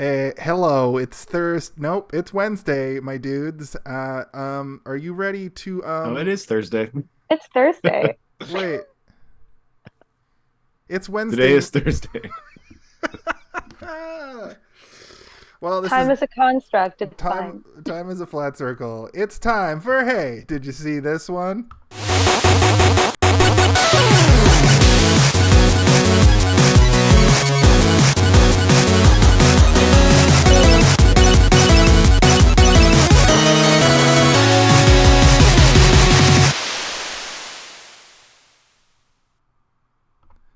Hello, it's Thursday. Nope, it's Wednesday, my dudes. Are you ready to Oh, it is Thursday. It's Thursday. wait? It's Today Wednesday. is Thursday. Well, this is Time is a construct. It's time. fine. Time is a flat circle. It's time for Hey, did you see this one?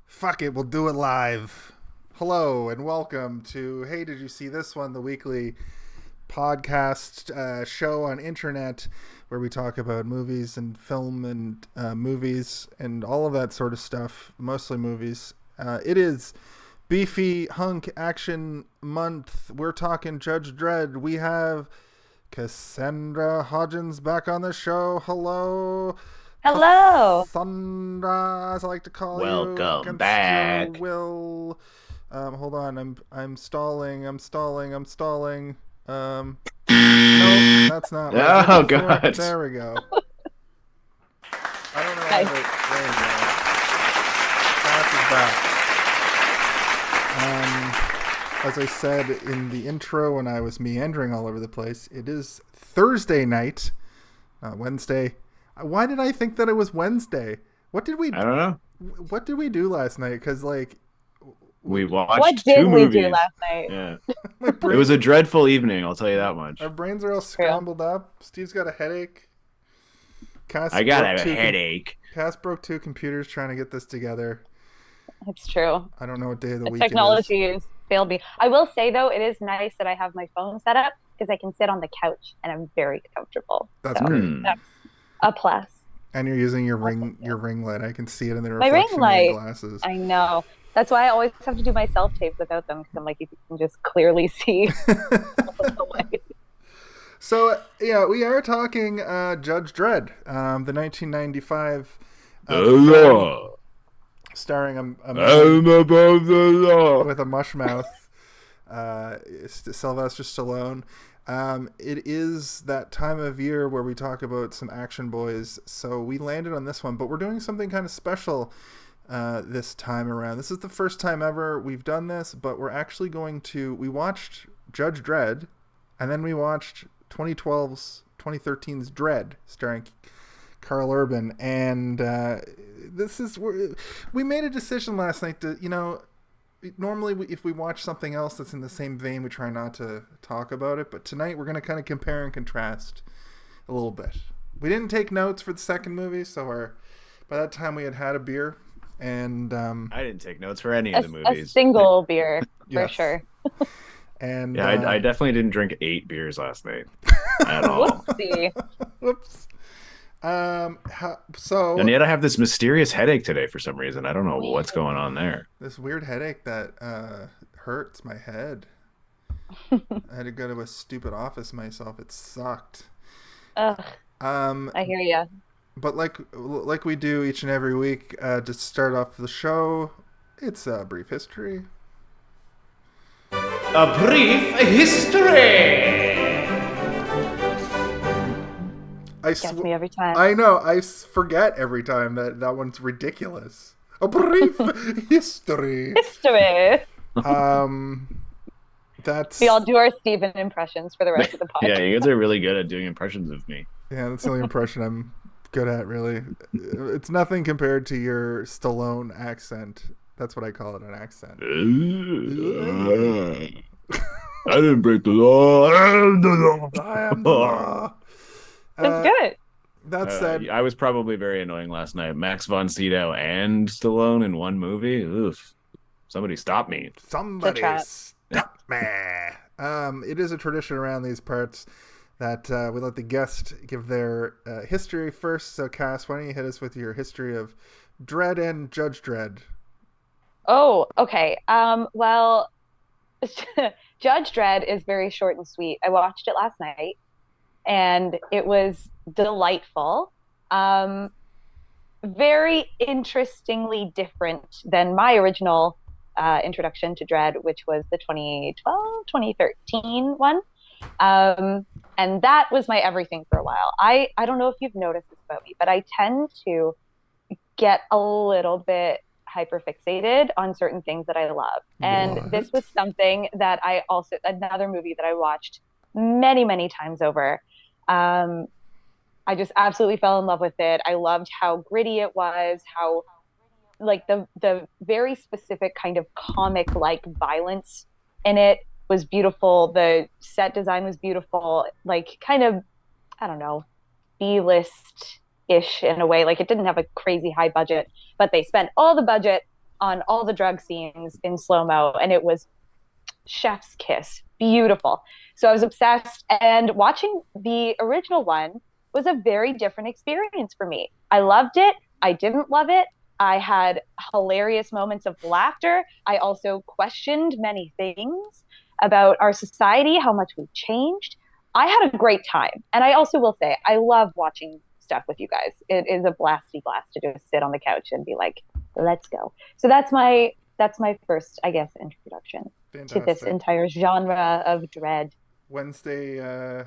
Fuck it, we'll do it live. Hello and welcome to Hey, did you see this one? The weekly podcast show on internet where we talk about movies and film and movies and all of that sort of stuff, mostly movies. It is Beefy Hunk Action Month. We're talking Judge Dredd. We have Cassandra Hodgins back on the show. Hello. Hello. Cassandra, as I like to call you. Welcome back. Your will. Hold on. I'm stalling. No, that's not. What I was Oh, looking for. God. There we go. I don't know. Nice. There we go. Back is back. As I said in the intro when I was meandering all over the place, it is Thursday night, Wednesday. Why did I think that it was Wednesday? I don't know. What did we do last night? Because We watched What two did we movies. do last night? Yeah. my It brain, was a dreadful evening, I'll tell you that much. our brains are all scrambled up. Steve's got a headache. Cass I got broke a headache. Cass broke two computers trying to get this together. It's true. I don't know what day of the The week technology has failed me. I will say though, it is nice that I have my phone set up because I can sit on the couch and I'm very comfortable. That's So great. that's a plus. And you're using your ring light. I can see it in the My ring reflection of light. your glasses. I know. That's why I always have to do my self tape without them because I'm like, you can just clearly see the light. So yeah, we are talking Judge Dredd, the 1995 film Law. starring a man I'm above the law. with a mush mouth, Sylvester Stallone. It is that time of year where we talk about some action boys, so we landed on this one, but we're doing something kind of special this time around. This is the first time ever we've done this, but we're actually we watched Judge Dredd, and then we watched 2013's Dredd, starring Carl Urban, and we made a decision last night to, normally if we watch something else that's in the same vein, we try not to talk about it, but tonight we're going to kind of compare and contrast a little bit. We didn't take notes for the second movie, so by that time we had a beer, and I didn't take notes for any of the A movies. single beer for Yes. sure. And Yeah, I definitely didn't drink 8 beers last night at all. Whoopsie. whoops. So And yet I have this mysterious headache today for some reason. I don't know what's going on there. this weird headache that hurts my head. I had to go to a stupid office myself. It sucked. Ugh, Um, I hear you. but like we do each and every week, to start off the show, it's a brief history. A brief history. Gets me every time. I know. Forget every time that one's ridiculous. A brief history. History. That's We all do our Steven impressions for the rest of the podcast. Yeah, you guys are really good at doing impressions of me. Yeah, that's the only impression I'm good at, really. It's nothing compared to your Stallone accent. That's what I call it, an accent. I didn't break the law. I am the law. It's good. That said, I was probably very annoying last night. Max von Sydow and Stallone in one movie. Oof. Somebody stop me. somebody trap. stop me. It is a tradition around these parts that we let the guest give their history first. So, Cass, why don't you hit us with your history of Dredd and Judge Dredd? Oh, okay. Well, Judge Dredd is very short and sweet. I watched it last night, and it was delightful. Very interestingly different than my original introduction to Dredd, which was the 2012, 2013 one. And that was my everything for a while. I don't know if you've noticed this about me, but I tend to get a little bit hyperfixated on certain things that I love. And this was something that another movie that I watched many, many times over. I just absolutely fell in love with it. I loved how gritty it was, how like the very specific kind of comic-like violence in it was beautiful. The set design was beautiful, like kind of, I don't know, B-list-ish in a way. Like it didn't have a crazy high budget, but they spent all the budget on all the drug scenes in slow-mo, and it was chef's kiss, beautiful. So I was obsessed, and watching the original one was a very different experience for me. I loved it. I didn't love it. I had hilarious moments of laughter. I also questioned many things about our society, how much we've changed. I had a great time. And I also will say, I love watching stuff with you guys. It is a blasty blast to just sit on the couch and be like, let's go. So that's my first, I guess, introduction to this entire genre of Dredd. Wednesday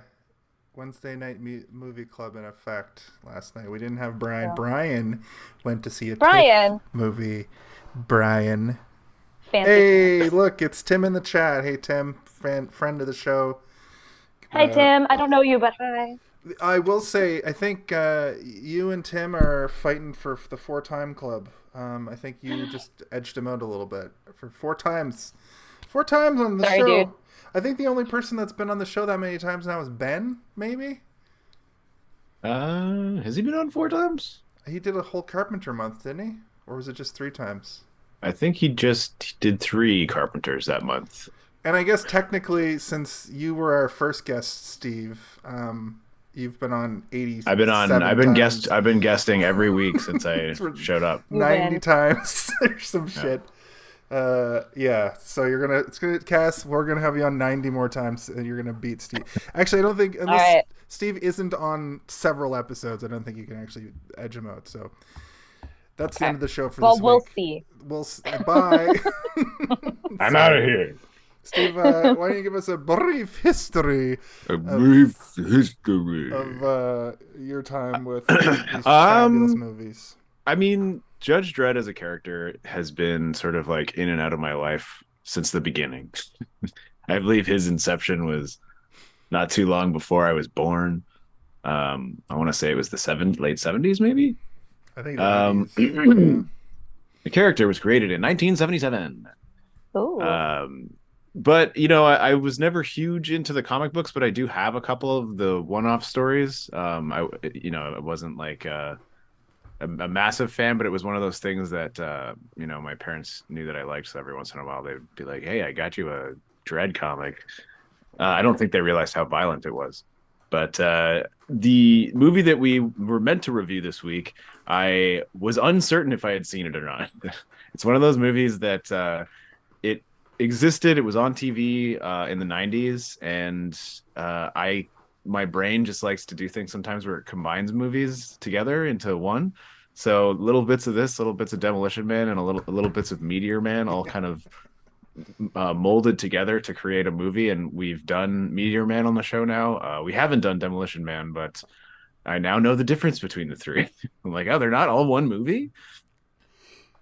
night movie club in effect last night. We didn't have Brian. Yeah. Brian went to see a TIFF movie. Brian. Fancy. Hey, look, it's Tim in the chat. Hey, Tim, friend of the show. Hi, Tim. I don't know you, but hi. I will say, I think you and Tim are fighting for the 4-time club. I think you just edged him out a little bit for 4 times. 4 times on the show. Dude. I think the only person that's been on the show that many times now is Ben, maybe? Has he been on 4 times? He did a whole Carpenter month, didn't he? Or was it just 3 times? I think he just did 3 Carpenters that month. And I guess technically, since you were our first guest, Steve, you've been on 80. I've been guesting every week since I showed up. 90 times or some shit. Yeah, so Cass, we're gonna have you on 90 more times, and you're gonna beat Steve. Actually, I don't think unless Steve isn't on several episodes, I don't think you can actually edge him out. So that's the end of the show for this week. Well, we'll see. Bye. I'm out of here. Steve, why don't you give us a brief history of your time with these fabulous movies? I mean, Judge Dredd as a character has been sort of like in and out of my life since the beginning. I believe his inception was not too long before I was born. I want to say it was the late 70s, maybe? I think the character was created in 1977. Oh. But, I was never huge into the comic books, but I do have a couple of the one-off stories. It wasn't like a massive fan, but it was one of those things that, my parents knew that I liked. So every once in a while, they'd be like, hey, I got you a Dredd comic. I don't think they realized how violent it was. But the movie that we were meant to review this week, I was uncertain if I had seen it or not. It's one of those movies that it existed. It was on TV in the 90s. And my brain just likes to do things sometimes where it combines movies together into one. So little bits of this, little bits of Demolition Man, and a little bits of Meteor Man, all kind of molded together to create a movie. And we've done Meteor Man on the show now. We haven't done Demolition Man, but I now know the difference between the 3. I'm like, oh, they're not all one movie.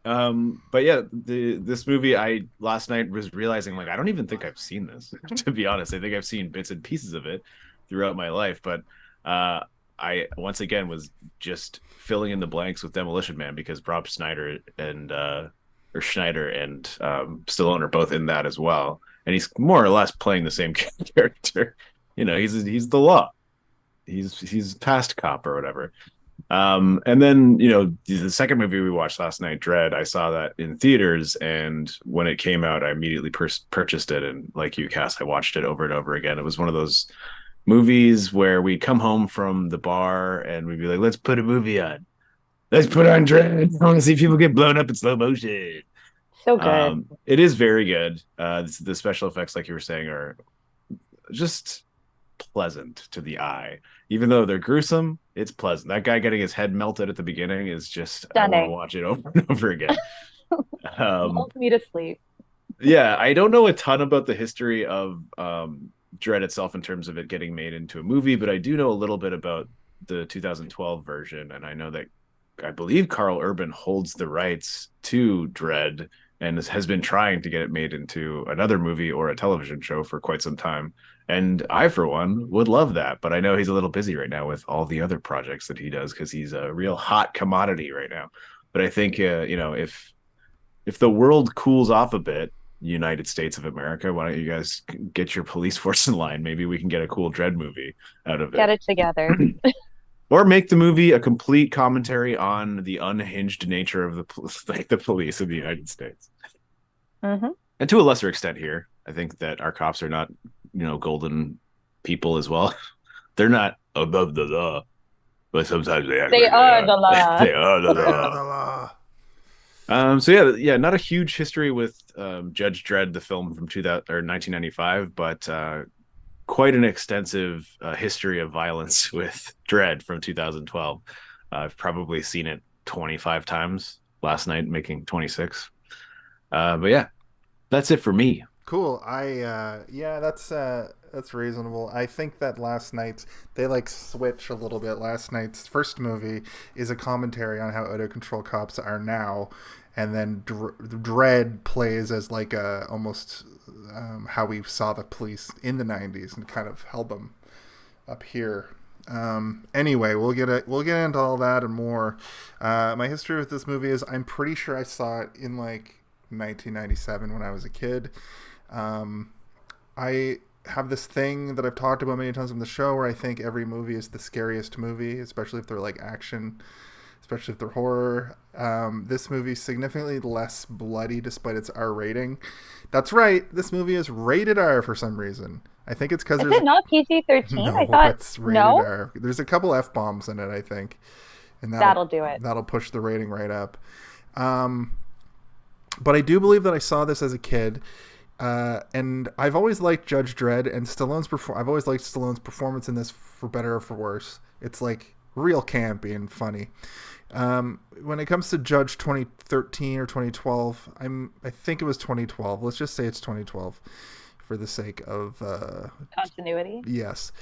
But yeah, this movie, I last night was realizing, like, I don't even think I've seen this. To be honest, I think I've seen bits and pieces of it throughout my life, but I once again was just filling in the blanks with Demolition Man because Rob Schneider and Stallone are both in that as well, and he's more or less playing the same character. He's the law. He's past cop or whatever. And then the second movie we watched last night, Dredd, I saw that in theaters, and when it came out, I immediately purchased it, and like you, Cass, I watched it over and over again. It was one of those movies where we'd come home from the bar and we'd be like, let's put a movie on. Let's put on Dredd. I want to see people get blown up in slow motion. So good. It is very good. The special effects, like you were saying, are just pleasant to the eye. Even though they're gruesome, it's pleasant. That guy getting his head melted at the beginning is just, stunning. I want to watch it over and over again. Lulls me to sleep. Yeah, I don't know a ton about the history of Dredd itself in terms of it getting made into a movie, but I do know a little bit about the 2012 version, and I know that I believe Carl Urban holds the rights to Dredd and has been trying to get it made into another movie or a television show for quite some time. And I, for one, would love that, but I know he's a little busy right now with all the other projects that he does because he's a real hot commodity right now. But I think, if the world cools off a bit, United States of America, why don't you guys get your police force in line? Maybe we can get a cool Dredd movie out of it. Get it together. Or make the movie a complete commentary on the unhinged nature of the police of the United States. Mm-hmm. And to a lesser extent here, I think that our cops are not, golden people as well. They're not above the law, but sometimes they act They like are the law. They are the They are law. the law. So not a huge history with Judge Dredd, the film from 1995, but quite an extensive history of violence with Dredd from 2012. I've probably seen it 25 times. Last night, making 26. But yeah, that's it for me. Cool. That's reasonable. I think that last night's they switch a little bit. Last night's first movie is a commentary on how out of control cops are now, and then Dredd plays as almost how we saw the police in the 90s and kind of held them up here. Anyway, we'll get into all that and more. My history with this movie is I'm pretty sure I saw it in 1997 when I was a kid. I have this thing that I've talked about many times on the show where I think every movie is the scariest movie, especially if they're action, especially if they're horror. This movie is significantly less bloody despite its R rating. That's right, this movie is rated R for some reason. I think it's because is it not PG-13? No, I thought it's rated R. There's a couple F-bombs in it, I think, and that'll do it. That'll push the rating right up. But I do believe that I saw this as a kid. And I've always liked Judge Dredd and I've always liked Stallone's performance in this, for better or for worse. It's real campy and funny. When it comes to Judge 2013 or 2012, I think it was 2012. Let's just say it's 2012 for the sake of continuity. Yes.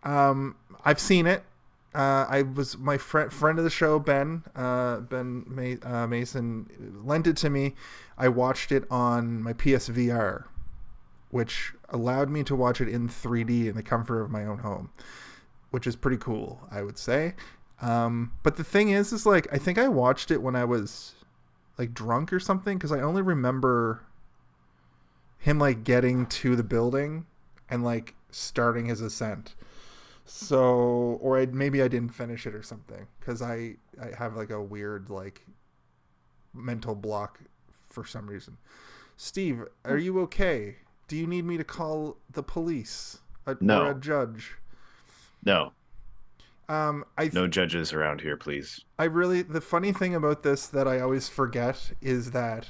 I've seen it. I was my friend of the show, Ben Mason, lent it to me. I watched it on my PSVR, which allowed me to watch it in 3D in the comfort of my own home, which is pretty cool, I would say. But the thing is I think I watched it when I was drunk or something, because I only remember him getting to the building and starting his ascent. So, or maybe I didn't finish it or something, because I have a weird mental block for some reason. Steve, are you okay? Do you need me to call the police? No. Or a judge? No. No judges around here, please. The funny thing about this that I always forget is that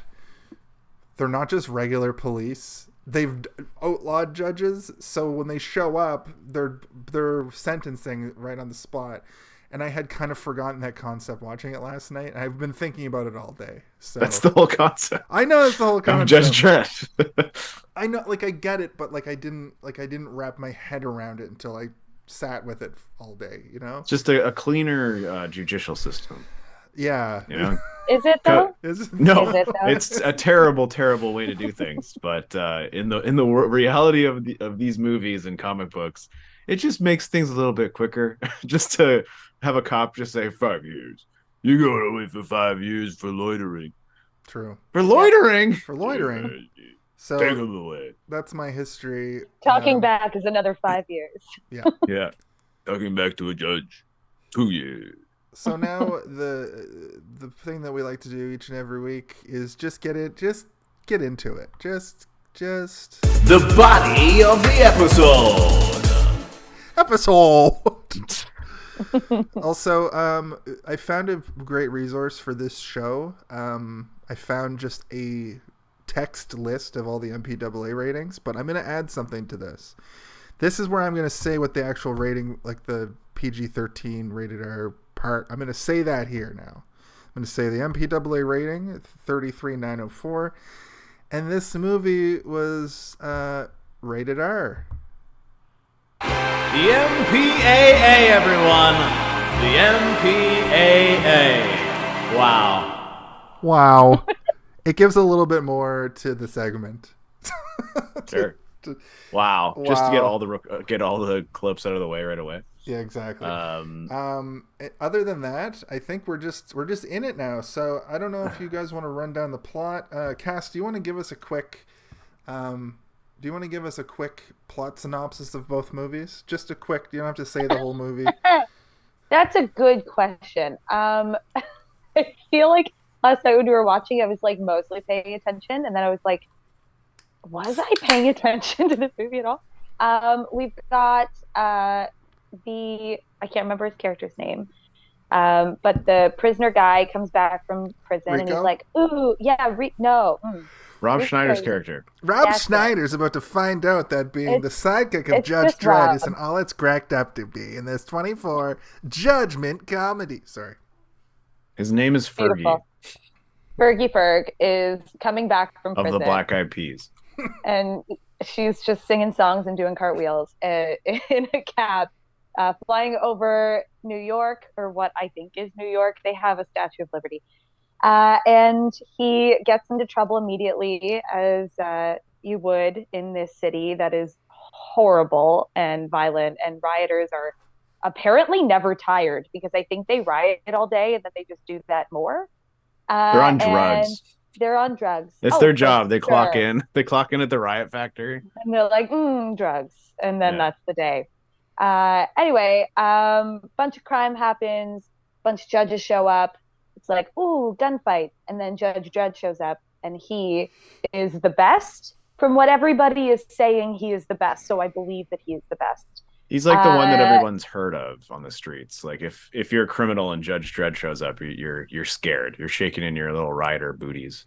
they're not just regular police. They've outlawed judges, so when they show up, they're sentencing right on the spot. And I had kind of forgotten that concept watching it last night. And I've been thinking about it all day. So that's the whole concept. I know that's the whole concept. Judge Dredd. I know, I get it, but I didn't wrap my head around it until I sat with it all day. It's just a cleaner judicial system. Yeah. Is it though? No, it's a terrible, terrible way to do things. But in the reality of these movies and comic books, it just makes things a little bit quicker. Just to have a cop just say 5 years, you're going away for 5 years for loitering. True. For loitering. For loitering. So take them away. That's my history. Talking back is another 5 years. Yeah. Yeah. Talking back to a judge. 2 years. So now the thing that we like to do each and every week is just get into it. Just the body of the episode. Also, I found a great resource for this show. I found just a text list of all the MPAA ratings, but I'm going to add something to this. This is where I'm going to say what the actual rating, the PG-13 rated R part. I'm going to say that here now, going to say the MPAA rating, 33,904. And this movie was rated R. The MPAA, everyone. The MPAA. Wow. Wow. It gives a little bit more to the segment. Sure. Wow. Just to get all the clips out of the way right away. Yeah, exactly. Other than that, I think we're just in it now. So I don't know if you guys want to run down the plot. Cass, do you want to give us a quick plot synopsis of both movies? Just a quick. You don't have to say the whole movie. That's a good question. I feel like last night when we were watching, I was like mostly paying attention, and then I was like, was I paying attention to this movie at all? We've got I can't remember his character's name, but the prisoner guy comes back from prison Rico? and he's like, ooh, yeah, no. Rob Schneider's character. Rob That's Schneider's about to find out that being the sidekick of Judge just Dredd Rob. isn't all it's cracked up to be in this 24 judgment comedy. Sorry. His name is Fergie. Beautiful. Fergie Ferg is coming back from prison. Of the Black Eyed Peas. And she's just singing songs and doing cartwheels in a cab, flying over New York, or what I think is New York. They have a Statue of Liberty. And he gets into trouble immediately, as you would in this city that is horrible and violent, and rioters are apparently never tired, because I think they riot all day and then they just do that more. They're on drugs. They're on drugs. It's their job. They clock in. They clock in at the riot factory. And they're like, drugs. And then that's the day. Anyway, bunch of crime happens. Bunch of judges show up. It's like, ooh, gunfight. And then Judge Dredd shows up, and he is the best. From what everybody is saying, he is the best. So I believe that he is the best. He's like the one that everyone's heard of on the streets. Like if you're a criminal and Judge Dredd shows up, you're scared. You're shaking in your little rider booties.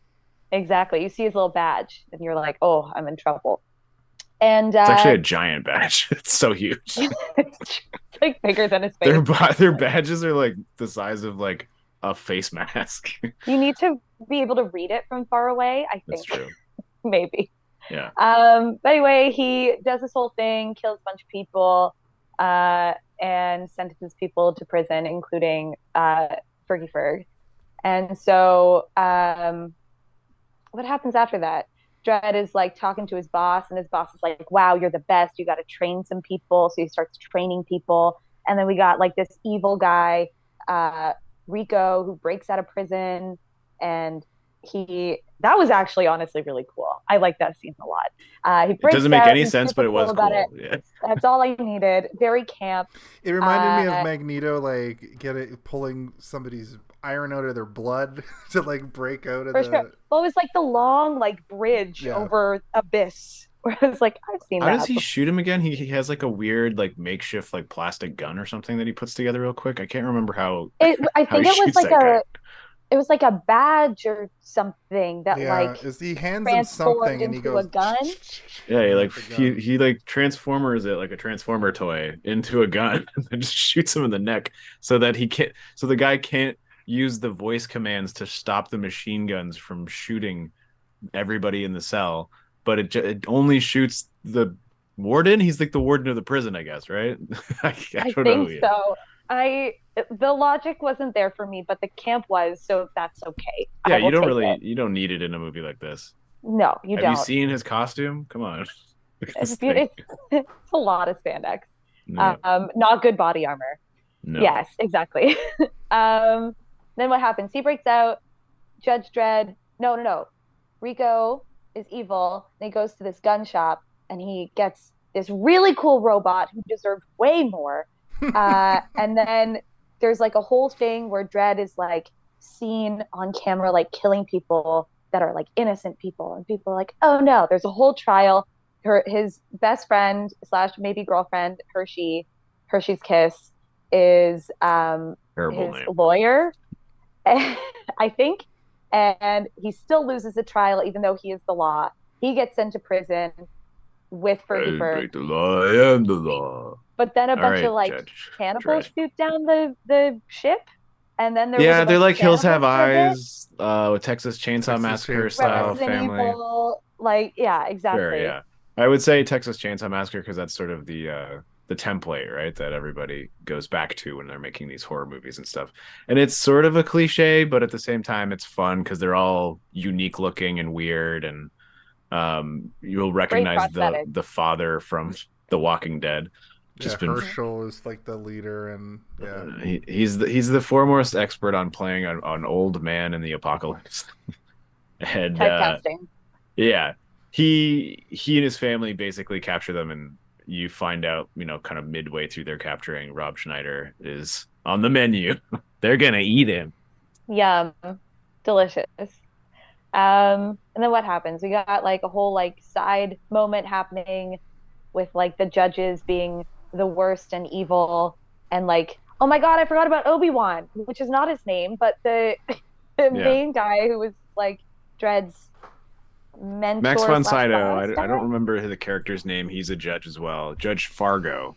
Exactly. You see his little badge, and you're like, oh, I'm in trouble. And it's actually a giant badge. It's so huge. It's like bigger than his face. Their badges are like the size of like a face mask. You need to be able to read it from far away, I think. That's true. Maybe. Yeah. But anyway, he does this whole thing, kills a bunch of people, and sentences people to prison, including Fergie Ferg. And so what happens after that? Dredd is like talking to his boss, and his boss is like, wow, you're the best. You got to train some people. So he starts training people. And then we got like this evil guy, Rico, who breaks out of prison, and that was actually honestly really cool. I like that scene a lot. It doesn't make any sense, but it was cool. Yeah. That's all I needed. Very camp. It reminded me of Magneto, like pulling somebody's iron out of their blood to like break out of Sure. Well, it was like the long like bridge over abyss. Where I was like, I've seen that. How does he shoot him again? He has like a weird like makeshift like plastic gun or something that he puts together real quick. I can't remember how. I think it was like it was like a badge or something that he hands him something and he goes a gun. Yeah, he like transformers it like a transformer toy into a gun and just shoots him in the neck so that the guy can't use the voice commands to stop the machine guns from shooting everybody in the cell, but it only shoots the warden. He's like the warden of the prison, I guess, right? I don't know. So. The logic wasn't there for me, but the camp was, so that's okay. Yeah, you don't need it in a movie like this. No, you don't. Have you seen his costume? Come on. It's a lot of spandex. No. Not good body armor. No. Yes, exactly. Then what happens? He breaks out. Judge Dredd. No. Rico is evil. And he goes to this gun shop, and he gets this really cool robot who deserved way more. And then there's like a whole thing where Dredd is like seen on camera like killing people that are like innocent people, and people are like, oh no. There's a whole trial. His best friend / maybe girlfriend, Hershey's Kiss, is Terrible his name. lawyer, I think, and he still loses the trial even though he is the law. He gets sent to prison with Fergie Ferg. The law, I am the law. But then a bunch of like Judge cannibals Dredd. shoot down the ship. And then there was a they're bunch like of Hills Have cannibals for a bit. Eyes, with Texas Chainsaw Massacre Chainsaw. style Resident family. Evil, like, yeah, exactly. Sure, yeah. I would say Texas Chainsaw Massacre because that's sort of the template, right? That everybody goes back to when they're making these horror movies and stuff. And it's sort of a cliche, but at the same time, it's fun because they're all unique looking and weird, and you'll recognize the father from The Walking Dead. Herschel is like the leader, and he's the foremost expert on playing an old man in the apocalypse. And typecasting. He and his family basically capture them, and you find out, kind of midway through their capturing, Rob Schneider is on the menu. They're gonna eat him. Yum, delicious. And then what happens? We got like a whole like side moment happening with like the judges being the worst and evil, and like, oh my god, I forgot about Obi-Wan, which is not his name, but the main guy who was like Dredd's mentor. Max von Sydow. I don't remember the character's name. He's a judge as well. Judge Fargo.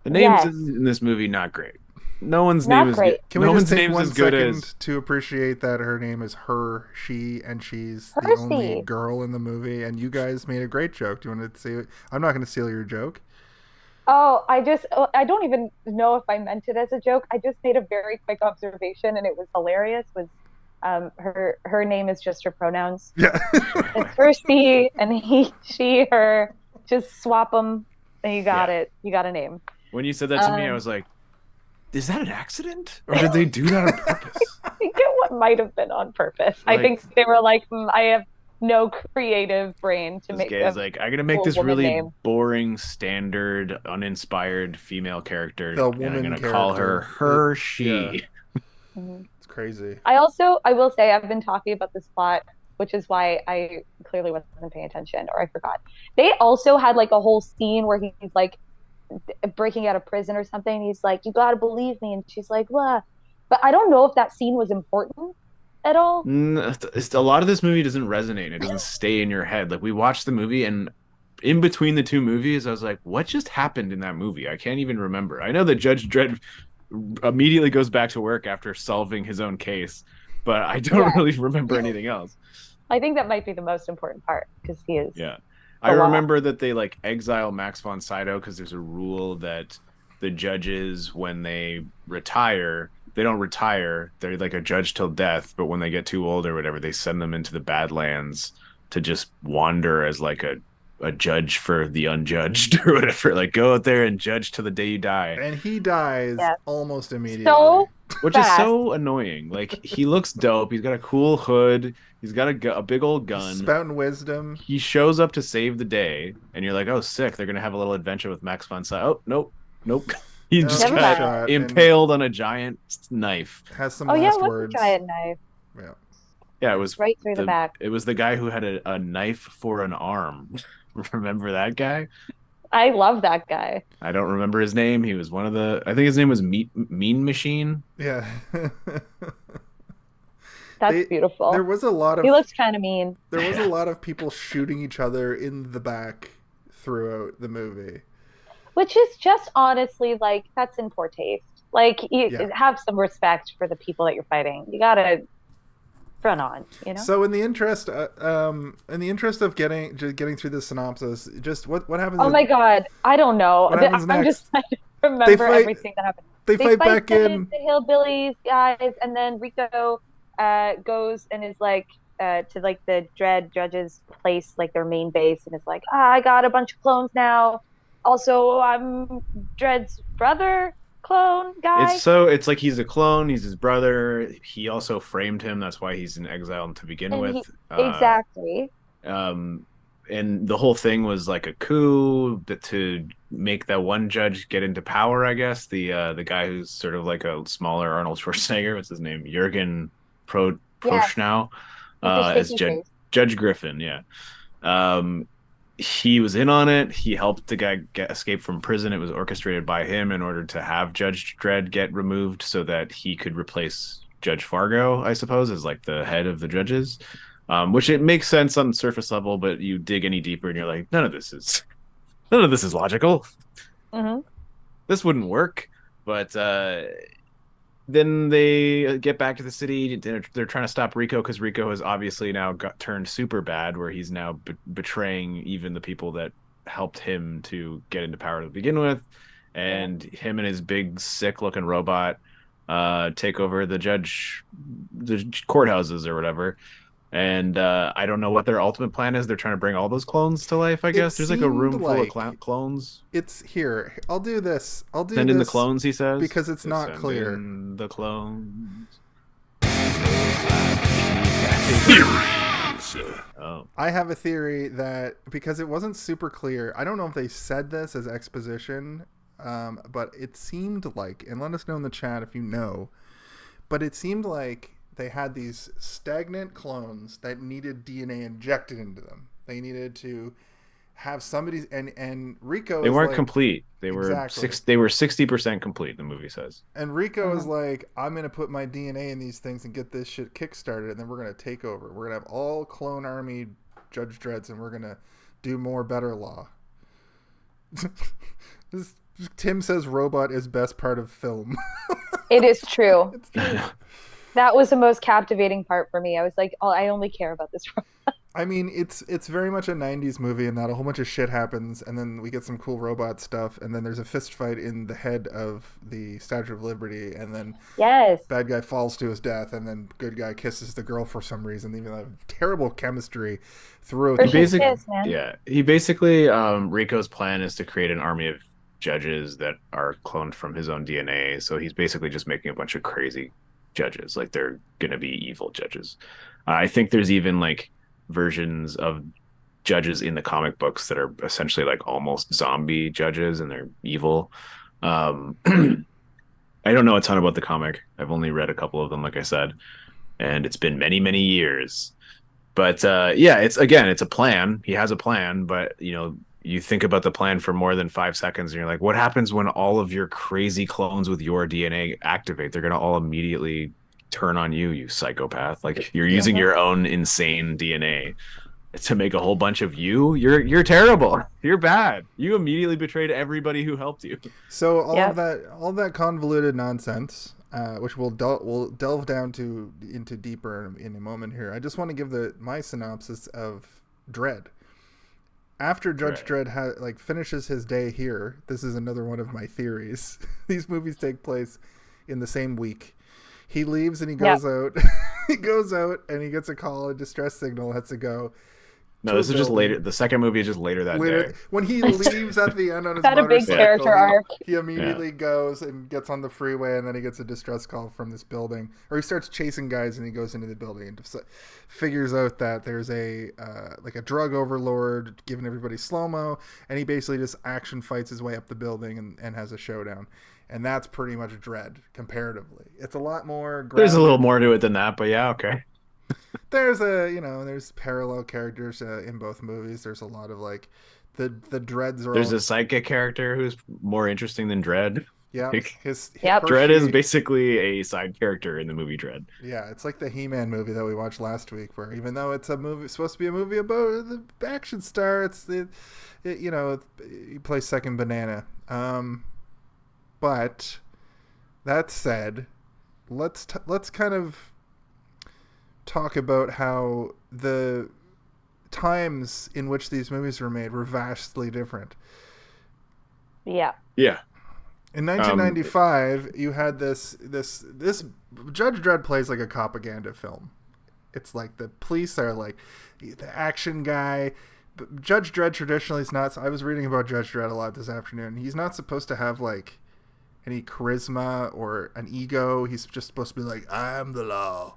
The names in this movie not great. No one's name is good. Can we just take 1 second to appreciate that her name is her, she, and she's the only girl in the movie, and you guys made a great joke. Do you want to say it? I'm not going to steal your joke. Oh, I don't even know if I meant it as a joke. I just made a very quick observation, and it was hilarious. Her name is just her pronouns. Yeah. It's her, she, and he, she, her. Just swap them, and you got it. You got a name. When you said that to me, I was like, is that an accident? Or did they do that on purpose? I get what might have been on purpose. I think they were like, I have no creative brain to make this. Like, I'm going to make this really boring, standard, uninspired female character. The woman and I'm going to character. call her, she. Yeah. Mm-hmm. It's crazy. I will say, I've been talking about this plot, which is why I clearly wasn't paying attention, or I forgot. They also had like a whole scene where he's like breaking out of prison or something. He's like, you gotta believe me, and she's like, what? But I don't know if that scene was important at all. A lot of this movie doesn't resonate. It doesn't stay in your head. Like, we watched the movie, and in between the two movies, I was like, what just happened in that movie? I can't even remember. I know that Judge Dredd immediately goes back to work after solving his own case, but I don't really remember anything else. I think that might be the most important part, because he is. Yeah. I remember that they like exile Max von Sydow because there's a rule that the judges, when they retire, they don't retire. They're like a judge till death, but when they get too old or whatever, they send them into the Badlands to just wander as like a judge for the unjudged or whatever. Like, go out there and judge till the day you die. And he dies almost immediately. Which is so annoying. Like, he looks dope. He's got a cool hood. He's got a big old gun. Spouting wisdom. He shows up to save the day, and you're like, oh, sick. They're going to have a little adventure with Max von Sydow. Oh, nope. He just got impaled on a giant knife. Has some last words. A giant knife. Yeah, it was right through the back. It was the guy who had a knife for an arm. Remember that guy? I love that guy. I don't remember his name. He was one of the... I think his name was Mean Machine. Yeah. That's beautiful. There was a lot of... He looks kind of mean. There was a lot of people shooting each other in the back throughout the movie. Which is just honestly, like, that's in poor taste. Like, you have some respect for the people that you're fighting. You gotta front on, you know? So in the interest of getting through the synopsis, just what happens? Oh my god, I don't know. I'm just trying to remember everything that happened. They fight back in the hillbillies guys, and then Rico goes and is like to like the Dredd judge's place, like their main base, and is like, I got a bunch of clones now. Also, I'm Dredd's brother clone guy. It's like he's a clone. He's his brother. He also framed him. That's why he's in exile to begin with. Exactly. And the whole thing was like a coup to make that one judge get into power, I guess. The guy who's sort of like a smaller Arnold Schwarzenegger. What's his name? Jürgen Prochnow. As Judge Griffin. Yeah. He was in on it. He helped the guy escape from prison. It was orchestrated by him in order to have Judge Dredd get removed so that he could replace Judge Fargo, I suppose, as like the head of the judges. Which it makes sense on the surface level, but you dig any deeper and you're like, none of this is logical. Mm-hmm. This wouldn't work. But then they get back to the city. They're trying to stop Rico because Rico has obviously now got turned super bad, where he's now betraying even the people that helped him to get into power to begin with. And him and his big sick looking robot take over the courthouses or whatever. And I don't know what their ultimate plan is. They're trying to bring all those clones to life, I guess. There's like a room full of clones. It's here. I'll do this. Send in the clones, he says. Because it's not clear. In the clones. Oh. I have a theory that, because it wasn't super clear, I don't know if they said this as exposition, but it seemed like, and let us know in the chat if you know, but it seemed like they had these stagnant clones that needed DNA injected into them. They needed to have somebody, and Rico. They weren't complete. They were 60% complete. The movie says. And Rico is like, I'm gonna put my DNA in these things and get this shit kickstarted, and then we're gonna take over. We're gonna have all clone army Judge Dredds, and we're gonna do more better law. Tim says robot is best part of film. It is true. It's true. That was the most captivating part for me. I was like, oh, I only care about this robot. I mean, it's very much a 90s movie in that a whole bunch of shit happens, and then we get some cool robot stuff, and then there's a fist fight in the head of the Statue of Liberty, and then bad guy falls to his death, and then good guy kisses the girl for some reason, even though terrible chemistry throughout. He basically Rico's plan is to create an army of judges that are cloned from his own DNA, so he's basically just making a bunch of crazy judges, like they're gonna be evil judges. I think there's even like versions of judges in the comic books that are essentially like almost zombie judges, and they're evil. I don't know a ton about the comic. I've only read a couple of them, like I said, and it's been many years. But it's a plan. He has a plan, but you think about the plan for more than 5 seconds and you're like, what happens when all of your crazy clones with your DNA activate? They're going to all immediately turn on you, you psychopath. Like, you're using your own insane DNA to make a whole bunch of you. You're terrible. You're bad. You immediately betrayed everybody who helped you. So all that convoluted nonsense, which we'll delve down into deeper in a moment here. I just want to give my synopsis of Dredd. After Judge Dredd finishes his day here, this is another one of my theories. These movies take place in the same week. He leaves and he goes out. He goes out and he gets a call, a distress signal, has to go. No, this is just later. The second movie is just later that day. When he leaves at the end on his motorcycle, a big character arc. He immediately goes and gets on the freeway, and then he gets a distress call from this building. Or he starts chasing guys, and he goes into the building and figures out that there's a drug overlord giving everybody slow-mo, and he basically just action fights his way up the building and has a showdown. And that's pretty much Dredd, comparatively. It's a lot more grounded. There's a little more to it than that, but yeah, okay. There's parallel characters in both movies. There's a lot of the Dredds are. There's a psychic character who's more interesting than Dredd. Yeah, Dredd is basically a side character in the movie Dredd. Yeah, it's like the He-Man movie that we watched last week, where even though it's supposed to be a movie about the action star, he plays second banana. But that said, let's kind of talk about how the times in which these movies were made were vastly different. Yeah. In 1995, you had this Judge Dredd plays like a propaganda film. It's like the police are like the action guy. But Judge Dredd traditionally is not. I was reading about Judge Dredd a lot this afternoon. He's not supposed to have any charisma or an ego. He's just supposed to be like, I'm the law.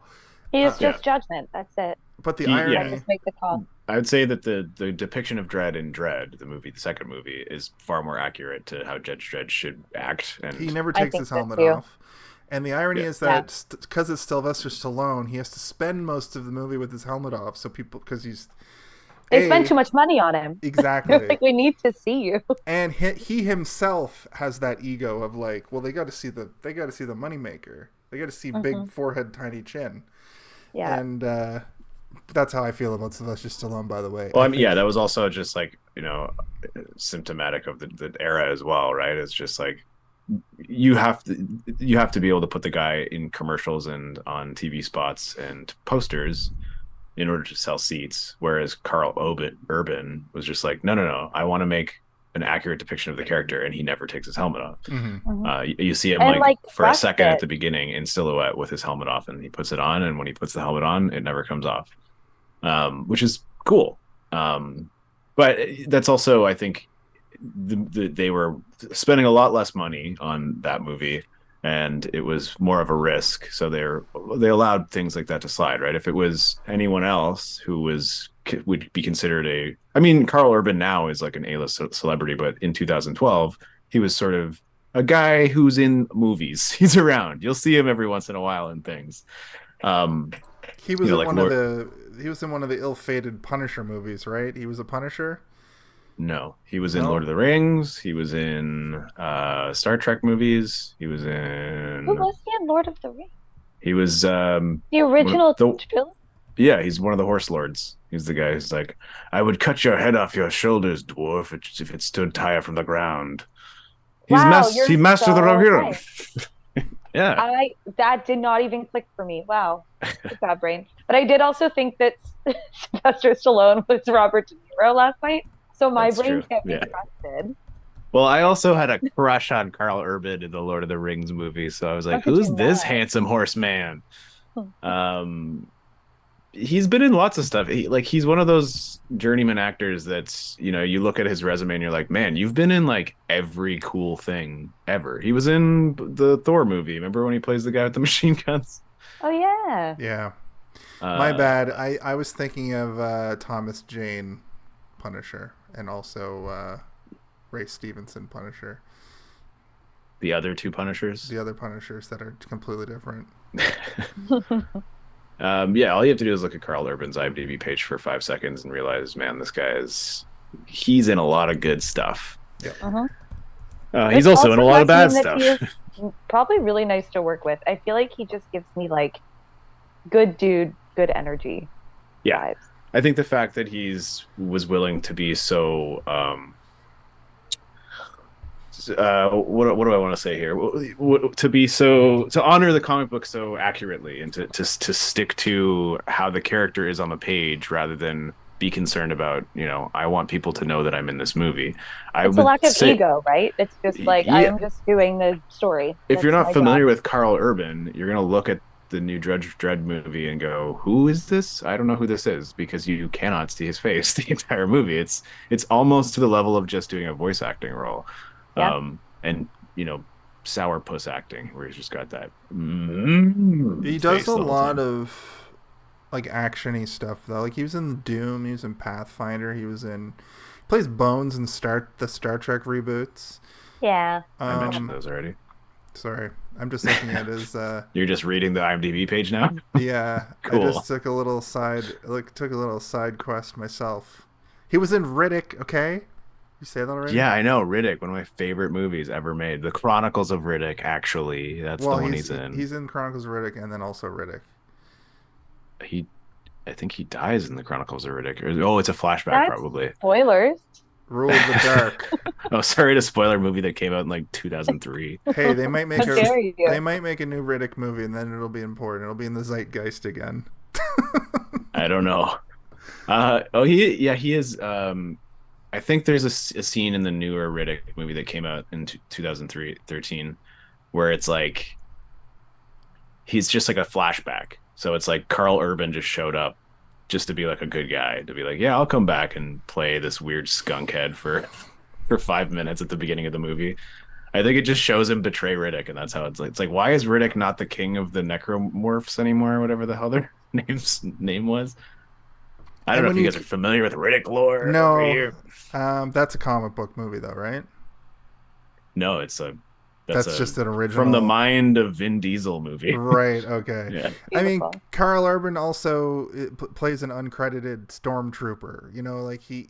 He's just judgment. That's it. But the irony... Just make the call. I would say that the depiction of Dredd in Dredd, the second movie, is far more accurate to how Judge Dredd should act. And he never takes his helmet off. And the irony is that because it's Sylvester Stallone, he has to spend most of the movie with his helmet off. So because they spend too much money on him. Exactly. We need to see you. And he himself has that ego of they got to see the moneymaker. They got to see big forehead, tiny chin. Yeah. And that's how I feel about Sylvester Stallone, by the way. Well, that was also just symptomatic of the era as well, right? It's just you have to be able to put the guy in commercials and on TV spots and posters in order to sell seats. Whereas Urban was just like, no, no, no, I want to make an accurate depiction of the character, and he never takes his helmet off. You see him And, like for a rushed second it. at the beginning in silhouette with his helmet off, and he puts it on, and when he puts the helmet on, it never comes off, which is cool. But that's also, I think, they were spending a lot less money on that movie, and it was more of a risk, so they allowed things like that to slide, right? If it was anyone else who would be considered I mean, Carl Urban now is like an A-list celebrity, but in 2012 he was sort of a guy who's in movies. He's around, you'll see him every once in a while in things. He was in like he was in one of the ill-fated Punisher movies, right? He was a Punisher. No, he was in Lord of the Rings. He was in Star Trek movies. He was in. Who was he in Lord of the Rings? He was The original trilogy? Yeah, he's one of the horse lords. He's the guy who's like, "I would cut your head off your shoulders, dwarf, if it stood higher from the ground." He mastered the Rohirrim. Yeah. That did not even click for me. Wow. Bad brain. But I did also think that Sylvester Stallone was Robert De Niro last night. So my brain can't be trusted. Well, I also had a crush on Carl Urban in the Lord of the Rings movie, so I was like, "Who's this handsome horseman?" He's been in lots of stuff. He's one of those journeyman actors that's, you look at his resume and you're like, man, you've been in like every cool thing ever. He was in the Thor movie. Remember when he plays the guy with the machine guns? Oh yeah. Yeah. My bad. I was thinking of Thomas Jane Punisher, and also Ray Stevenson Punisher. The other two Punishers? The other Punishers that are completely different. Yeah, all you have to do is look at Carl Urban's IMDb page for 5 seconds and realize, man, this guy he's in a lot of good stuff. Yeah. He's also in a lot of bad stuff. Probably really nice to work with. I feel like he just gives me like good dude, good energy vibes. I think the fact that was willing to be so what do I want to say here? To honor the comic book so accurately, and to stick to how the character is on the page rather than be concerned about, I want people to know that I'm in this movie. It's a lack of ego, right? It's just like, I am just doing the story. If you're not familiar with Carl Urban, you're going to look at the new Judge Dredd movie and go, who is this? I don't know who this is, because you cannot see his face the entire movie. It's almost to the level of just doing a voice acting role. Yeah. And sourpuss acting, where he's just got that he does a lot of like actiony stuff though. Like he was in Doom, he was in Pathfinder, he plays Bones in the Star Trek reboots. Yeah. I mentioned those already. Sorry, I'm just looking at his. You're just reading the IMDb page now. Yeah, cool. I just took a little side quest myself. He was in Riddick. Okay, you say that already? Yeah, I know, Riddick, one of my favorite movies ever made. The Chronicles of Riddick, actually, that's the one he's in. He's in Chronicles of Riddick, and then also Riddick. I think he dies in the Chronicles of Riddick. It's a flashback, probably. Spoilers. Rule of the Dark. Oh, sorry to spoil a movie that came out in like 2003. Hey, they might make a new Riddick movie, and then it'll be important. It'll be in the zeitgeist again. I don't know. He is. I think there's a scene in the newer Riddick movie that came out in 2013 where it's like he's just like a flashback. So it's like Carl Urban just showed up just to be like a good guy, to be like, yeah, I'll come back and play this weird skunk head for 5 minutes at the beginning of the movie. I think it just shows him betray Riddick, and that's how it's like, why is Riddick not the king of the necromorphs anymore, or whatever the hell their name was? I don't know if you guys are familiar with Riddick lore. No, that's a comic book movie though, right? No, that's just an original from the mind of Vin Diesel movie. Right. Okay. Yeah. I mean, Carl Urban also plays an uncredited stormtrooper. Like he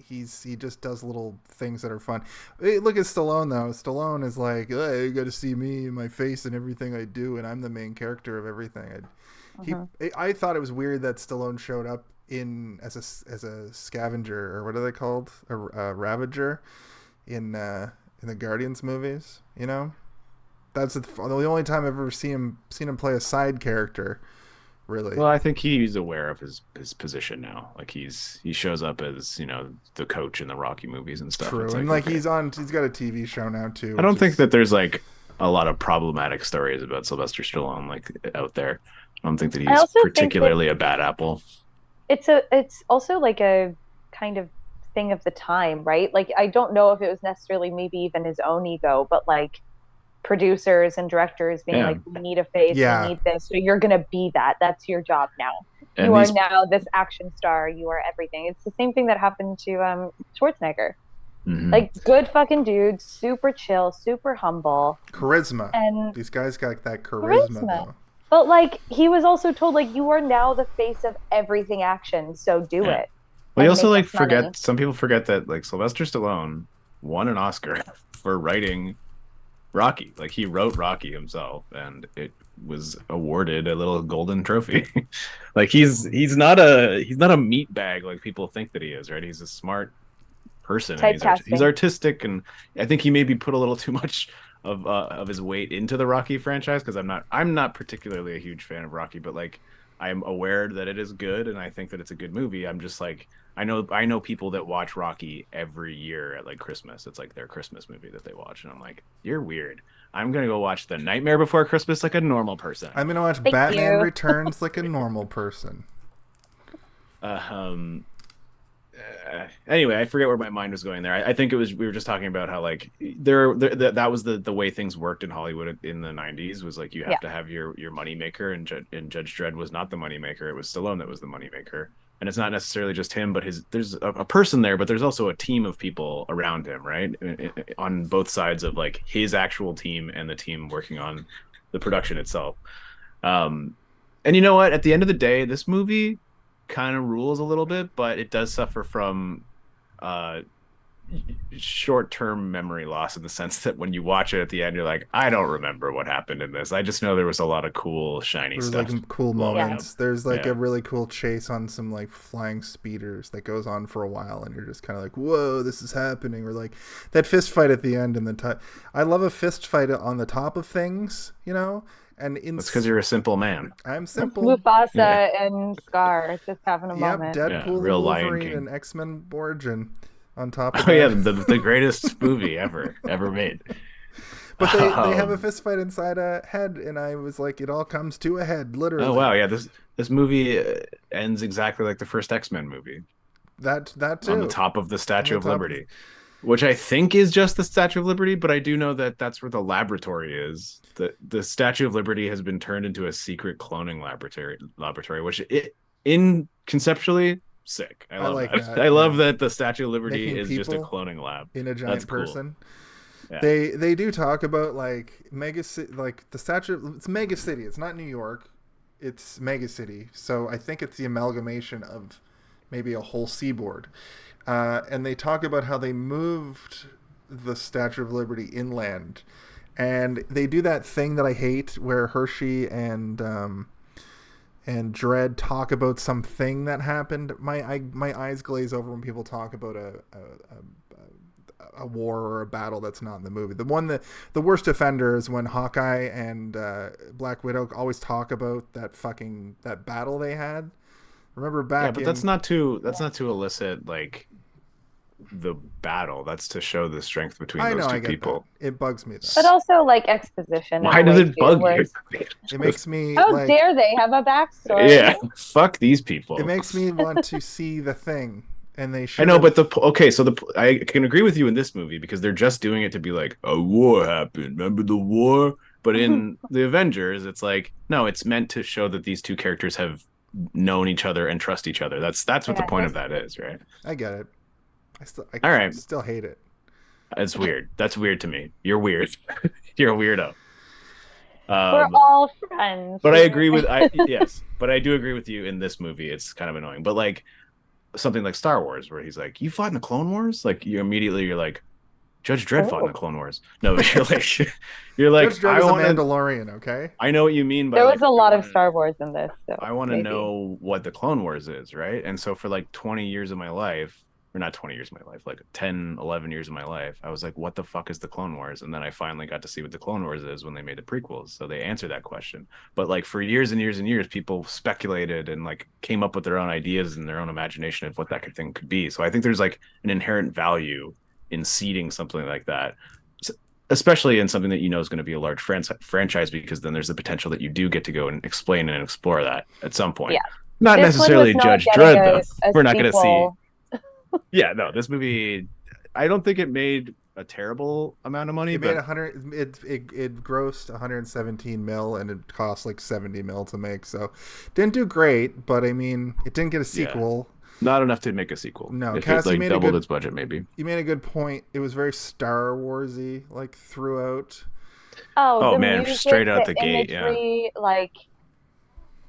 just does little things that are fun. Look at Stallone though. Stallone is like, hey, you got to see me, my face, and everything I do, and I'm the main character of everything. I thought it was weird that Stallone showed up as a scavenger, or what are they called, a Ravager, in the Guardians movies. That's the only time I've ever seen him play a side character. Really. Well, I think he's aware of his position now. Like he shows up as, you know, the coach in the Rocky movies and stuff. True. It's And okay. he's got a TV show now too. I don't think that there's like a lot of problematic stories about Sylvester Stallone like out there. I don't think that he's particularly a bad apple. It's also like a kind of thing of the time, right? Like I don't know if it was necessarily maybe even his own ego, but like producers and directors being like, we need a face, we need this, so you're gonna be that. That's your job now. And you are now this action star. You are everything. It's the same thing that happened to Schwarzenegger. Like good fucking dude, super chill, super humble, charisma. And these guys got that charisma. Though. But like he was also told like you are now the face of everything action, so do it. Well, you also like forget. Some people forget that like Sylvester Stallone won an Oscar for writing Rocky. Like he wrote Rocky himself, and it was awarded a little golden trophy. Like he's not a meat bag like people think that he is, right? He's a smart person. And he's artistic, and I think he maybe put a little too much of his weight into the Rocky franchise, because I'm not particularly a huge fan of Rocky, but like I'm aware that it is good, and I think that it's a good movie. I'm just like I know people that watch Rocky every year at like Christmas. It's like their Christmas movie that they watch, and I'm like, you're weird. I'm gonna go watch The Nightmare Before Christmas like a normal person. I'm gonna watch Batman Returns like a normal person. Anyway, I forget where my mind was going there. I think it was we were just talking about how like that was the way things worked in Hollywood in the 90s, was like you have to have your money maker, and Judge Dredd was not the money maker. It was Stallone that was the money maker. And it's not necessarily just him, but there's a person there, but there's also a team of people around him, right? On both sides of like his actual team and the team working on the production itself. And you know what? At the end of the day, this movie kind of rules a little bit, but it does suffer from short-term memory loss, in the sense that when you watch it at the end, you're like, I don't remember what happened in this. I just know there was a lot of cool, shiny stuff. Like cool moments. There's like a really cool chase on some like flying speeders that goes on for a while, and you're just kind of like, whoa, this is happening. Or like that fist fight at the end, and I love a fist fight on the top of things, you know. And it's because you're a simple man. I'm simple. Mufasa and Scar just having a moment. Deadpool, real Wolverine, Lion King, and X-Men Origin on top of the greatest movie ever made. But they have a fist fight inside a head, and I was like, it all comes to a head, literally. Oh wow, yeah, this movie ends exactly like the first X-Men movie. That too. On the top of the Statue of Liberty. Which I think is just the Statue of Liberty, but I do know that that's where the laboratory is. The Statue of Liberty has been turned into a secret cloning laboratory, which conceptually sick. I love that. I love that the Statue of Liberty is just a cloning lab in a giant person. Yeah. They do talk about like mega city, like the statue. It's mega city. It's not New York. It's mega city. So I think it's the amalgamation of maybe a whole seaboard. And they talk about how they moved the Statue of Liberty inland, and they do that thing that I hate, where Hershey and Dredd talk about something that happened. My eyes glaze over when people talk about a war or a battle that's not in the movie. The worst offender is when Hawkeye and Black Widow always talk about that battle they had. Remember back? But that's not to elicit like the battle. That's to show the strength between those two people. That. It bugs me though. But also like exposition. Why does it bug you? It makes me. How dare they have a backstory? Yeah, fuck these people. It makes me want to see the thing, and they should. I know, but I can agree with you in this movie, because they're just doing it to be like, a war happened. Remember the war? But in the Avengers, it's like, no, it's meant to show that these two characters have known each other and trust each other. That's what the point of that is, right? I get it. I still hate it. It's weird. That's weird to me. You're weird. You're a weirdo. We're all friends. But I agree with yes. But I do agree with you in this movie. It's kind of annoying. But like something like Star Wars, where he's like, "You fought in the Clone Wars?" Like you're like, Judge Dredd fought in the Clone Wars. No, you're like Judge Dredd is a Mandalorian, okay? I know what you mean by there was a lot of Star Wars in this. So I want to know what the Clone Wars is, right? And so for like 20 years of my life, or not 20 years of my life, like 10, 11 years of my life, I was like, what the fuck is the Clone Wars? And then I finally got to see what the Clone Wars is when they made the prequels. So they answered that question. But like for years and years and years, people speculated and like came up with their own ideas and their own imagination of what that thing could be. So I think there's like an inherent value in seeding something like that, especially in something that you know is going to be a large franchise, because then there's the potential that you do get to go and explain and explore that at some point. Yeah. Not This necessarily one was not Judge Dredd, getting though. We're not going to see. sequel. Yeah, no, this movie, I don't think it made a terrible amount of money. It but made 100. It grossed 117 mil, and it cost like 70 mil to make. So, didn't do great. But I mean, it didn't get a sequel. Not enough to make a sequel. No, if Cassie it like made doubled its budget, maybe. You made a good point. It was very Star Warsy, like throughout. Oh, the man, music, straight out the gate, imagery, like,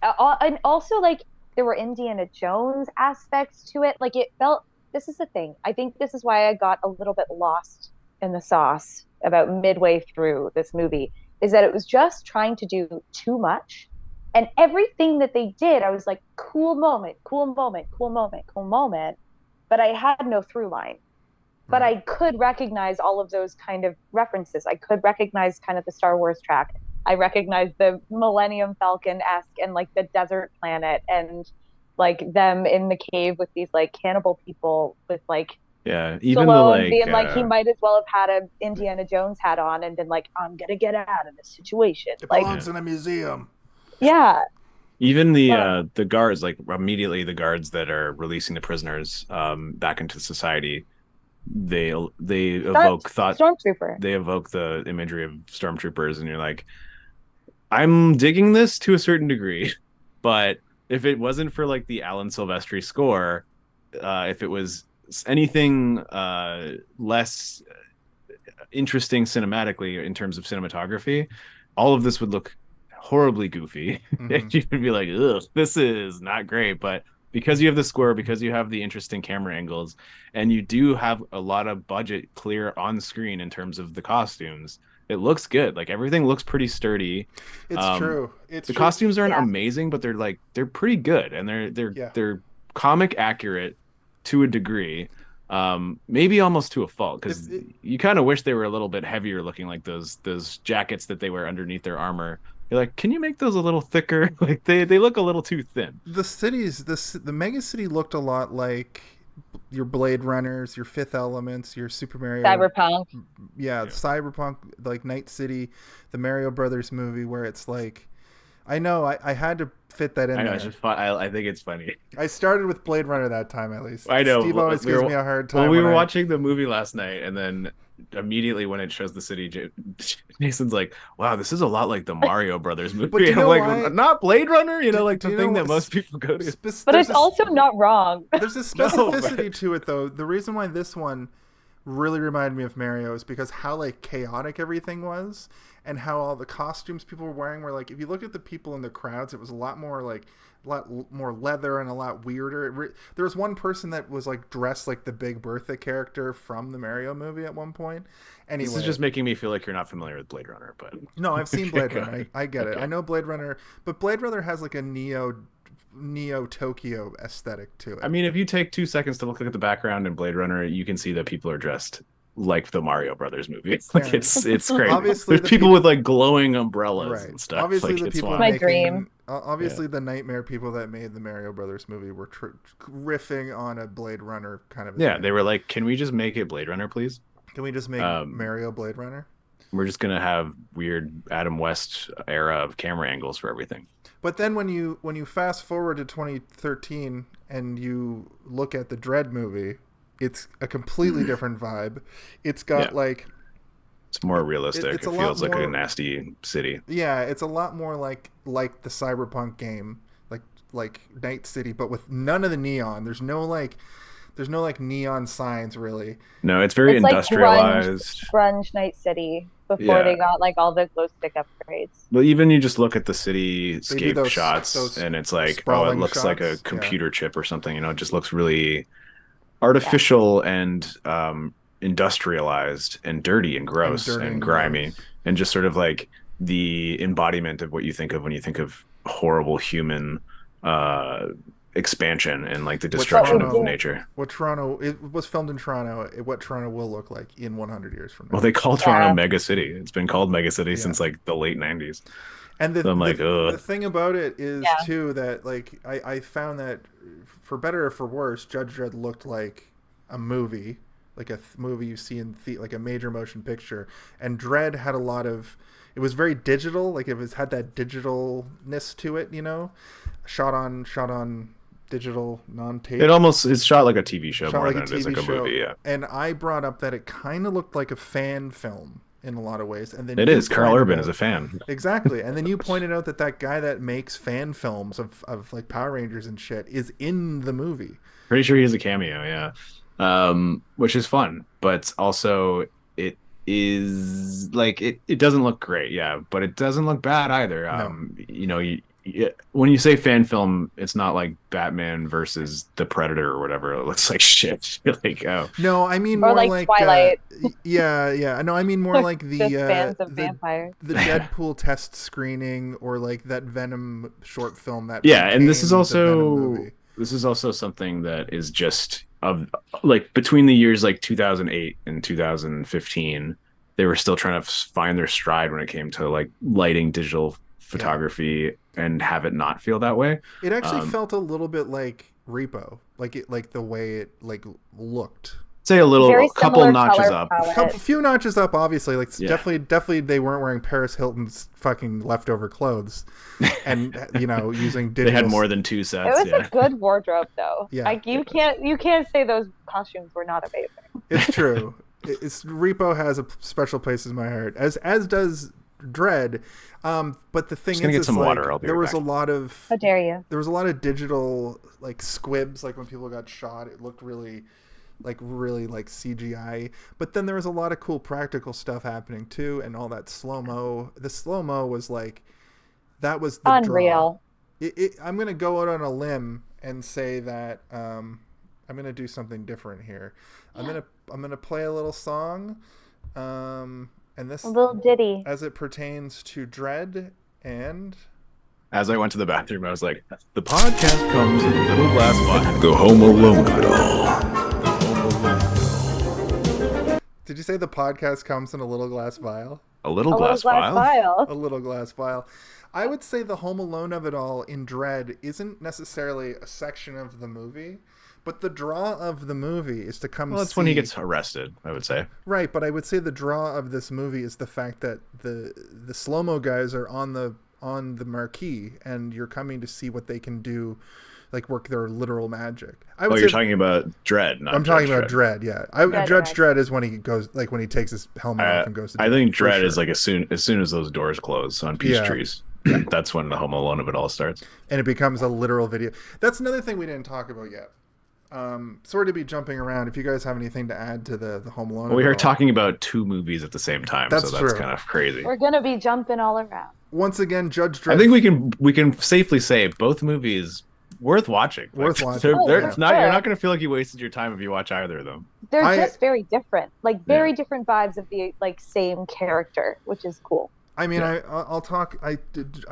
and also like there were Indiana Jones aspects to it. Like it felt. This is the thing. I think this is why I got a little bit lost in the sauce about midway through this movie, is that it was just trying to do too much. And everything that they did, I was like, cool moment, cool moment, cool moment, cool moment. But I had no through line. But I could recognize all of those kind of references. I could recognize kind of the Star Wars track. I recognized the Millennium Falcon-esque and like the desert planet and like them in the cave with these like cannibal people with like even Stallone the like being like he might as well have had a Indiana Jones hat on and been like, I'm gonna get out of this situation. It like belongs in a museum. Yeah. Even the guards, like immediately the guards that are releasing the prisoners back into society, they evoke Stormtrooper. They evoke the imagery of stormtroopers, and you're like, I'm digging this to a certain degree, but if it wasn't for like the Alan Silvestri score, if it was anything less interesting cinematically in terms of cinematography, all of this would look horribly goofy. And you'd be like, ugh, this is not great. But because you have the score, because you have the interesting camera angles, and you do have a lot of budget clear on screen in terms of the costumes, it looks good. Like everything looks pretty sturdy. It's true. The costumes aren't amazing, but they're pretty good, and they're comic accurate to a degree. Maybe almost to a fault, because you kind of wish they were a little bit heavier looking, like those jackets that they wear underneath their armor. You're like, can you make those a little thicker? Like they look a little too thin. The mega city looked a lot like your Blade Runners, your Fifth Elements, your Super Mario, Cyberpunk. Yeah, Cyberpunk, like Night City, the Mario Brothers movie, where it's like, I know I had to fit that in there. It's just fun. I think it's funny. I started with Blade Runner that time, at least. I know. Steve always gives me a hard time. Well, we were watching the movie last night, and then immediately when it shows the city, Jason's like, wow, this is a lot like the Mario Brothers movie. But I'm like, not Blade Runner, like the thing that most people go to. But it's also not wrong. There's a specificity to it, though. The reason why this one really reminded me of Mario is because how like chaotic everything was, and how all the costumes people were wearing were like, if you look at the people in the crowds, it was a lot more leather and a lot weirder. There was one person that was like dressed like the Big Bertha character from the Mario movie at one point. Anyway, this is just making me feel like you're not familiar with Blade Runner, but no, I've seen Blade Runner. I get it. I know Blade Runner, but Blade Runner has like a Neo Tokyo aesthetic to it. I mean, if you take 2 seconds to look at the background in Blade Runner, you can see that people are dressed like the Mario Brothers movie. Like it's great. Obviously, there's people with like glowing umbrellas and stuff. Obviously, like, the people my dream. Obviously, the nightmare people that made the Mario Brothers movie were riffing on a Blade Runner kind of. Thing. They were like, "Can we just make it Blade Runner, please? Can we just make Mario Blade Runner? We're just gonna have weird Adam West era of camera angles for everything." But then when you fast forward to 2013 and you look at the Dredd movie, it's a completely different vibe. It's got like, it's more realistic. It feels like a nasty city. Yeah, it's a lot more like the Cyberpunk game, like Night City, but with none of the neon. There's no neon signs really. No, it's very industrialized. Like grunge Night City before they got like all the glow stick upgrades. Well, even you just look at the cityscape shots, and it's like, oh, it looks like a computer chip or something. It just looks really artificial and industrialized and dirty and gross and grimy, and just sort of like the embodiment of what you think of when you think of horrible human expansion and like the destruction of nature. What Toronto, it was filmed in Toronto, what Toronto will look like in 100 years from now. Well, they call Toronto Mega City. It's been called Mega City since like the late 90s. And so I'm like, the thing about it is too that like I found that for better or for worse, Judge Dredd looked like a movie, like a movie you see in like a major motion picture, and Dredd had a lot of. It was very digital, like it had that digitalness to it, you know, shot on digital non-tape. It's shot like a TV show more than it is like a movie. Yeah. And I brought up that it kind of looked like a fan film in a lot of ways, and then it is. Carl Urban is a fan. Exactly, and then you pointed out that guy that makes fan films of like Power Rangers and shit is in the movie. Pretty sure he has a cameo, yeah, which is fun, but also it is like it doesn't look great, yeah, but it doesn't look bad either. No. You know, when you say fan film, it's not like Batman versus the Predator or whatever. It looks like shit. Like, oh no, I mean more like Twilight. Yeah. No, I mean more like the fans of vampires. The Deadpool test screening, or like that Venom short film that. Yeah, and this is also something that is just of like between the years like 2008 and 2015, they were still trying to find their stride when it came to like lighting digital photography and have it not feel that way. It actually felt a little bit like Repo, like the way it like looked. Say a couple notches up, few notches up. Obviously, like definitely, they weren't wearing Paris Hilton's fucking leftover clothes, and you know, using digital. They had more than 2 sets. It was a good wardrobe, though. Yeah, like you can't say those costumes were not amazing. It's true. Repo has a special place in my heart, as does Dredd. But the thing is, get some water. I'll be there right was back. a lot of. How dare you? There was a lot of digital like squibs, like when people got shot, it looked really like CGI, but then there was a lot of cool practical stuff happening too, and all that slow-mo. The slow-mo was like, that was the unreal draw. I'm gonna go out on a limb and say that I'm gonna do something different here. I'm gonna play a little song, and this a little ditty as it pertains to Dredd. And as I went to the bathroom, I was like, the podcast comes in a little glass vial. The Home Alone of it all. Did you say the podcast comes in a little glass vial? A little glass vial? A little glass vial. I would say the Home Alone of it all in Dredd isn't necessarily a section of the movie, but the draw of the movie is to come. Well, that's when he gets arrested, I would say. Right, but I would say the draw of this movie is the fact that the slow-mo guys are on the marquee, and you're coming to see what they can do, like work their literal magic. You're talking about Dredd, not I'm talking about Dredd. Yeah. Judge Dredd is when he goes, like when he takes his helmet off and goes to. I think Dredd is like as soon as those doors close on Peachtrees. That's when the Home Alone of it all starts. And it becomes a literal video. That's another thing we didn't talk about yet. Sorry to be jumping around. If you guys have anything to add to the Home Alone. Well, we are talking about 2 movies at the same time, so that's kind of crazy. We're gonna be jumping all around. Once again, Judge Dredd. I think we can safely say both movies worth watching. Worth watching. You're not going to feel like you wasted your time if you watch either of them. They're just very different, like very different vibes of the like same character, which is cool. I mean, I'll talk. I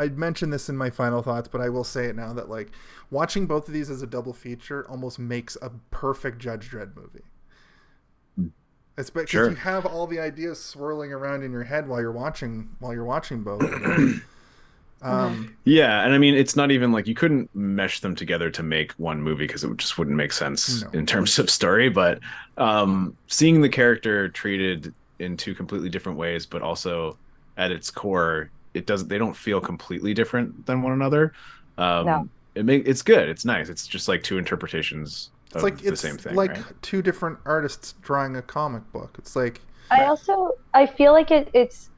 mentioned this in my final thoughts, but I will say it now that like watching both of these as a double feature almost makes a perfect Judge Dredd movie. It's because you have all the ideas swirling around in your head while you're watching both. Yeah, and I mean, it's not even like you couldn't mesh them together to make one movie because it just wouldn't make sense in terms of story. But seeing the character treated in 2 completely different ways, but also at its core, they don't feel completely different than one another. It's good. It's nice. It's just like 2 interpretations. It's like the same thing. Like right? 2 different artists drawing a comic book. It's like I feel like it's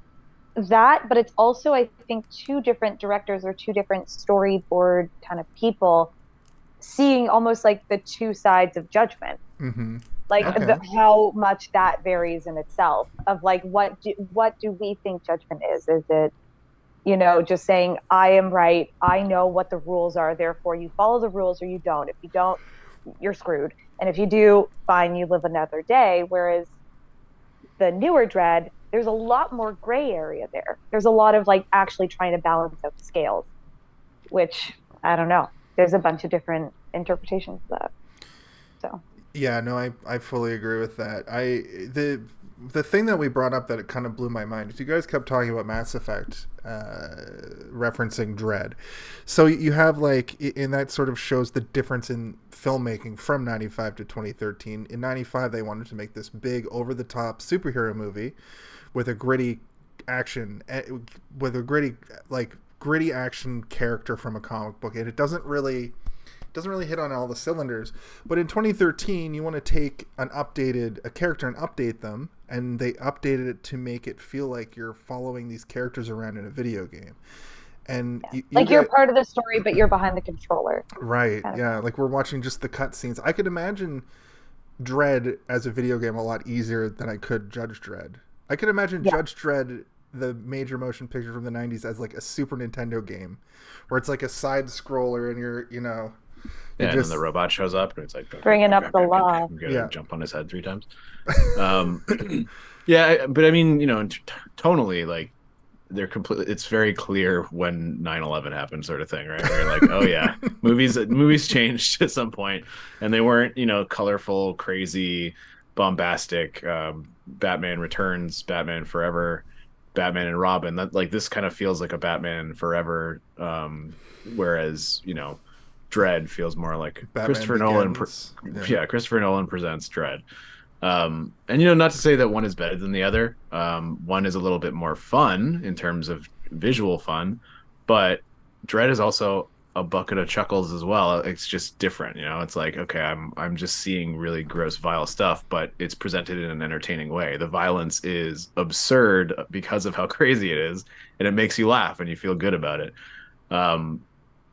that, but it's also I think 2 different directors or 2 different storyboard kind of people seeing almost like the 2 sides of Judgment. Mm-hmm. Like how much that varies in itself of like what do we think Judgment is? Is it, you know, just saying I am right, I know what the rules are, therefore you follow the rules or you don't. If you don't, you're screwed. And if you do, fine, you live another day. Whereas the newer Dredd, there's a lot more gray area there. There's a lot of like actually trying to balance out the scales, which I don't know. There's a bunch of different interpretations of that. So yeah, no, I fully agree with that. The thing that we brought up that it kind of blew my mind is you guys kept talking about Mass Effect, referencing Dredd. So you have like, and that sort of shows the difference in filmmaking from 95 to 2013. In 95, they wanted to make this big, over-the-top superhero movie with a gritty action, gritty action character from a comic book, and it doesn't really hit on all the cylinders. But in 2013, you want to take a character and update them, and they updated it to make it feel like you're following these characters around in a video game. And you're part of the story, but you're behind the controller. Right, yeah. Like we're watching just the cutscenes. I could imagine Dredd as a video game a lot easier than I could Judge Dredd. I could imagine Judge Dredd, the major motion picture from the 90s, as like a Super Nintendo game, where it's like a side scroller and you're, and then the robot shows up and it's like bringing up the law. I'm gonna jump on his head 3 times. Yeah, but I mean, tonally, like they're completely. It's very clear when 9/11 happened, sort of thing, right? Where like, oh yeah, movies changed at some point, and they weren't, colorful, crazy, bombastic. Batman Returns, Batman Forever, Batman and Robin. That like this kind of feels like a Batman Forever, whereas Dredd feels more like Batman Christopher Begins. Nolan. Christopher Nolan presents Dredd. And not to say that one is better than the other. One is a little bit more fun in terms of visual fun, but Dredd is also a bucket of chuckles as well. It's just different, It's like, okay, I'm just seeing really gross, vile stuff, but it's presented in an entertaining way. The violence is absurd because of how crazy it is, and it makes you laugh and you feel good about it.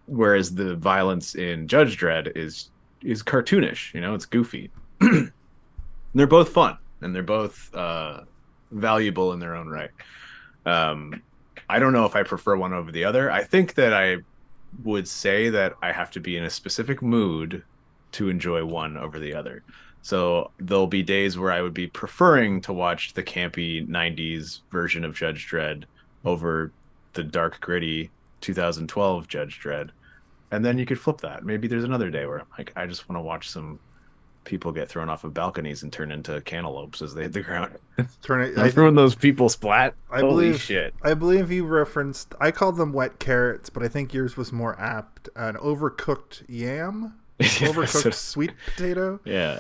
Whereas the violence in Judge Dredd is cartoonish, it's goofy. They're both fun and they're both valuable in their own right. I don't know if I prefer one over the other. I think that I would say that I have to be in a specific mood to enjoy one over the other. So there'll be days where I would be preferring to watch the campy 90s version of Judge Dredd over the dark, gritty 2012 Judge Dredd. And then you could flip that. Maybe there's another day where I'm like, I just want to watch some people get thrown off of balconies and turn into cantaloupes as they hit the ground. When those people splat. Holy shit. I believe you referenced, I called them wet carrots, but I think yours was more apt. An overcooked yam? Overcooked sweet potato? Yeah,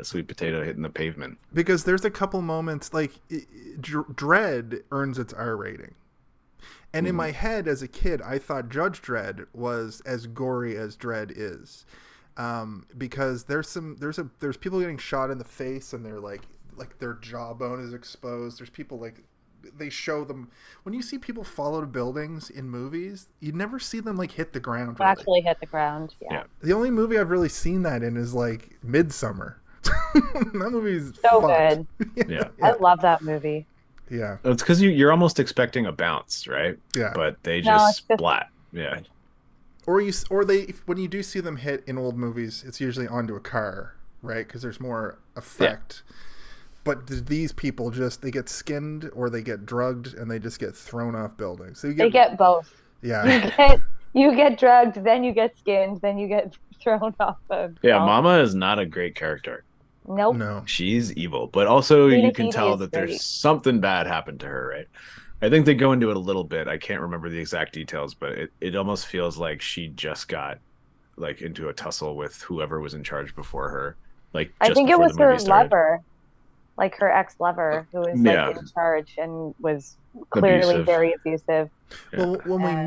sweet potato hitting the pavement. Because there's a couple moments, like, Dredd earns its R rating. And in my head as a kid, I thought Judge Dredd was as gory as Dredd is. Because there's people getting shot in the face and they're like their jawbone is exposed. There's people like they show them when you see people fall out of buildings in movies, you never see them like hit the ground. Really. Actually hit the ground. Yeah. The only movie I've really seen that in is like Midsummer. That movie's so fucked. good. Yeah. I love that movie. Yeah. It's because you're almost expecting a bounce, right? Yeah. But they just splat. Yeah. Or when you do see them hit in old movies, it's usually onto a car, right? Because there's more effect. Yeah. But these people they get skinned or they get drugged and they just get thrown off buildings. So they get both. Yeah. You get drugged, then you get skinned, then you get thrown off of. Yeah, Mama is not a great character. Nope. No. She's evil, but also you can tell that there's something bad happened to her, right? I think they go into it a little bit. I can't remember the exact details, but it almost feels like she just got like into a tussle with whoever was in charge before her. Like I think it was her lover, like her ex-lover, who was like in charge and was clearly very abusive. Well, when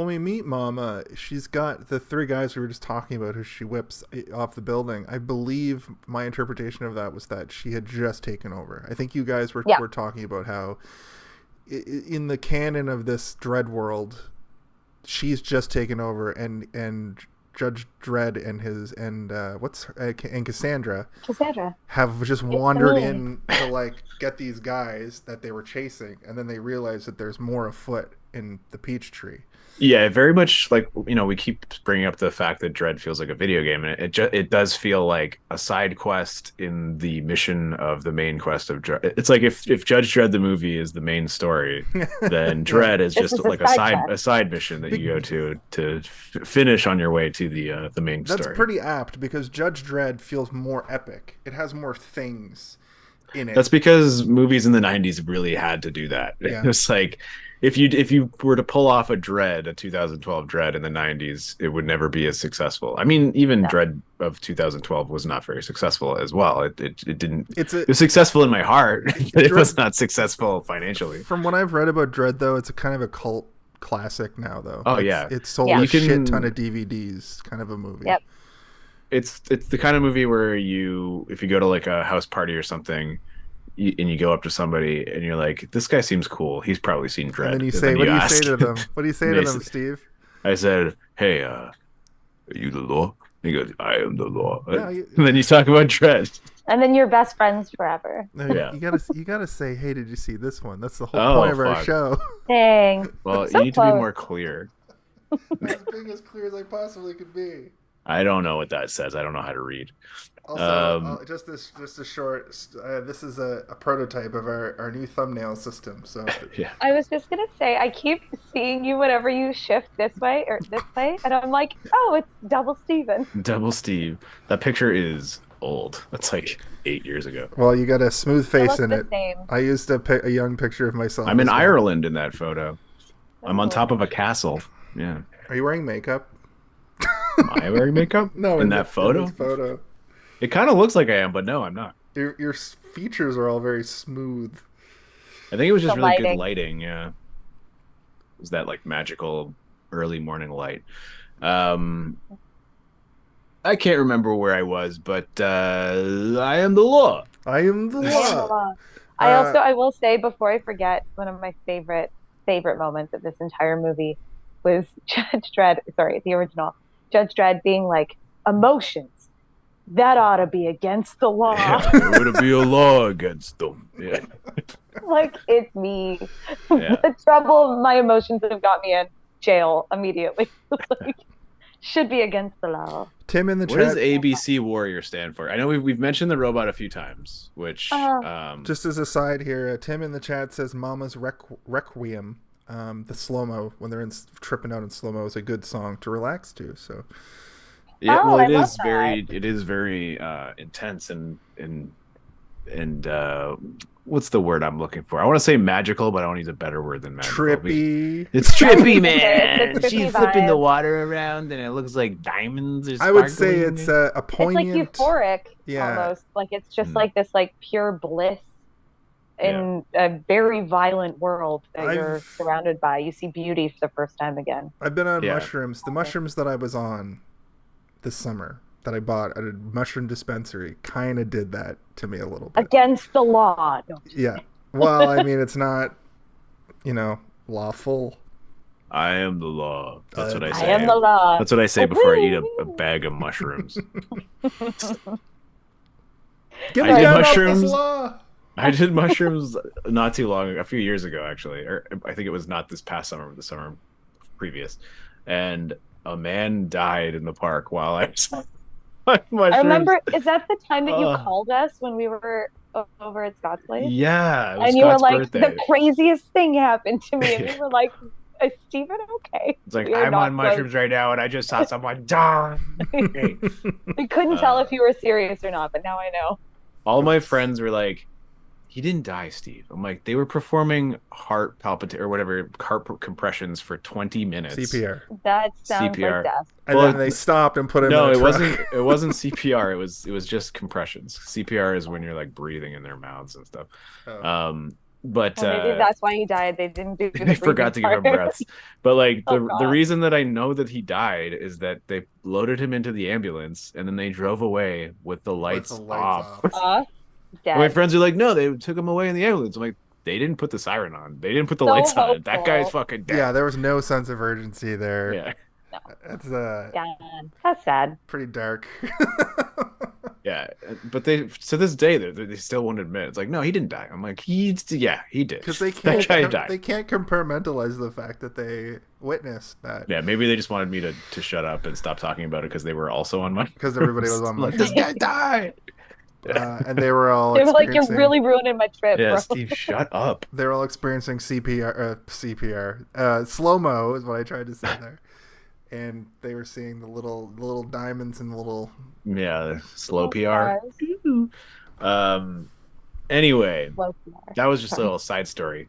we meet Mama, she's got the 3 guys we were just talking about who she whips off the building. I believe my interpretation of that was that she had just taken over. I think you guys were talking about how in the canon of this Dredd world, she's just taken over, and Judge Dredd and Cassandra have just wandered in to like get these guys that they were chasing, and then they realize that there's more afoot in the Peachtree. Yeah, very much like, we keep bringing up the fact that Dredd feels like a video game, and it does feel like a side quest in the mission of the main quest of Dredd. It's like if Judge Dredd the movie is the main story, then Dredd is This just is a like side a side mission that you go to finish on your way to the main story. That's pretty apt because Judge Dredd feels more epic. It has more things in it. That's because movies in the 90s really had to do that. Yeah. It's like if you were to pull off a 2012 Dredd in the 90s, it would never be as successful. I mean, even Dredd of 2012 was not very successful as well. It didn't. It was successful in my heart, but it was not successful financially. From what I've read about Dredd, though, it's a kind of a cult classic now, though. Oh, yeah. It's sold a shit ton of DVDs, kind of a movie. Yep. It's the kind of movie where if you go to like a house party or something, and you go up to somebody and you're like, this guy seems cool. He's probably seen Dredd. And then you say, what do you say to them? What do you say to them, Steve? I said, hey, are you the law? And he goes, I am the law. No, and then you talk about Dredd. And then you're best friends forever. No, Yeah. You gotta say, hey, did you see this one? That's the whole point of our show. Dang. Well, So you need to close. be more clear. Being as clear as I possibly could be. I don't know what that says. I don't know how to read. Also, just a short. This is a prototype of our new thumbnail system. So Yeah. I was just gonna say, I keep seeing you whenever you shift this way or this way, and I'm like, oh, it's double Steven. Double Steve. That picture is old. That's like 8 years ago. well, you got a smooth face look in the it. same. I used a young picture of myself. I'm in as well. Ireland in that photo. I'm on top of a castle. Yeah. Are you wearing makeup? Am I wearing makeup? No, in that photo? In this photo. It kind of looks like I am, but no, I'm not. Your features are all very smooth. I think it was just The really lighting. good lighting. Yeah. It was that like magical early morning light. I can't remember where I was, but I am the law. I am the law. I will say before I forget, one of my favorite moments of this entire movie was Judge Dredd. Sorry, the original Judge Dredd being like, emotions. That ought to be against the law. Yeah, would it be a law against them? Yeah. Like, it's me. Yeah. The trouble my emotions have got me in jail immediately. Like, should be against the law. Tim in the What does chat. ABC Warrior stand for? I know we've mentioned the robot a few times, which Just as a side here, Tim in the chat says Mama's Requiem. The slow-mo, when they're tripping out in slow-mo, is a good song to relax to. So yeah, Oh, well, I it love is very intense and what's the word I'm looking for? I want to say magical, but I want to use a better word than magical. trippy. It's trippy, It's man. a trippy She's flipping the vibe. water around, and it looks like diamonds. Are I would say sparkling. it's a It's like poignant. euphoric Yeah. almost. Like, it's just Mm. like this like pure bliss in a very violent world that you're I've- surrounded by. You see beauty for the first time again. I've been on Yeah. mushrooms. The mushrooms that I was on this summer that I bought at a mushroom dispensary kind of did that to me a little bit. Against the law. No, Yeah. Well, I mean, it's not, lawful. I am the law. That's what I say. I am the law. That's what I say before I eat a bag of mushrooms. Get I did down off mushrooms. this law. I did mushrooms not too long, a few years ago, actually. Or I think it was not this past summer, but the summer previous. And a man died in the park while I was on mushrooms. I remember, is that the time that you Ugh. called us when we were over at Scott's place? Yeah, it was And you were Scott's like, birthday. the craziest thing happened to me. And we were like, is Steven okay? It's like, We are I'm not on mushrooms right now, and I just saw someone die. We couldn't tell if you were serious or not, but now I know. All my friends were like, he didn't die, Steve. I'm like, they were performing heart palpitation or whatever, heart compressions for 20 minutes. CPR. That sounds CPR. like death. And Well, then they stopped and put him No, in a it truck. wasn't CPR. It was just compressions. CPR is when you're like breathing in their mouths and stuff. Oh. But Well, maybe that's why he died. They didn't do the they forgot to give him breathing breaths. But like Oh, the God. reason that I know that he died is that they loaded him into the ambulance and then they drove away with the lights, the lights off. off. part. Dead. And my friends are like, no, they took him away in the ambulance. I'm like, they didn't put the siren on. They didn't put the So lights on. That hopeful. guy's fucking dead. Yeah, there was no sense of urgency there. Yeah. It's Yeah, that's sad. pretty dark. Yeah, but they to this day they still won't admit. It's like, no, he didn't die. I'm like, he did. Because they That guy can't died. they can't compartmentalize the fact that they witnessed that. Yeah, maybe they just wanted me to shut up and stop talking about it because they were also on my. Because everybody was on like, my this guy died. and they were all They were like, "You're really ruining my trip, Yeah, bro." Steve, shut up. They're all experiencing CPR, slow mo is what I tried to say there, and they were seeing the little diamonds and the little slow PR. Anyway, that was just a little side story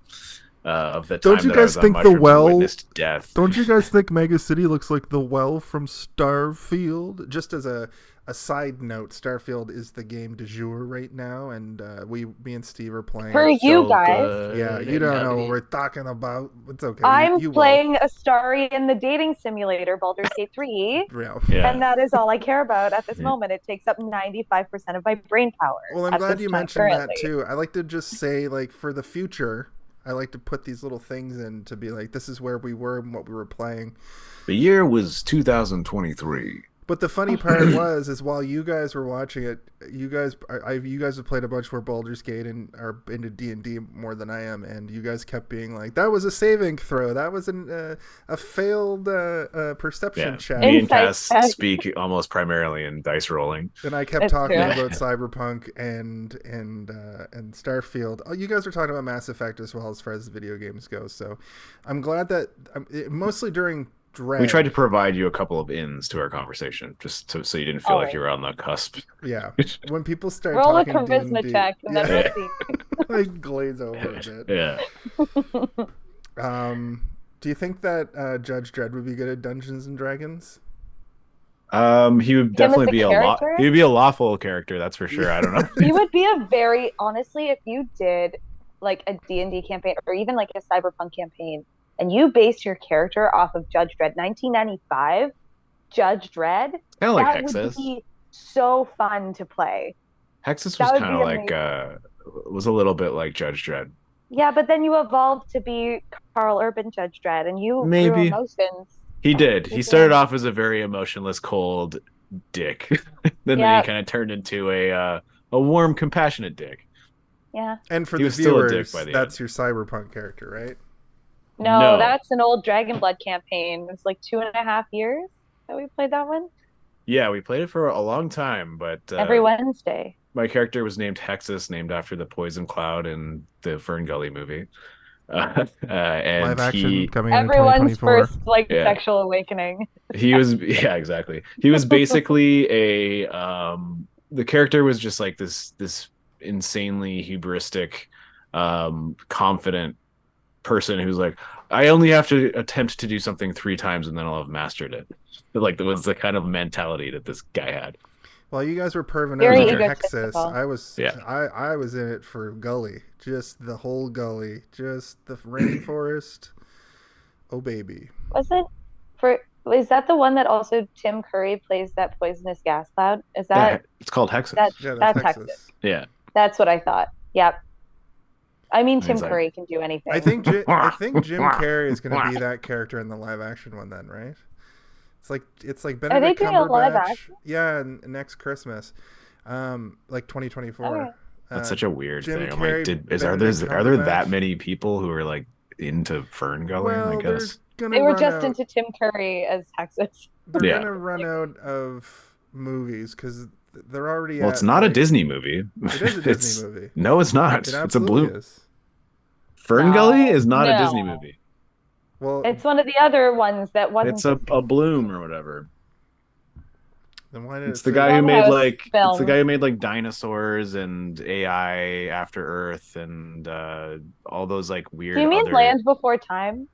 of the time. Don't you that I guys was on think the mushrooms and well? witnessed death. Don't you guys think Mega City looks like the well from Starfield? Just as a side note, Starfield is the game du jour right now, and me and Steve are playing. For you guys, yeah, you don't know what we're talking about. It's okay. I'm you playing a story in the dating simulator, Baldur's Gate 3, Yeah. and that is all I care about at this moment. It takes up 95% of my brain power. Well, I'm glad you mentioned that too. I like to just say, like, for the future, I like to put these little things in to be like, this is where we were and what we were playing. The year was 2023. But the funny part is while you guys were watching it, you guys have played a bunch more Baldur's Gate and are into D&D more than I am, and you guys kept being like, that was a saving throw, that was a failed perception check. Me and Cass speak almost primarily in dice rolling, and I kept talking about Cyberpunk and Starfield. Oh, you guys are talking about Mass Effect as well as far as video games go. So I'm glad that mostly during Dredd, we tried to provide you a couple of ins to our conversation, just so you didn't feel like you were on the cusp. Yeah, when people start roll a talking charisma D&D, check, and then we'll see. I glaze over a bit. Yeah. Do you think that Judge Dredd would be good at Dungeons and Dragons? He would definitely be he would be a lawful character, that's for sure. I don't know. He would be honestly, if you did like a D&D campaign or even like a Cyberpunk campaign, and you based your character off of Judge Dredd, 1995, Judge Dredd, Kind of like that Hexus. would be so fun to play. Hexus was kind of like was a little bit like Judge Dredd. Yeah, but then you evolved to be Carl Urban Judge Dredd, and you grew emotions. He did. He started off as a very emotionless, cold dick. Then he kind of turned into a warm, compassionate dick. Yeah. And for the viewers, that's your Cyberpunk character, right? No, that's an old Dragon Blood campaign. It's like 2.5 years that we played that one. Yeah, we played it for a long time, but every Wednesday. My character was named Hexus, named after the poison cloud in the Fern Gully movie. And live action coming everyone's first sexual awakening. He was exactly. He was basically the character was just like this insanely hubristic, confident person who's like, I only have to attempt to do something 3 times and then I'll have mastered it. Like, that was the kind of mentality that this guy had. While you guys were perving over Hexus, I was in it for Gully, just the whole Gully, just the rainforest. Oh baby. Is that the one that also Tim Curry plays that poisonous gas cloud? Is that? It's called Hexus. That's Hexus. Yeah. That's what I thought. Yep. I mean, Tim Curry can do anything. I think Jim Carrey is going to be that character in the live action one, then, right? It's like Benedict Are they doing a live action? Yeah, next Christmas, like 2024. Okay. That's such a weird thing. I'm Carrey, like, are there that many people who are like into Fern Gully? Well, I guess they were just into Tim Curry as Hexus. They're gonna run out of movies because they're already. Well, it's not a Disney movie. It is a Disney movie. No, it's not. It's a blue. Fern Gully is not a Disney movie. Well, it's one of the other ones that wasn't. It's a Bloom or whatever. Then why did it's the guy who made it's the guy who made like dinosaurs and AI After Earth and all those like weird. Do you mean Land Before Time?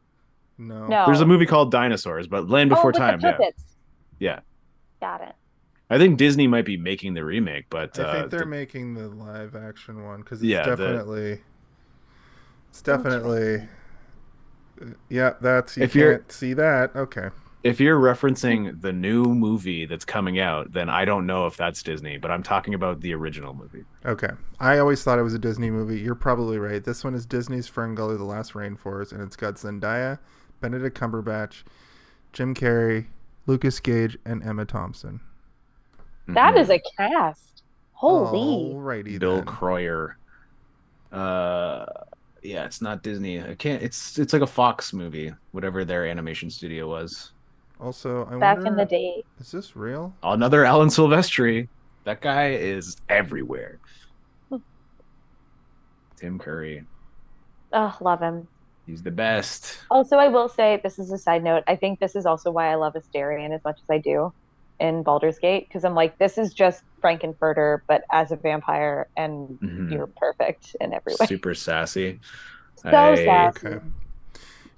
No. There's a movie called Dinosaurs, but Land Before Time. Yeah. Got it. I think Disney might be making the remake, but I think they're making the live action one because it's definitely. Yeah, that's you can't see that. Okay. If you're referencing the new movie that's coming out, then I don't know if that's Disney, but I'm talking about the original movie. Okay. I always thought it was a Disney movie. You're probably right. This one is Disney's Fern Gully, The Last Rainforest, and it's got Zendaya, Benedict Cumberbatch, Jim Carrey, Lucas Gage, and Emma Thompson. That is a cast. Holy. Alrighty Bill then. Croyer. Yeah, it's not Disney. I can't. It's like a Fox movie, whatever their animation studio was. Also, I Back wonder, in the day. is this real? Another Alan Silvestri. That guy is everywhere. Tim Curry. Oh, love him. He's the best. Also, I will say, this is a side note. I think this is also why I love Asterion as much as I do in Baldur's Gate, because I'm like, this is just Frankenfurter, but as a vampire, and you're perfect in every way. Super sassy. So sassy. Okay.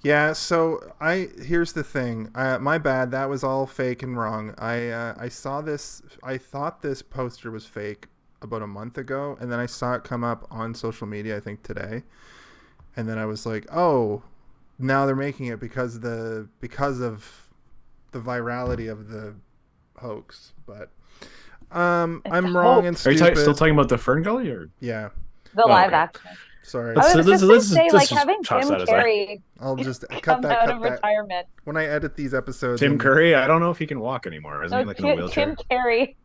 Yeah, so here's the thing. My bad. That was all fake and wrong. I saw this. I thought this poster was fake about a month ago, and then I saw it come up on social media, I think today. And then I was like, oh, now they're making it because of the virality of the hoax. But I'm wrong and Are you stupid. still talking about the Ferngully, or The live action. Sorry. I was just going to say, like, just having toss Tim that aside. Curry I'll just come out of retirement. When I edit these episodes. Tim Curry, I don't know if he can walk anymore. Isn't he like in a wheelchair? Tim Curry.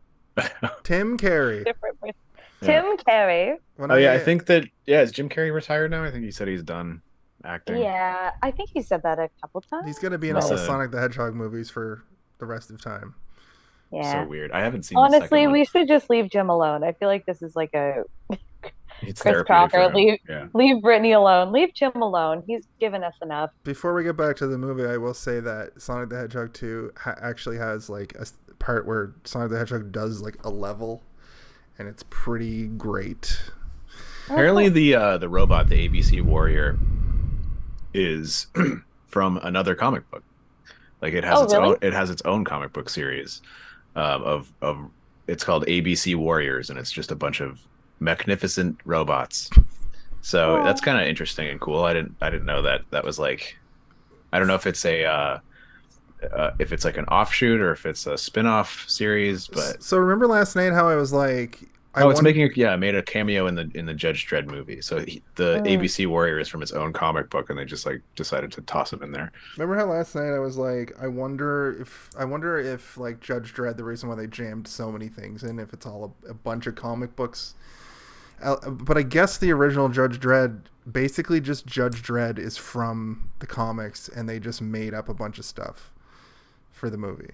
Tim Curry. Different with Tim Curry. I think that, is Jim Carrey retired now? I think he said he's done acting. Yeah, I think he said that a couple times. He's going to be in all the Sonic the Hedgehog movies for the rest of time. Yeah. So weird. I haven't seen Honestly, we should just leave Jim alone. I feel like this is like a Chris Crocker. Leave Brittany alone. Leave Jim alone. He's given us enough. Before we get back to the movie, I will say that Sonic the Hedgehog 2 actually has like a part where Sonic the Hedgehog does like a level, and it's pretty great. Apparently, the robot, the ABC Warrior, is from another comic book. Like it has its own comic book series of it's called ABC Warriors, and it's just a bunch of magnificent robots. So that's kind of interesting and cool. I didn't know that was like, I don't know if it's if it's like an offshoot or if it's a spin-off series, but so remember last night how I was like, made a cameo in the Judge Dredd movie. So the ABC Warrior is from its own comic book, and they just like decided to toss him in there. Remember how last night I was like, I wonder if like Judge Dredd, the reason why they jammed so many things in, if it's all a bunch of comic books. But I guess the original Judge Dredd, basically just Judge Dredd is from the comics, and they just made up a bunch of stuff for the movie,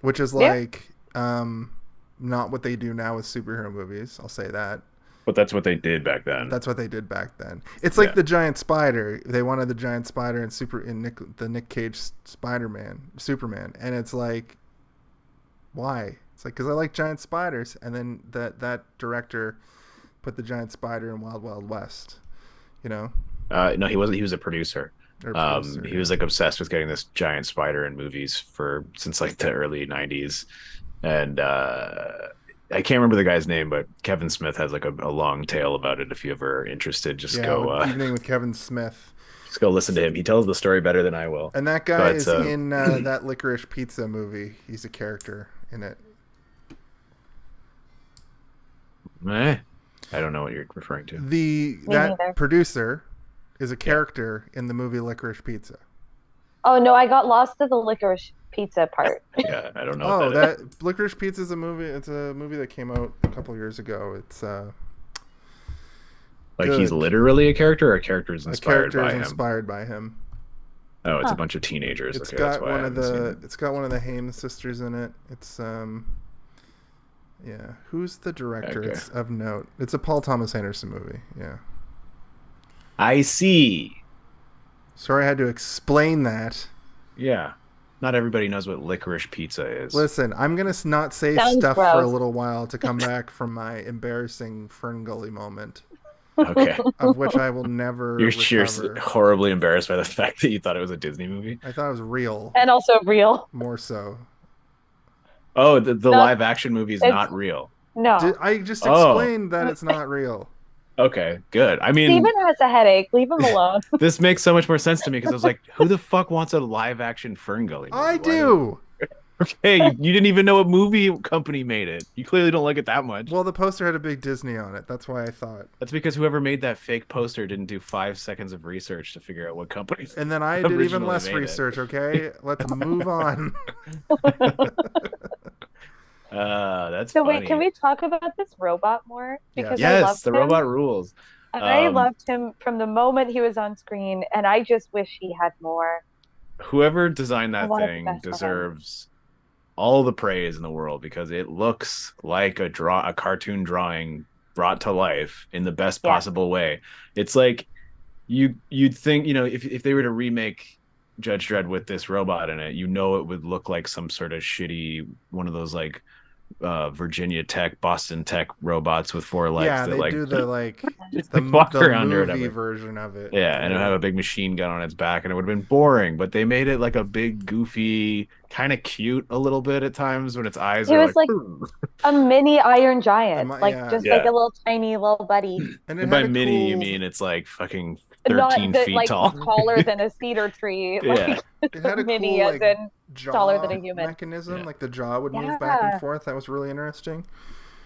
which is like not what they do now with superhero movies. I'll say that. But that's what they did back then. It's like the giant spider. They wanted the giant spider in the Nick Cage Superman, and it's like, why? It's like, because I like giant spiders, and then that director put the giant spider in Wild Wild West, you know? No, he wasn't. He was a producer. He was like obsessed with getting this giant spider in movies since like the early 90s. And I can't remember the guy's name, but Kevin Smith has like a long tale about it. If you're ever interested, just go. Evening with Kevin Smith. Just go listen to him. He tells the story better than I will. And that guy is in that Licorice Pizza movie. He's a character in it. I don't know what you're referring to. That producer is a character in the movie Licorice Pizza. Oh no, I got lost to the Licorice Pizza part. Yeah, I don't know. That Licorice Pizza is a movie. It's a movie that came out a couple years ago. It's like he's literally a character, or a character is inspired by him. Oh, it's a bunch of teenagers. It's got one of the Hames sisters in it. It's yeah. Who's the director? Okay. It's of note. It's a Paul Thomas Anderson movie. Yeah. I see. Sorry, I had to explain that. Yeah. Not everybody knows what Licorice Pizza is. Listen, I'm going to not say stuff for a little while to come back from my embarrassing Ferngully moment. Okay. Of which I will never You're horribly embarrassed by the fact that you thought it was a Disney movie? I thought it was real. And also real. More so. Oh, the live action movie is not real. No. I just explained that it's not real. Okay, good. I mean, Steven has a headache. Leave him alone. This makes so much more sense to me because I was like, who the fuck wants a live action Ferngully movie? I do. Okay, you didn't even know what movie company made it. You clearly don't like it that much. Well, the poster had a big Disney on it. That's why I thought. That's because whoever made that fake poster didn't do 5 seconds of research to figure out what company. And then I did even less research, okay? Let's move on. That's So funny. wait, can we talk about this robot more? Because I Yes. loved The him. robot rules. I loved him from the moment he was on screen, and I just wish he had more. Whoever designed I that wanted the thing best for him. deserves all the praise in the world because it looks like a cartoon drawing brought to life in the best Yeah. possible way. It's like you'd think, if they were to remake Judge Dredd with this robot in it, it would look like some sort of shitty one of those like Virginia Tech, Boston Tech robots with four legs Yeah, that they like do the like walk the around or movie whatever. version of it. Yeah, and it would have a big machine gun on its back, and it would have been boring. But they made it like a big, goofy, kind of cute a little bit at times when its eyes He are was like a mini Iron Giant, like yeah. just like a little tiny little buddy. And it And by had a mini, you cool, mean it's like fucking Not 13 that feet like tall. taller than a cedar tree. Yeah. Like it had a mini cool as like in jaw taller than a human. mechanism, Yeah. like the jaw would move back Yeah. and forth. That was really interesting.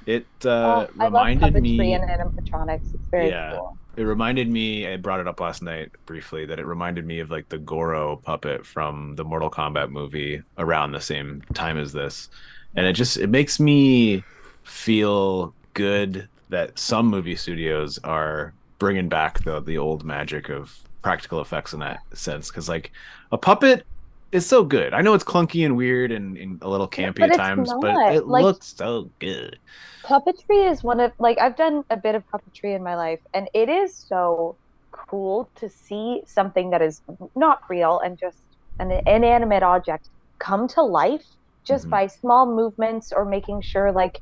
It I love reminded puppetry me. and animatronics. It's very Yeah. cool. It reminded me, I brought it up last night briefly, that it reminded me of like the Goro puppet from the Mortal Kombat movie around the same time as this. And it makes me feel good that some movie studios are bringing back the old magic of practical effects in that sense. Because like a puppet is so good. I know it's clunky and weird and a little campy But at it's times, not. but it Like, looks so good. puppetry is one of like I've done a bit of puppetry in my life, and it is so cool to see something that is not real and just an inanimate object come to life just Mhm. by small movements or making sure like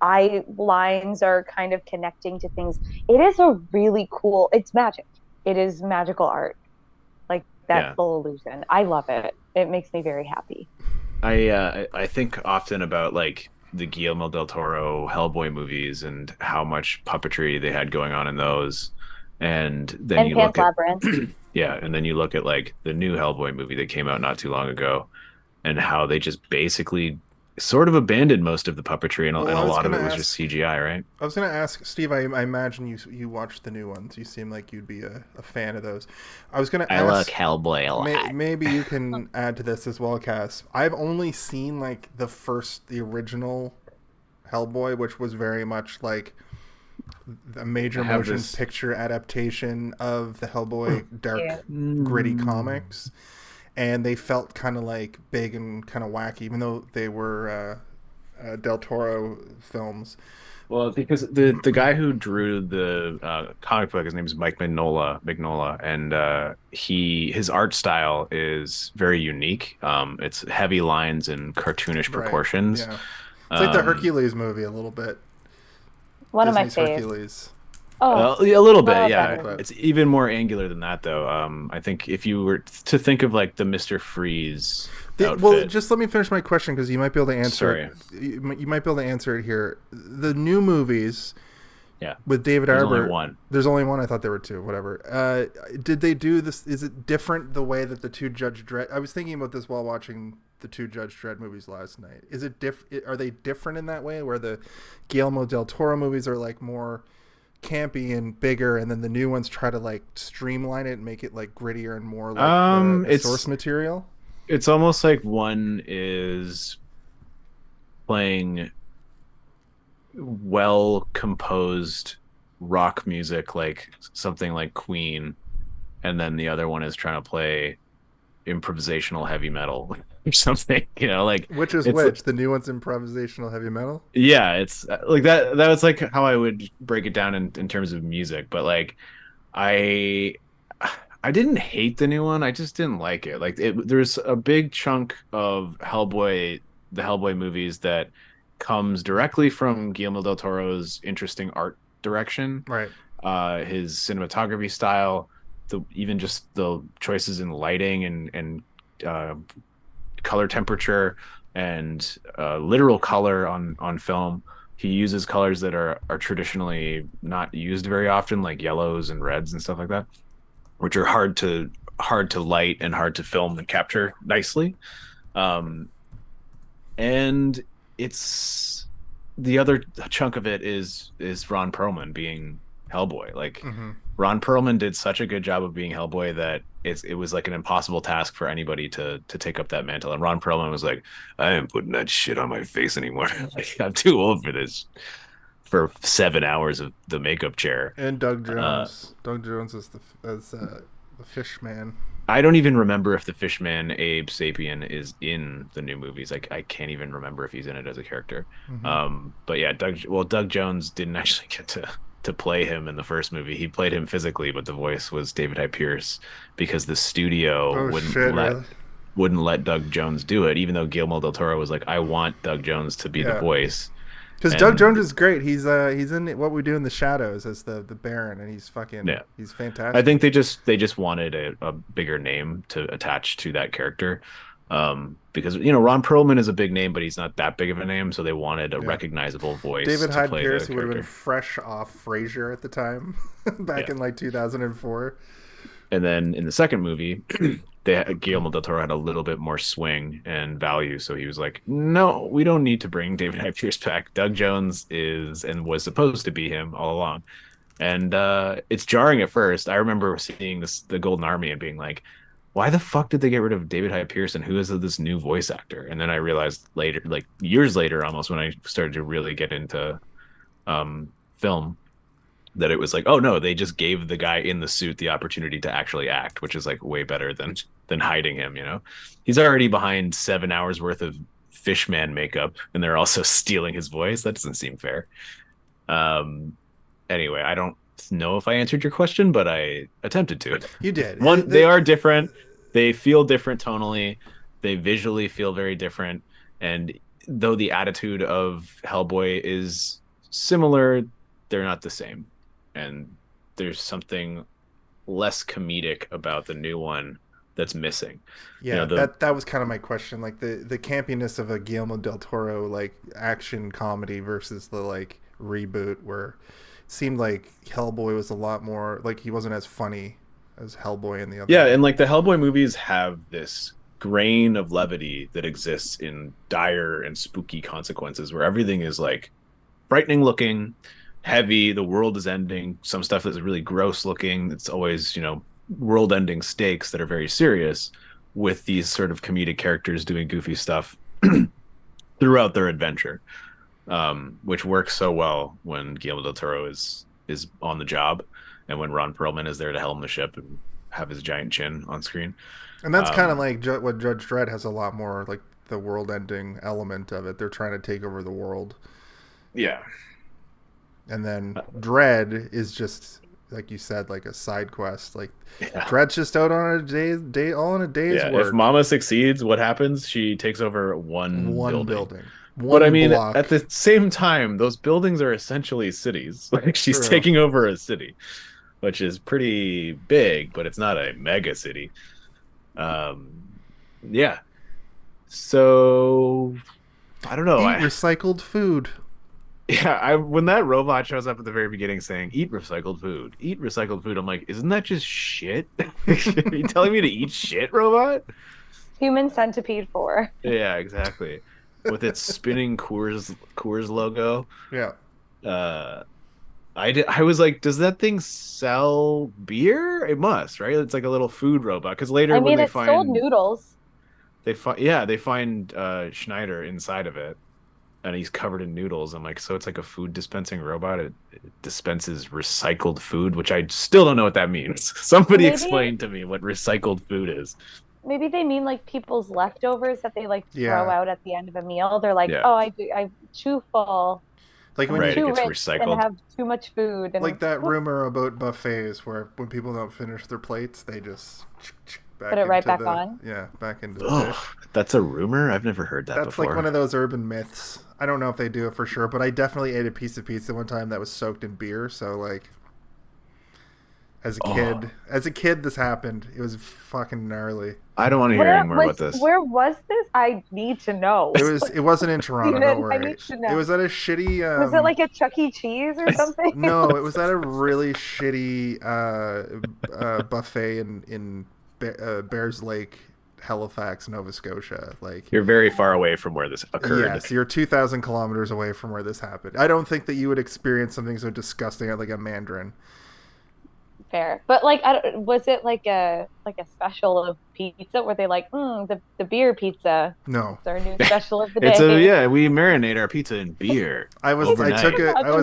eye lines are kind of connecting to things. It is a really cool, it's magic. It is magical art. Like that Yeah. full illusion. I love it. It makes me very happy. I think often about like the Guillermo del Toro Hellboy movies and how much puppetry they had going on in those. And then And you Pan's look at Labyrinth. yeah, and then you look at like the new Hellboy movie that came out not too long ago and how they just basically sort of abandoned most of the puppetry and, Well, and I a was lot of it gonna was just CGI, right? I was going to ask Steve. I imagine you watched the new ones. You seem like you'd be a fan of those. I was going to ask. Hellboy a lot. Maybe you can add to this as well, Cass. I've only seen like the original Hellboy, which was very much like a major I have motion this- picture adaptation of the Hellboy dark, Yeah. gritty comics, and they felt kind of like big and kind of wacky, even though they were Del Toro films. Well, because the guy who drew the comic book, his name is Mike Mignola, and his art style is very unique. It's heavy lines and cartoonish proportions. Right. Yeah. It's like the Um, Hercules movie a little bit. One Disney's of my faves. Hercules. Oh, yeah, a little bit, Oh, yeah. better. It's even more angular than that, though. I think if you were to think of like the Mr. Freeze outfit, Well, just let me finish my question because you might be able to answer. Sorry. It. You might be able to answer it here. The new movies. Yeah. With David There's Arbor. only one. There's only one. I thought there were two. Whatever. Did they do this? Is it different the way that the two Judge Dredd? I was thinking about this while watching the two Judge Dredd movies last night. Is it Are they different in that way, where the Guillermo del Toro movies are like more campy and bigger, and then the new ones try to like streamline it and make it like grittier and more like the it's source material? It's almost like one is playing well composed rock music, like something like Queen, and then the other one is trying to play improvisational heavy metal or something. Like Which is which? The new one's improvisational heavy metal. Yeah, it's like that. That was like how I would break it down in terms of music. But like, I didn't hate the new one. I just didn't like it. Like, there's a big chunk of the Hellboy movies that comes directly from Guillermo del Toro's interesting art direction. Right. His cinematography style, even just the choices in lighting and color temperature and literal color on film. He uses colors that are traditionally not used very often, like yellows and reds and stuff like that, which are hard to light and hard to film and capture nicely. And it's the other chunk of it is Ron Perlman being Hellboy. Like Mm-hmm. Ron Perlman did such a good job of being Hellboy that it was like an impossible task for anybody to take up that mantle. And Ron Perlman was like, I ain't putting that shit on my face anymore. Like, I'm too old for this. For 7 hours of the makeup chair. And Doug Jones. Doug Jones is the fish man. I don't even remember if the Fishman Abe Sapien is in the new movies. Like I can't even remember if he's in it as a character. Mm-hmm. But yeah, Doug Jones didn't actually get to play him in the first movie. He played him physically, but the voice was David Hyde Pierce because the studio wouldn't let Doug Jones do it, even though Guillermo del Toro was like, I want Doug Jones to be the voice. Because Doug Jones is great. He's in What We Do in the Shadows as the Baron, and he's he's fantastic. I think they just wanted a bigger name to attach to that character, because Ron Perlman is a big name, but he's not that big of a name, so they wanted a recognizable voice. David to Hyde play Pierce, the who would have been character. fresh off Frasier at the time, back in like 2004. And then in the second movie, Guillermo del Toro had a little bit more swing and value, so he was like, no, we don't need to bring David Hyde Pierce back. Doug Jones is and was supposed to be him all along. And it's jarring at first. I remember seeing the Golden Army and being like, why the fuck did they get rid of David Hyde Pierce and who is this new voice actor? And then I realized later, like years later almost, when I started to really get into film, that it was like, oh no, they just gave the guy in the suit the opportunity to actually act, which is like way better than hiding him. He's already behind 7 hours worth of Fishman makeup, and they're also stealing his voice. That doesn't seem fair. Anyway, I don't know if I answered your question, but I attempted to. You did. They are different. They feel different tonally. They visually feel very different. And though the attitude of Hellboy is similar, they're not the same. And there's something less comedic about the new one that's missing. Yeah, that was kind of my question. Like the campiness of a Guillermo del Toro like action comedy versus the like reboot, where it seemed like Hellboy was a lot more like he wasn't as funny as Hellboy in the other. Yeah, and like the Hellboy movies have this grain of levity that exists in dire and spooky consequences, where everything is like frightening looking, heavy, the world is ending, some stuff that's really gross looking. It's always, world ending stakes that are very serious, with these sort of comedic characters doing goofy stuff throughout their adventure, which works so well when Guillermo del Toro is on the job and when Ron Perlman is there to helm the ship and have his giant chin on screen. And that's kind of like what Judge Dredd has a lot more, like the world ending element of it. They're trying to take over the world. Yeah. And then Dredd is just, like you said, like a side quest. Like Dredd's just out on a day's work. If Mama succeeds, what happens? She takes over one building. One but I mean, block. at the same time, those buildings are essentially cities. Like she's taking over a city, which is pretty big, but it's not a mega city. Yeah. So I don't know. Eat recycled food. Yeah, when that robot shows up at the very beginning saying, eat recycled food, I'm like, isn't that just shit? Are you telling me to eat shit, robot? Human Centipede 4. Yeah, exactly. With its spinning Coors logo. Yeah. I was like, does that thing sell beer? It must, right? It's like a little food robot. Because later when they find... sold noodles. They find Schneider inside of it. And he's covered in noodles. I'm like, so it's like a food dispensing robot. It dispenses recycled food, which I still don't know what that means. Somebody explain to me what recycled food is. Maybe they mean like people's leftovers that they like throw out at the end of a meal. They're like, I'm too full. Like when it too gets rich recycled. and have too much food. And like that rumor about buffets where when people don't finish their plates, they just put it right back on. Yeah, back into the dish. That's a rumor? I've never heard that before. That's like one of those urban myths. I don't know if they do it for sure, but I definitely ate a piece of pizza one time that was soaked in beer. So like, as a kid, this happened. It was fucking gnarly. I don't want to hear any more about this. Where was this? I need to know. It wasn't in Toronto. Don't worry. I need to know. It was at a shitty. Was it like a Chuck E. Cheese or something? No, it was at a really shitty buffet in Bears Lake Halifax, Nova Scotia. Like, you're very far away from where this occurred. yes, you're 2,000 kilometers away from where this happened. I don't think that you would experience something so disgusting like a mandarin. Fair, but like, was it like a special of pizza? Were they like, the beer pizza? No, It's our new special of the day. It's we marinate our pizza in beer. I was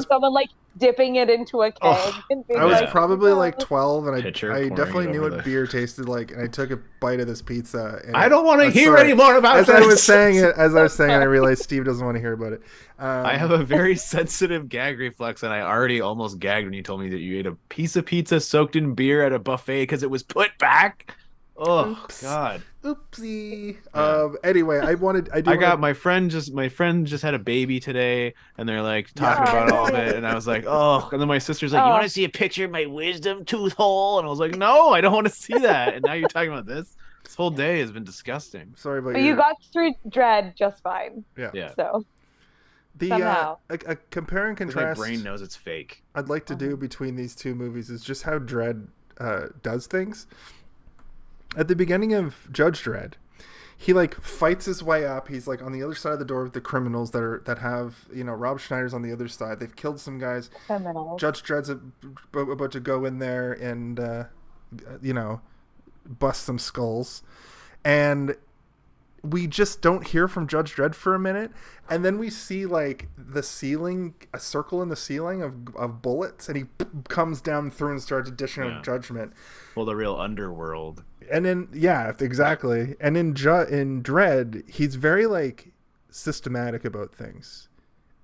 someone like dipping it into a keg. And being I was like, probably "Oh." like 12, and I pouring definitely it knew over what beer tasted like, and I took a bite of this pizza. And I don't want to hear sorry. any more about as this. I was saying it, I realized Steve doesn't want to hear about it. I have a very sensitive gag reflex, and I already almost gagged when you told me that you ate a piece of pizza soaked in beer at a buffet because it was put back. Oh, Oops. God. Oopsie. Yeah. Anyway, my friend just had a baby today, and they're like talking about all of it, and I was like, oh. And then my sister's like, you want to see a picture of my wisdom tooth hole? And I was like, no, I don't want to see that. And now you're talking about this. This whole day has been disgusting. Sorry about But you got through Dredd just fine. Yeah. So somehow a compare and contrast. My brain knows it's fake. I'd like to do between these two movies is just how Dredd does things. At the beginning of Judge Dredd, he like fights his way up. He's like on the other side of the door with the criminals that have, you know, Rob Schneider's on the other side. They've killed some guys. Criminals. Judge Dredd's about to go in there and you know, bust some skulls, and we just don't hear from Judge Dredd for a minute, and then we see like the ceiling, a circle in the ceiling of bullets, and he comes down through and starts dishing out judgment. Well, the real underworld. And then exactly. And in Dredd, he's very like systematic about things,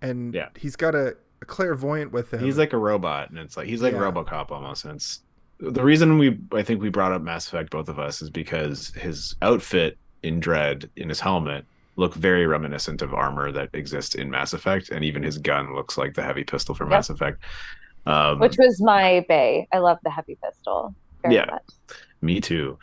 and he's got a clairvoyant with him. He's like a robot, and it's like he's like RoboCop almost. And it's the reason I think we brought up Mass Effect, both of us, is because his outfit in Dredd, in his helmet, look very reminiscent of armor that exists in Mass Effect, and even his gun looks like the heavy pistol from Mass Effect, which was my bae. I love the heavy pistol very much. Me too.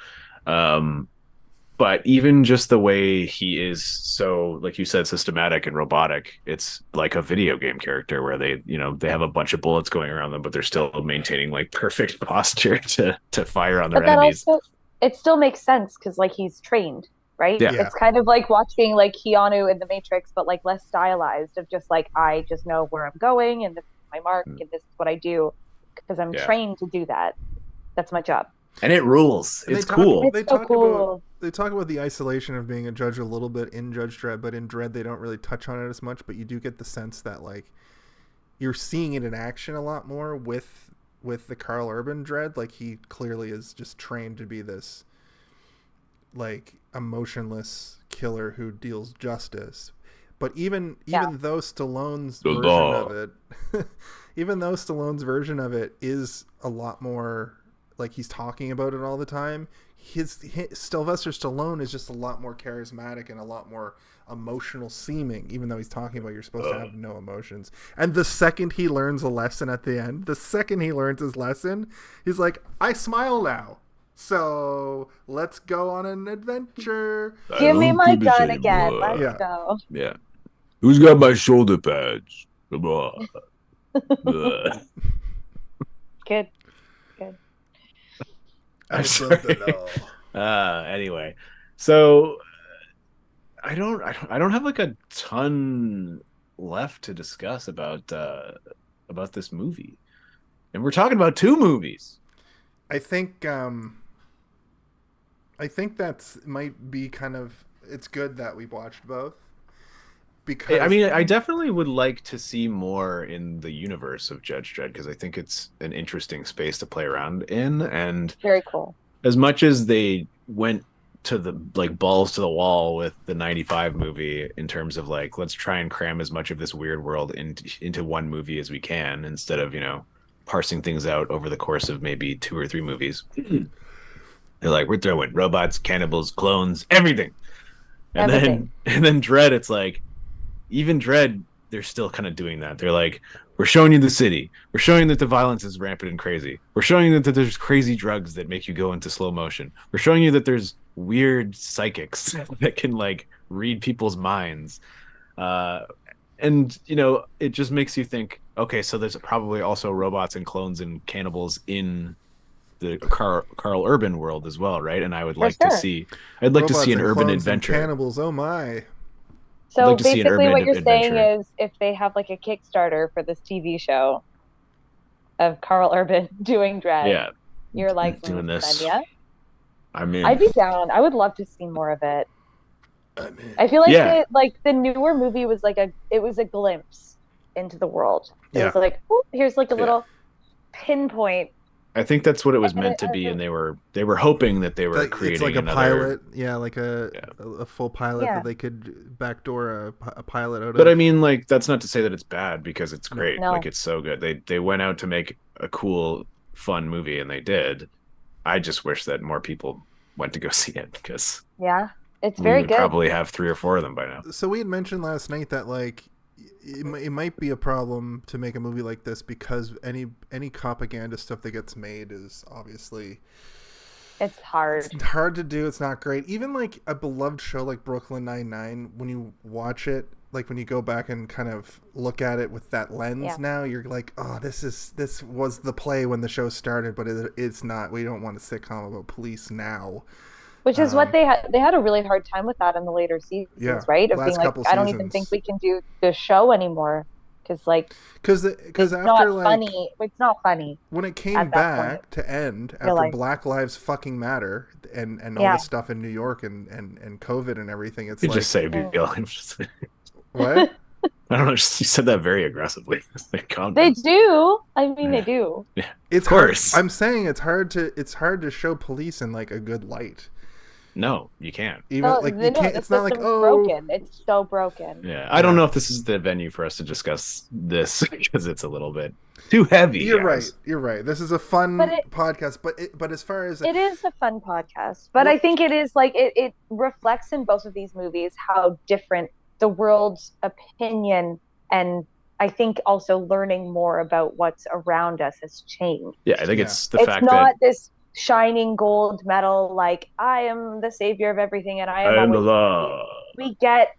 But even just the way he is, so like you said, systematic and robotic, it's like a video game character where they have a bunch of bullets going around them, but they're still maintaining like perfect posture to fire on their enemies. Also, it still makes sense because like he's trained, right? Yeah. It's kind of like watching like Keanu in The Matrix, but like less stylized, of just like, I just know where I'm going and this is my mark and this is what I do because I'm trained to do that. That's my job. And it rules. It's cool. They talk about the isolation of being a judge a little bit in Judge Dredd, but in Dredd they don't really touch on it as much, but you do get the sense that like you're seeing it in action a lot more with the Carl Urban Dredd. Like he clearly is just trained to be this like emotionless killer who deals justice. But even though Stallone's version of it is a lot more like he's talking about it all the time, his Sylvester Stallone is just a lot more charismatic and a lot more emotional seeming, even though he's talking about you're supposed to have no emotions. And the second he learns a lesson at the end, he's like, I smile now. So let's go on an adventure. Give me my gun again. Let's go. Yeah. Who's got my shoulder pads? Good. Anyway, so I don't have like a ton left to discuss about this movie, and we're talking about two movies. I think that's might be kind of, it's good that we watched both, because I mean, I definitely would like to see more in the universe of Judge Dredd, because I think it's an interesting space to play around in, and very cool. As much as they went to the like balls to the wall with the 95 movie in terms of like, let's try and cram as much of this weird world into one movie as we can, instead of, parsing things out over the course of maybe 2 or 3 movies. They're like, we're throwing robots, cannibals, clones, everything. And then Dredd, it's like, even Dredd, they're still kind of doing that. They're like, we're showing you the city. We're showing you that the violence is rampant and crazy. We're showing you that there's crazy drugs that make you go into slow motion. We're showing you that there's weird psychics that can like read people's minds. And it just makes you think, okay, so there's probably also robots and clones and cannibals in the Carl Urban world as well, right? And I would like sure. to see, I'd like to Robots see an and urban clones and adventure. cannibals, oh my. So like to see an basically urban what you're saying adventure. is if they have like a Kickstarter for this TV show of Carl Urban doing Dredd, Yeah, you're like, doing this. Then, yeah. I mean, I'd be down. I would love to see more of it. I feel like the newer movie was like it was a glimpse into the world. It was like, oh, here's like a little pinpoint. I think that's what it was meant to be, and they were hoping that they were creating it's like another pilot, like a full pilot that they could backdoor a pilot out of. But I mean, like, that's not to say that it's bad, because it's great. No. Like, it's so good. They went out to make a cool, fun movie, and they did. I just wish that more people went to go see it, because it's very would good. Probably have 3 or 4 of them by now. So we had mentioned last night that like it might be a problem to make a movie like this because any propaganda stuff that gets made is obviously it's hard. It's hard to do. It's not great. Even like a beloved show like Brooklyn Nine-Nine, when you watch it, like when you go back and kind of look at it with that lens now, you're like, oh, this was the play when the show started, but it's not. We don't want a sitcom about police now. Which is what they had. They had a really hard time with that in the later seasons, right? Of being like, I don't even think we can do the show anymore because after not like funny. It's not funny. When it came back to end after like, Black Lives fucking matter and all this stuff in New York and COVID and everything, it's you like just say what? I don't know. You said that very aggressively. They do. I mean, they do. Yeah, it's of course. Hard. I'm saying it's hard to show police in like a good light. No, you can't. Even you can't. It's not like broken. It's so broken. Yeah, I don't know if this is the venue for us to discuss this because it's a little bit too heavy. You're right. This is a fun podcast, but as far as it is a fun podcast, but I think it is like it reflects in both of these movies how different the world's opinion and I think also learning more about what's around us has changed. Yeah, I think it's the fact it's not that this shining gold medal like I am the savior of everything and I am the law. We get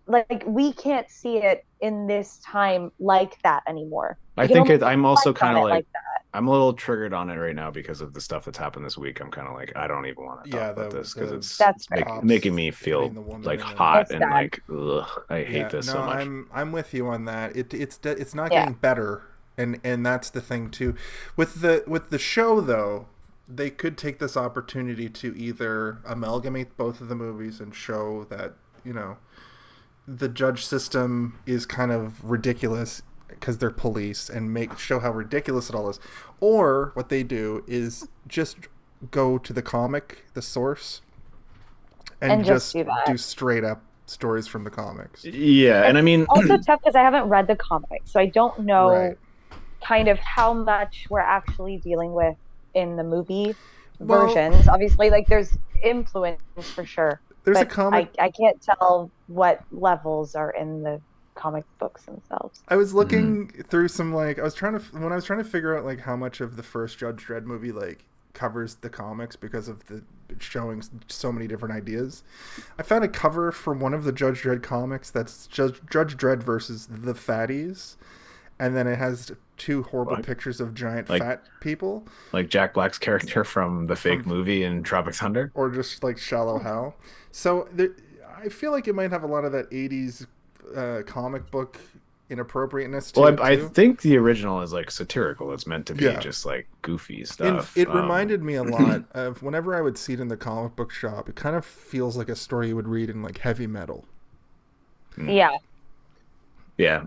like we can't see it in this time like that anymore. I think I'm also kind of like that. I'm a little triggered on it right now because of the stuff that's happened this week. I'm kind of like I don't even want to talk about this because it's making me feel like hot and like ugh, I hate this so much. I'm with you on that. It's not getting better, and that's the thing too. With the show though, they could take this opportunity to either amalgamate both of the movies and show that, you know, the judge system is kind of ridiculous because they're police and show how ridiculous it all is. Or what they do is just go to the comic, the source, and just do straight up stories from the comics. Yeah, and I mean... also tough because I haven't read the comic, so I don't know kind of how much we're actually dealing with in the movie versions. Obviously, like there's influence for sure. There's a comic. I can't tell what levels are in the comic books themselves. I was looking through some when I was trying to figure out like how much of the first Judge Dredd movie like covers the comics because of the showing so many different ideas. I found a cover from one of the Judge Dredd comics that's Judge Dredd versus the Fatties. And then it has 2 horrible pictures of giant fat people. Like Jack Black's character from the fake movie in Tropic Thunder? Or just like Shallow Hal. So I feel like it might have a lot of that 80s comic book inappropriateness to it, I think the original is like satirical. It's meant to be just like goofy stuff. It reminded me a lot of whenever I would see it in the comic book shop, it kind of feels like a story you would read in like heavy metal. Yeah. Yeah,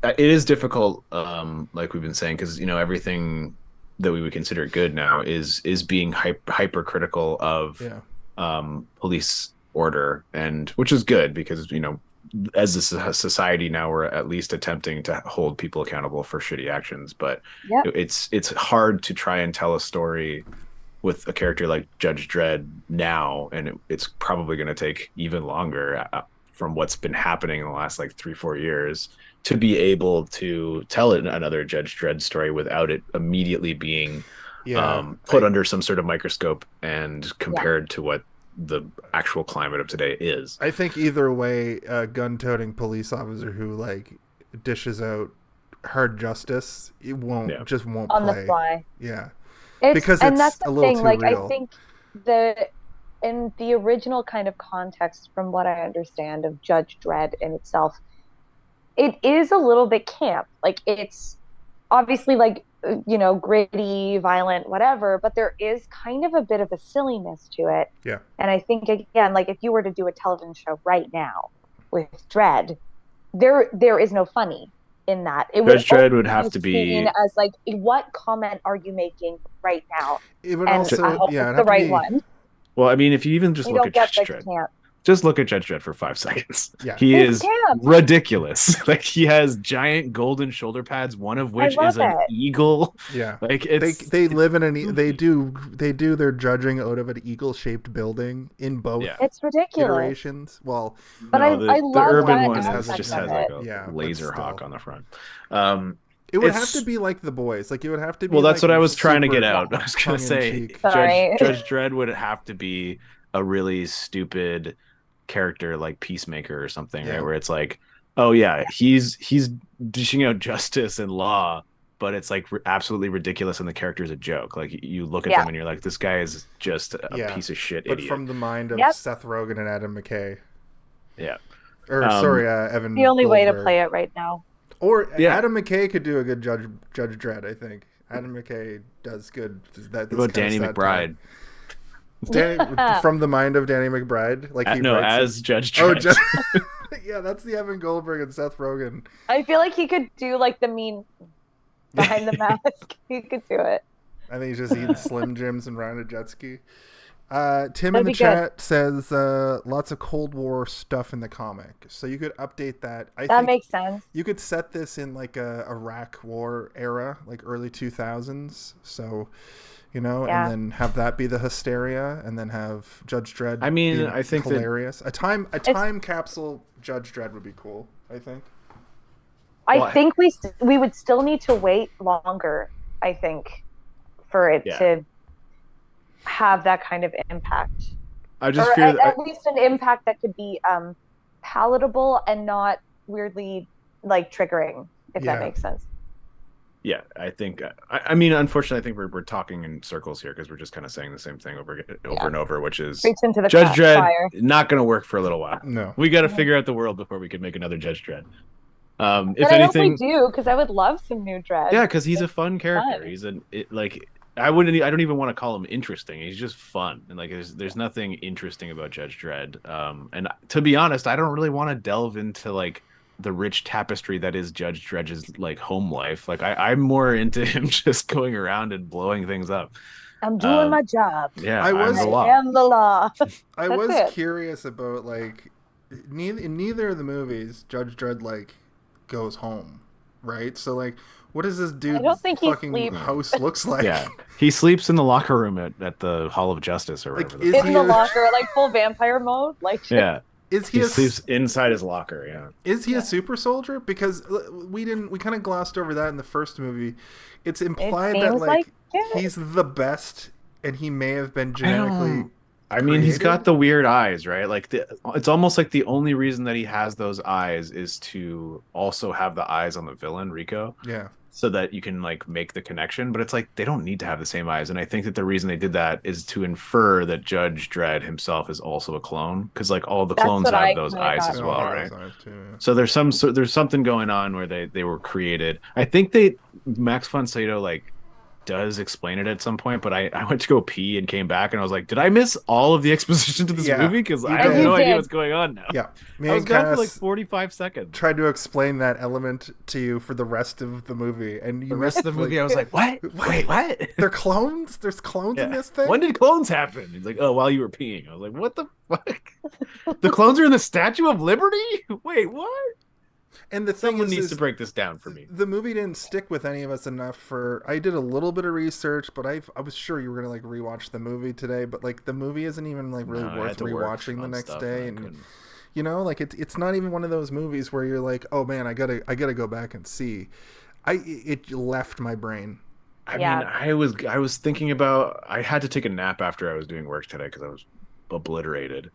it is difficult, like we've been saying, because you know everything that we would consider good now is being hypercritical of police order, and which is good because you know as a society now we're at least attempting to hold people accountable for shitty actions. But it's hard to try and tell a story with a character like Judge Dredd now, and it's probably going to take even longer. From what's been happening in the last like 3-4 years to be able to tell another Judge Dredd story without it immediately being put under some sort of microscope and compared to what the actual climate of today is. I think either way, a gun-toting police officer who like dishes out hard justice, it won't on play. The fly. Yeah. because and it's that's a the little thing. too Like, real. I think in the original kind of context, from what I understand of Judge Dredd in itself, it is a little bit camp. Like, it's obviously like, gritty, violent, whatever, but there is kind of a bit of a silliness to it. Yeah. And I think, again, like if you were to do a television show right now with Dredd, there is no funny in that. Judge Dredd would have to be seen as like, what comment are you making right now? It would And also, I hope yeah, it's the right one. Well, I mean, if you even just You look don't at get Judge the Dredd, camp. just look at Judge Dredd for 5 seconds. Yeah. He He's is camp. ridiculous. Like, he has giant golden shoulder pads, one of which love is an it. eagle. Yeah. Like, it's they live in they do their judging out of an eagle-shaped building in both It's ridiculous. iterations. Well, But no, I the love urban that one aspect just of has it. like a Yeah, but laser still. hawk on the front. it would have It's- to be like The Boys. Like, it would have to be. Well, that's like, what I was trying to super get out. I was gonna say tongue-in-cheek. Sorry. Judge Dredd would have to be a really stupid character like Peacemaker or something, Yeah. right? Where it's like, oh yeah, he's dishing out justice and law, but it's like absolutely ridiculous, and the character is a joke. Like, you look at them and you're like, this guy is just a Yeah, piece of shit But idiot. from the mind of Yep. Seth Rogen and Adam McKay. Yeah. Or sorry, Evan. The only way to Goldberg. play it right now. Or Yeah. Adam McKay could do a good Judge Dredd, I think. Adam McKay does good. What about Danny McBride? From the mind of Danny McBride, like he No, writes as Judge Oh, Dredd. yeah, that's the Evan Goldberg and Seth Rogen. I feel like he could do like the mean behind the mask. He could do it. I think he's just eating Slim Jims and riding a jet ski. Tim in That'd the be chat says lots of Cold War stuff in the comic, so you could update that. I That think makes sense. you could set this in like a Iraq War era, like early 2000s. So, Yeah. and then have that be the hysteria, and then have Judge Dredd. I mean, being I think that- hilarious. A time capsule Judge Dredd would be cool. I think. I think we would still need to wait longer, I think, for it to have that kind of impact. I just Or fear at least an impact that could be palatable and not weirdly like triggering, if that makes sense. Yeah, I think. I mean, unfortunately, I think we're talking in circles here because we're just kind of saying the same thing over and over, which is Preach into the Judge Dredd fire. not going to work for a little while. No, we got to figure out the world before we can make another Judge Dredd. But If I anything, hope we do, because I would love some new Dredd. yeah, because he's a fun character. fun. He's I don't even want to call him interesting. He's just fun, and like there's nothing interesting about Judge Dredd. And to be honest, I don't really want to delve into like the rich tapestry that is Judge Dredd's like home life. Like I'm more into him just going around and blowing things up. I'm doing my job. Yeah, I I'm the law. I am the law. I That's was it. curious about like in neither of the movies Judge Dredd like goes home, right? So like, what does this dude's don't think he fucking sleeps. house looks like? Yeah, he sleeps in the locker room at the Hall of Justice or Like, whatever. is the fuck. In the locker, like full vampire mode. Like, just, Yeah, Is he he sleeps inside his locker. Yeah. Is he a super soldier? Because we kind of glossed over that in the first movie. It's implied that seems like like it. he's the best, and he may have been genetically. I mean, he's got created? the weird eyes, right? Like it's almost like the only reason that he has those eyes is to also have the eyes on the villain, Rico. Yeah. So that you can like make the connection, but it's like they don't need to have the same eyes, and I think that the reason they did that is to infer that Judge Dredd himself is also a clone, because like all the That's clones what have I those kinda eyes thought. as well, Oh, right? those eyes too, yeah. So there's something going on where they were created. I think Max von Sydow like does explain it at some point, but I went to go pee and came back and I was like, did I miss all of the exposition to this Yeah, movie? Because you I have did. no You idea did. what's going on now. Yeah. Me I was and gone for like Cass 45 seconds. tried to explain that element to you for the rest of the movie, and you The rest of the missed, movie, I was like, what? Wait, what? they're clones. There's clones in Yeah. this thing. When did clones happen? He's like, oh, while you were peeing. I was like, what the fuck? The clones are in the Statue of Liberty? Wait, what? And the thing Someone is, needs to break this down for me. the movie didn't stick with any of us enough for. I did a little bit of research, but I was sure you were gonna like rewatch the movie today. But like the movie isn't even like really No, I worth had to work rewatching the on next stuff day, and I and couldn't. like it's not even one of those movies where you're like, oh man, I gotta go back and see. It left my brain. I Yeah. mean, I was thinking about. I had to take a nap after I was doing work today because I was obliterated.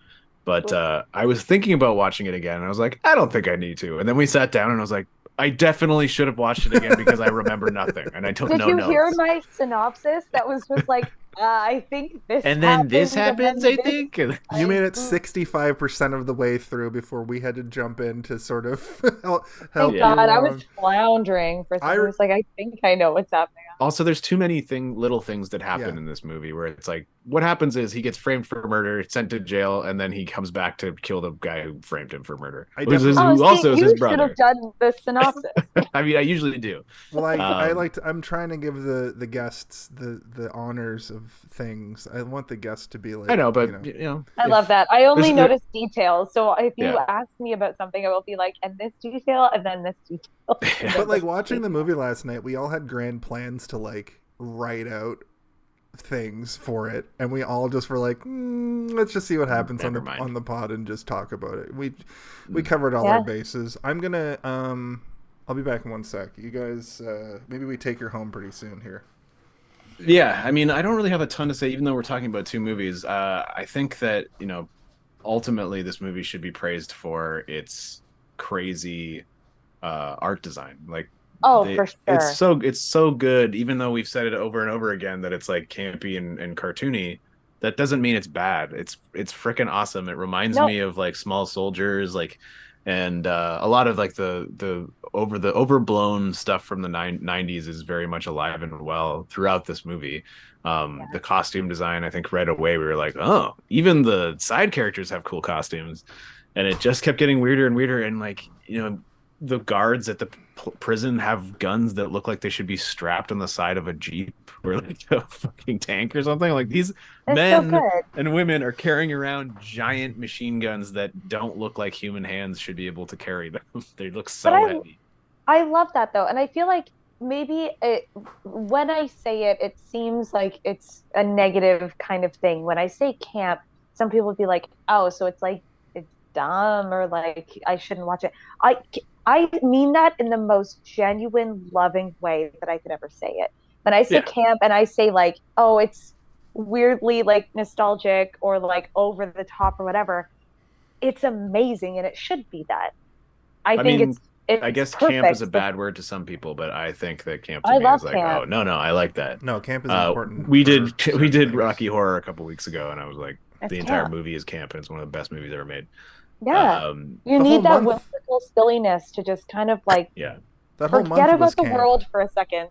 But I was thinking about watching it again, and I was like, I don't think I need to. And then we sat down, and I was like, I definitely should have watched it again because I remember nothing and I took Did no you notes. hear my synopsis? That was just like, I think this And then this happens, happens, I think. You made it 65% of the way through before we had to jump in to sort of help Thank you God, I along. was floundering for something. I was like, I think I know what's happening. Also, there's too many little things that happen Yeah. in this movie where it's like, what happens is he gets framed for murder, sent to jail, and then he comes back to kill the guy who framed him for murder. Who also is his you should brother. have done the synopsis. I mean, I usually do. Well, I'm trying to give the guests the honors of things. I want the guests to be like, I know, but you know, I love that. I only notice details. So if you ask me about something, I will be like, and this detail, and then this detail. But like watching the movie last night, we all had grand plans to like write out things for it, and we all just were like, let's just see what happens on the pod and just talk about it. We covered all our bases. I'm gonna I'll be back in 1 sec. You guys, maybe we take her home pretty soon here. Yeah, I mean, I don't really have a ton to say, even though we're talking about two movies. I think that, you know, ultimately this movie should be praised for its crazy art design. Like, for sure. It's so good, even though we've said it over and over again that it's like campy and cartoony. That doesn't mean it's bad. It's freaking awesome. It reminds me of like Small Soldiers, like, and a lot of like the overblown stuff from the 90s is very much alive and well throughout this movie. The costume design, I think right away we were like, oh, even the side characters have cool costumes, and it just kept getting weirder and weirder. And like, you know, the guards at the prison have guns that look like they should be strapped on the side of a Jeep or like a fucking tank or something. Like these men and women are carrying around giant machine guns that don't look like human hands should be able to carry them. They look so heavy. I love that though. And I feel like maybe when I say it, it seems like it's a negative kind of thing. When I say camp, some people would be like, oh, so it's like, it's dumb or like I shouldn't watch it. I mean that in the most genuine, loving way that I could ever say it. When I say camp and I say like, oh, it's weirdly like nostalgic or like over the top or whatever, it's amazing and it should be that. I think it's I guess perfect. Camp is a bad word to some people, but I think that camp to me is like, camp. Oh no, I like that. No, camp is important. We did Rocky Horror a couple weeks ago, and I was like, That's the entire movie is camp, and it's one of the best movies ever made. Yeah, you need that whimsical silliness to just kind of like that whole forget about the world for a second.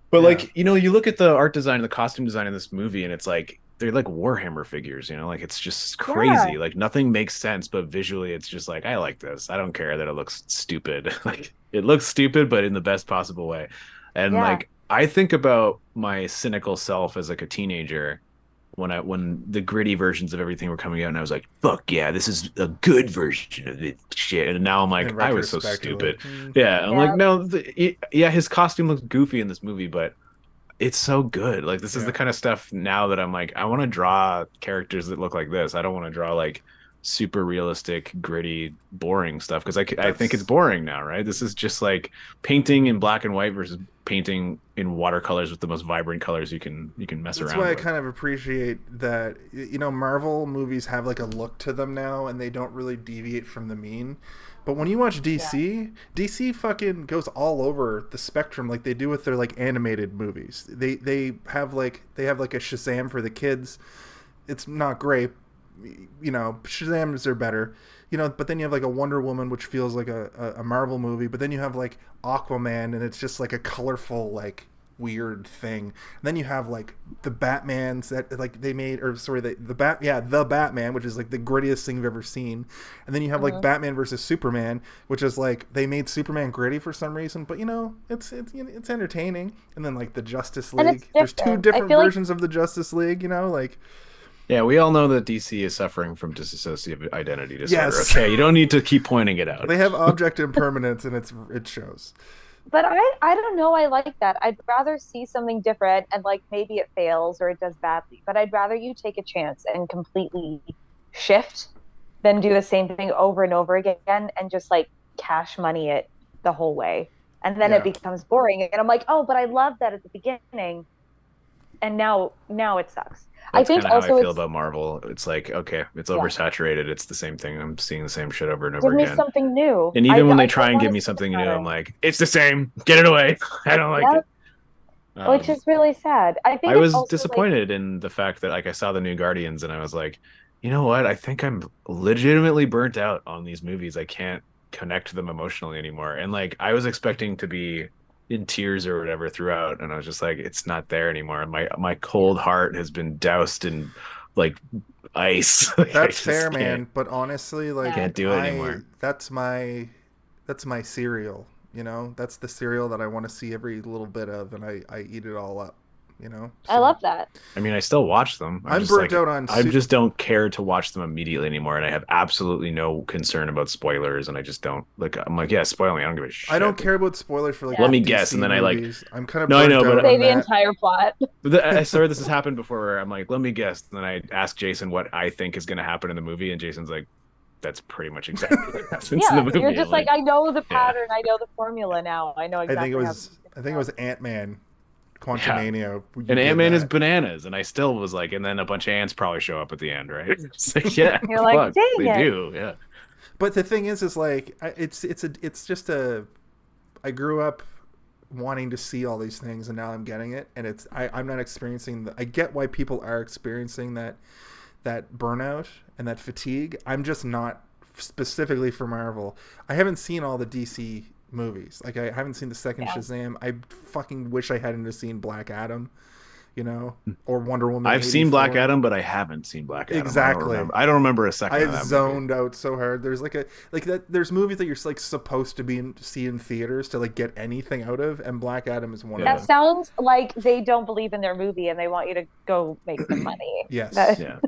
But like, you know, you look at the art design, the costume design in this movie, and it's like they're like Warhammer figures, you know, like it's just crazy. Like nothing makes sense, but visually it's just like, I like this. I don't care that it looks stupid. Like it looks stupid, but in the best possible way. And like I think about my cynical self as like a teenager when the gritty versions of everything were coming out, and I was like, fuck yeah, this is a good version of it shit. And now I'm like, I was so stupid. I'm like, no, his costume looks goofy in this movie, but it's so good. Like this is the kind of stuff now that I'm like, I want to draw characters that look like this. I don't want to draw like super realistic, gritty, boring stuff, because I think it's boring now, right? This is just like painting in black and white versus painting in watercolors with the most vibrant colors you can mess around with. That's why I kind of appreciate that, you know, Marvel movies have like a look to them now, and they don't really deviate from the mean. But when you watch DC, DC fucking goes all over the spectrum like they do with their like animated movies. They have like a Shazam for the kids. It's not great. You know, Shazams are better, you know, but then you have like a Wonder Woman, which feels like a Marvel movie, but then you have like Aquaman, and it's just like a colorful, like weird thing. And then you have like the Batmans that like they made, or sorry, the Batman, which is like the grittiest thing you've ever seen. And then you have like Batman versus Superman, which is like they made Superman gritty for some reason, but you know, it's entertaining. And then like the Justice League, there's two different versions of the Justice League, you know, like. Yeah, we all know that DC is suffering from dissociative identity disorder. Yes. Okay, you don't need to keep pointing it out. They have object impermanence, and it shows. But I don't know. I like that. I'd rather see something different, and like maybe it fails or it does badly. But I'd rather you take a chance and completely shift than do the same thing over and over again and just like cash money it the whole way. And then it becomes boring. And I'm like, oh, but I love that at the beginning. And now it sucks. I That's think kind of how also I feel it's about Marvel. It's like, okay, it's oversaturated. It's the same thing. I'm seeing the same shit over and give over me again. something new. And I even when they try don't and want give to me see the something new, I'm pattern. like, it's the same. Get it away. I don't like Yep, it. which Um, is really sad. I think I it's was also like, disappointed in the fact that like I saw the new Guardians and I was like, you know what? I think I'm legitimately burnt out on these movies. I can't connect to them emotionally anymore. And like I was expecting to be in tears or whatever throughout, and I was just like, it's not there anymore. My cold heart has been doused in like ice. Like, I That's just fair, can't man. But honestly, like Yeah. can't do it anymore. that's my cereal. You know, that's the cereal that I want to see every little bit of, and I eat it all up. You know, I love that. I mean, I still watch them. I'm just burnt like out on. I just don't care to watch them immediately anymore, and I have absolutely no concern about spoilers. And I just don't like. I'm like, yeah, spoil me. I don't give a shit. I don't care about spoilers for like Let the me DC guess, and then I like. movies. I'm kind of No, I burnt know, out but Say on the that. entire plot. I swear this has happened before. Where I'm like, let me guess, and then I ask Jason what I think is going to happen in the movie, and Jason's like, that's pretty much exactly what happens in the Yeah, movie. you're just I'm like, I know the yeah. pattern. I know the formula now. I know I think exactly how. it was Ant-Man, Quantumania. You And did Ant-Man is that. bananas, and I still was like, and then a bunch of ants probably show up at the end, right? It's like, yeah, You're like, fuck, dang they it. do, yeah. But the thing is like it's just a. I grew up wanting to see all these things, and now I'm getting it, and I'm not experiencing. I get why people are experiencing that burnout and that fatigue. I'm just not specifically for Marvel. I haven't seen all the DC movies. Like I haven't seen the second Shazam. I fucking wish I hadn't seen Black Adam, you know, or Wonder Woman. I've seen Black 84. Adam, but I haven't seen Black Adam. Exactly. I don't remember a second I of that zoned movie. out so hard. There's like there's movies that you're like supposed to see in theaters to like get anything out of, and Black Adam is one Yeah. of That them. sounds like they don't believe in their movie and they want you to go make some money. Yes. Yeah.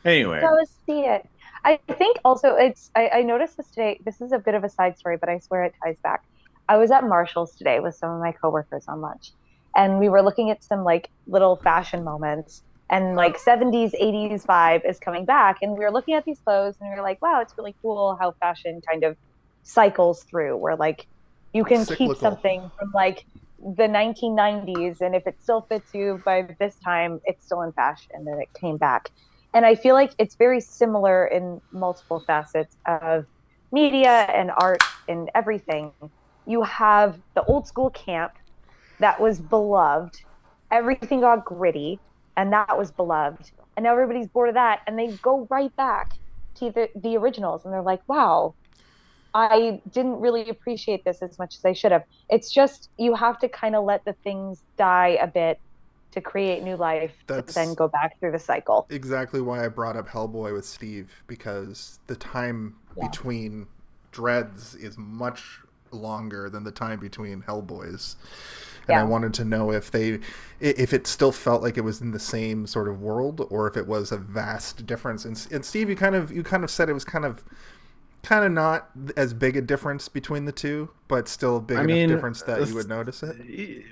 Anyway, Go see it. I think also I noticed this today. This is a bit of a side story, but I swear it ties back. I was at Marshall's today with some of my coworkers on lunch, and we were looking at some like little fashion moments, and like 70s, 80s vibe is coming back. And we were looking at these clothes and we were like, wow, it's really cool how fashion kind of cycles through, where like you can Cyclical. keep something from like the 1990s, and if it still fits you by this time, it's still in fashion and it came back. And I feel like it's very similar in multiple facets of media and art and everything. You have the old school camp that was beloved. Everything got gritty, and that was beloved. And now everybody's bored of that, and they go right back to the originals, and they're like, wow, I didn't really appreciate this as much as I should have. It's just you have to kind of let the things die a bit to create new life, That's to then go back through the cycle. exactly why I brought up Hellboy with Steve, because the time between Dreads is much longer than the time between Hellboys. And I wanted to know if it still felt like it was in the same sort of world, or if it was a vast difference. And Steve, you kind of said it was kind of not as big a difference between the two, but still a big enough difference that you would notice it.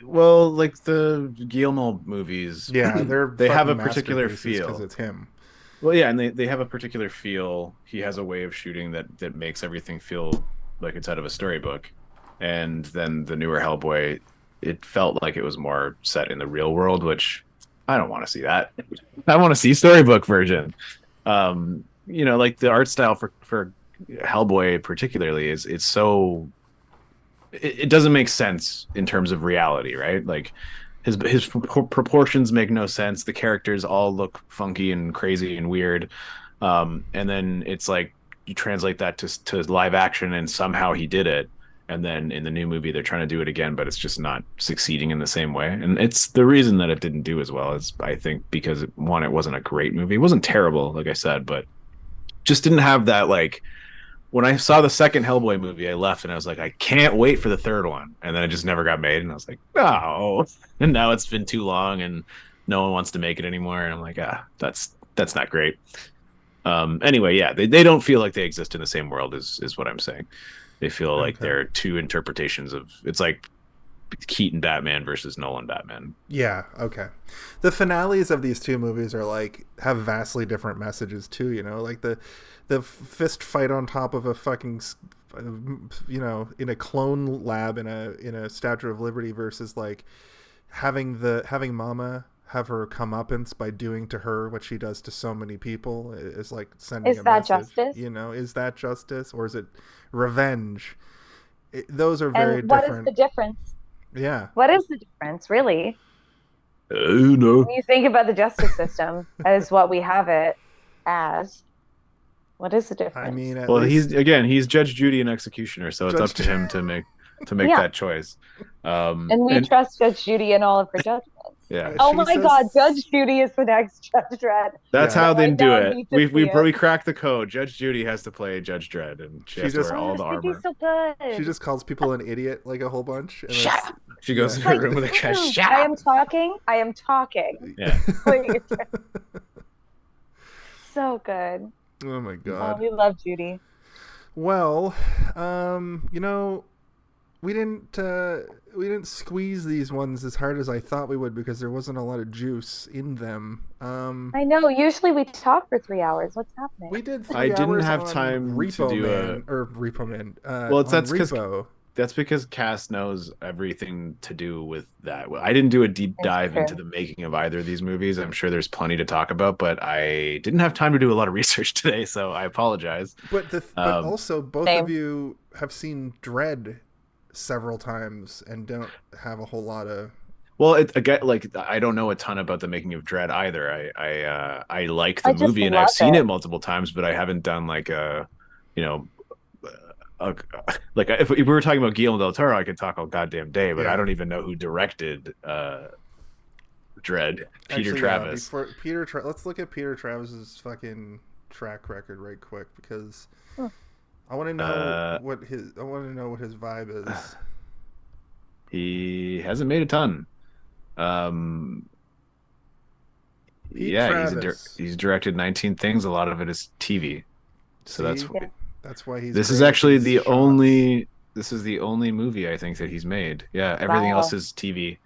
well, like the Guillermo movies, Yeah, they have a particular feel because it's him. Well, yeah, and they have a particular feel. He has a way of shooting that makes everything feel like it's out of a storybook. And then the newer Hellboy, it felt like it was more set in the real world, which I don't want to see that. I want to see storybook version. Like the art style for Hellboy particularly is it's so it doesn't make sense in terms of reality, right? Like his proportions make no sense. The characters all look funky and crazy and weird. And then it's like you translate that to live action, and somehow he did it. And then in the new movie, they're trying to do it again, but it's just not succeeding in the same way. And it's the reason that it didn't do as well is, I think, because it wasn't a great movie. It wasn't terrible, like I said, but just didn't have that, like, when I saw the second Hellboy movie, I left and I was like, I can't wait for the third one. And then it just never got made. And I was like, no. And now it's been too long and no one wants to make it anymore. And I'm like, that's not great. Anyway, yeah, they don't feel like they exist in the same world is what I'm saying. They feel like they're two interpretations of, it's like Keaton Batman versus Nolan Batman. Yeah, okay. The finales of these two movies are like have vastly different messages too, you know, like the fist fight on top of a fucking, you know, in a clone lab in a Statue of Liberty versus like having Mama have her comeuppance by doing to her what she does to so many people is like sending Is a that message. justice? You know, is that justice or is it revenge? Those are very And what different. is the difference? Yeah. What is the difference, really? No. When you think about the justice system as what we have it as, what is the difference? I mean, at Well, least he's Judge Judy and executioner, so it's Judge up to him to make that choice. And we trust Judge Judy in all of her judgments. Yeah. Oh She my says- God, Judge Judy is the next Judge Dredd. That's Yeah. how they Right do now, I it. need to see We it. cracked the code. Judge Judy has to play Judge Dredd, and she has to wear all the Oh, she'd be armor. so good. she just calls people an idiot like a whole bunch. And Shut it's- up. She goes Yeah. in her room with a guy. Shut I up. am talking. I am talking. Yeah. Please. So good. Oh my Oh, God. we love Judy. Well, you know, we didn't squeeze these ones as hard as I thought we would because there wasn't a lot of juice in them. I know. Usually we talk for 3 hours. What's happening? We did. 3 I didn't hours have on time to Repo do Man, or Repo Man. Well, on that's 'cause Repo. That's because Cass knows everything to do with that. I didn't do a deep That's dive true. into the making of either of these movies. I'm sure there's plenty to talk about, but I didn't have time to do a lot of research today, so I apologize. But also both Same. of you have seen Dredd several times and don't have a whole lot of. Well, again, like I don't know a ton about the making of Dredd either. I like the I just movie and I've love seen it. it multiple times, but I haven't done like like if we were talking about Guillermo del Toro, I could talk all goddamn day, but Yeah. I don't even know who directed Dredd. Peter Actually, Travis. Let's look at Peter Travis's fucking track record right quick because Huh. I want to know what his vibe is. He hasn't made a ton. Pete Yeah, Travis. he's directed 19 things. A lot of it is TV. So See? Yeah. That's why he's. this is great at actually these the shots. only. This is the only movie I think that he's made. Yeah, everything Wow. else is TV.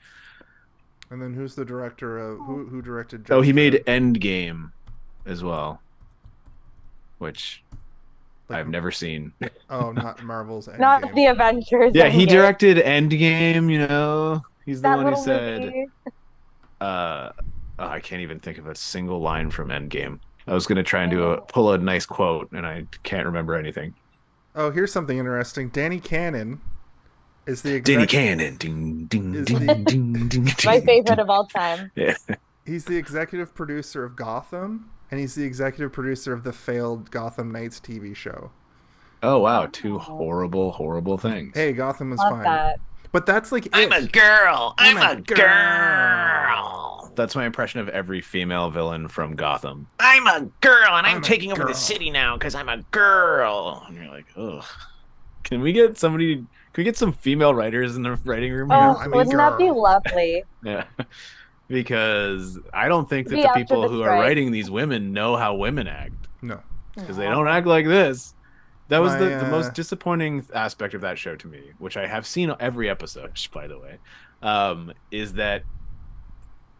And then who's the director of who directed? Oh, Judge he made Dredd? Endgame as well, which Like- I've never seen. Oh, not Marvel's Endgame. Not the Avengers. Yeah, he Endgame. directed Endgame. You know, he's the that one who little said. movie. I can't even think of a single line from Endgame. I was gonna try and pull a nice quote, and I can't remember anything. Oh, here's something interesting. Danny Cannon is the Danny exec- Cannon, ding ding Is ding the- ding ding. My ding, favorite ding. of all time. Yeah. He's the executive producer of Gotham, and he's the executive producer of the failed Gotham Knights TV show. Oh wow, two horrible things. Hey, Gotham was Love fine, that. but that's like I'm a it. girl. I'm I'm a a girl. That's my impression of every female villain from Gotham. I'm a girl, and I'm I'm a taking over girl. the city now because I'm a girl. And you're like, ugh. Can we get some female writers in the writing room here? Oh, I'm a wouldn't that be girl. lovely? Yeah. Because I don't think that Be the after people the who are strike. writing these women know how women act. No, Because they don't act like this. That was My, the most disappointing aspect of that show to me, which I have seen every episode, by the way, is that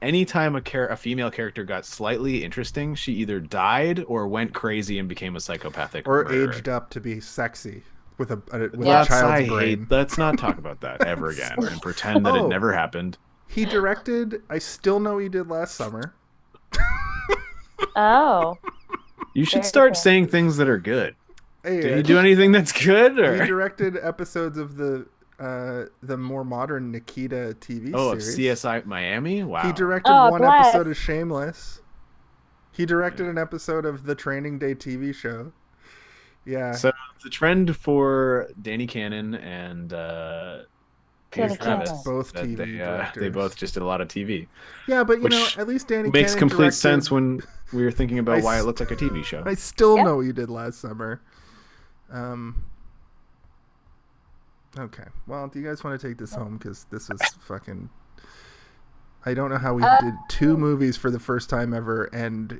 anytime a female character got slightly interesting, she either died or went crazy and became a psychopathic or murderer. aged up to be sexy with a Yeah. child's brain. Let's not talk about that ever again and pretend that Oh. it never happened. He directed. I still know he did last summer. Oh, You should Very start good. saying things that are good. Hey, Did he do anything that's good? He Or directed episodes of the more modern Nikita TV oh, of series. CSI Miami? Wow. He directed Oh, one bless. episode of Shameless. He directed an episode of the Training Day TV show. Yeah. So the trend for Danny Cannon and Peter Danny Travis, Cannon. Both that TV they directors. both just did a lot of TV, Yeah, but you know, which at least Danny makes Cannon complete directed- sense when we were thinking about I why it looked like a TV show. I still Yeah. know you did last summer. Okay. Well, do you guys want to take this home? Because this is fucking. I don't know how we did 2 movies for the first time ever, and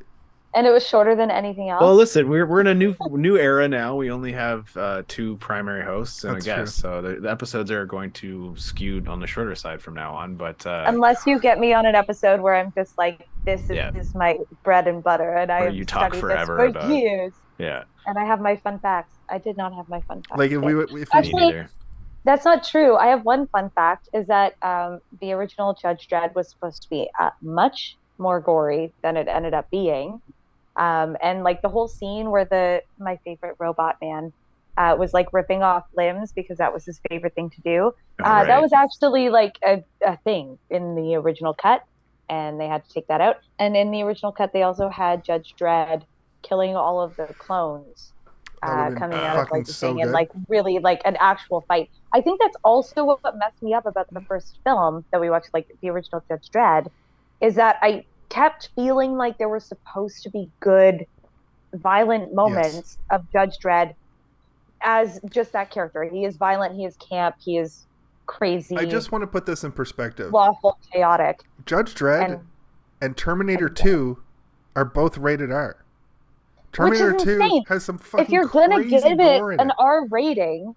and it was shorter than anything else. Well, listen, we're in a new era now. We only have 2 primary hosts and That's a guest, so the episodes are going to skew on the shorter side from now on. But Unless you get me on an episode where I'm just like, this Yeah. is my bread and butter, and I Where have you talk studied forever this about- for years, yeah, and I have my fun facts. I did not have my fun facts. like if today. we me Actually, neither. That's not true. I have one fun fact is that the original Judge Dredd was supposed to be much more gory than it ended up being. And like the whole scene where my favorite robot man was like ripping off limbs because that was his favorite thing to do. Right. That was actually like a thing in the original cut, and they had to take that out. And in the original cut, they also had Judge Dredd killing all of the clones coming out of like the thing and like really like an actual fight. I think that's also what messed me up about the first film that we watched, like the original Judge Dredd, is that I kept feeling like there were supposed to be good, violent moments of Judge Dredd as just that character. He is violent, he is camp, he is crazy. I just want to put this in perspective. Lawful, chaotic. Judge Dredd and Terminator 2 are both rated R. Terminator 2 has some fucking if you're gonna give it an it. R rating,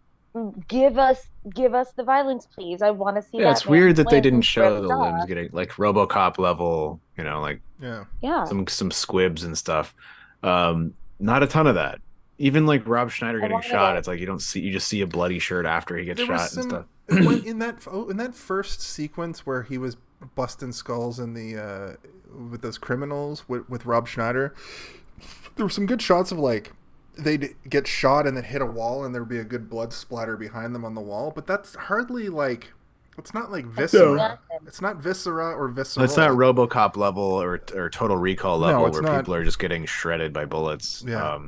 give us the violence, please. I want to see that. Yeah, it's weird that they didn't show the limbs getting like RoboCop level, you know, like some squibs and stuff. Not a ton of that. Even like Rob Schneider getting shot, it's like you just see a bloody shirt after he gets shot and stuff. in that first sequence where he was busting skulls in the with those criminals with Rob Schneider, there were some good shots of like they'd get shot and then hit a wall and there'd be a good blood splatter behind them on the wall, but that's hardly like, it's not like viscera. It's not viscera or visceral. It's not RoboCop level or Total Recall level where people are just getting shredded by bullets. Yeah.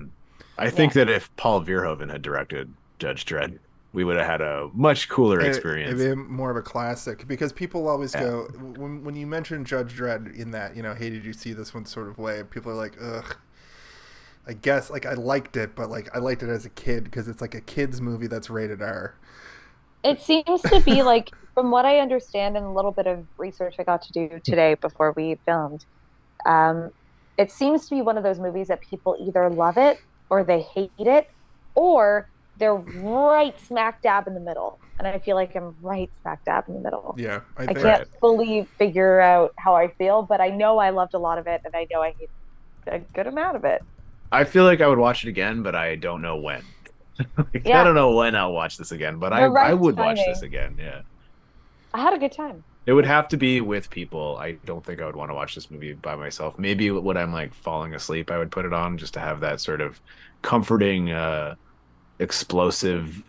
I think that if Paul Verhoeven had directed Judge Dredd, we would have had a much cooler experience. It'd be more of a classic, because people always go, when you mention Judge Dredd in that, you know, hey, did you see this one sort of way? People are like, ugh. I guess, like, I liked it, but, like, I liked it as a kid because it's, like, a kid's movie that's rated R. It seems to be, like, from what I understand and a little bit of research I got to do today before we filmed, it seems to be one of those movies that people either love it or they hate it, or they're right smack dab in the middle. And I feel like I'm right smack dab in the middle. Yeah. I can't fully figure out how I feel, but I know I loved a lot of it, and I know I hated a good amount of it. I feel like I would watch it again, but I don't know when. I don't know when I'll watch this again, but I would watch this again. Yeah, I had a good time. It would have to be with people. I don't think I would want to watch this movie by myself. Maybe when I'm like falling asleep, I would put it on just to have that sort of comforting, explosive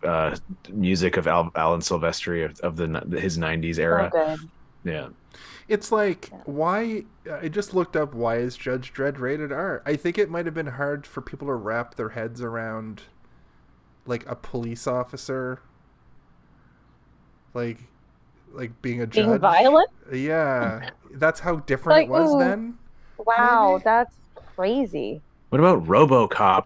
music of Alan Silvestri of his 90s era. So good. Yeah. It's like, why? I just looked up, why is Judge Dredd rated R? I think it might have been hard for people to wrap their heads around, like, a police officer, like being a judge. Being violent? Yeah. That's how different it was then. Wow, maybe? that's crazy. What about RoboCop?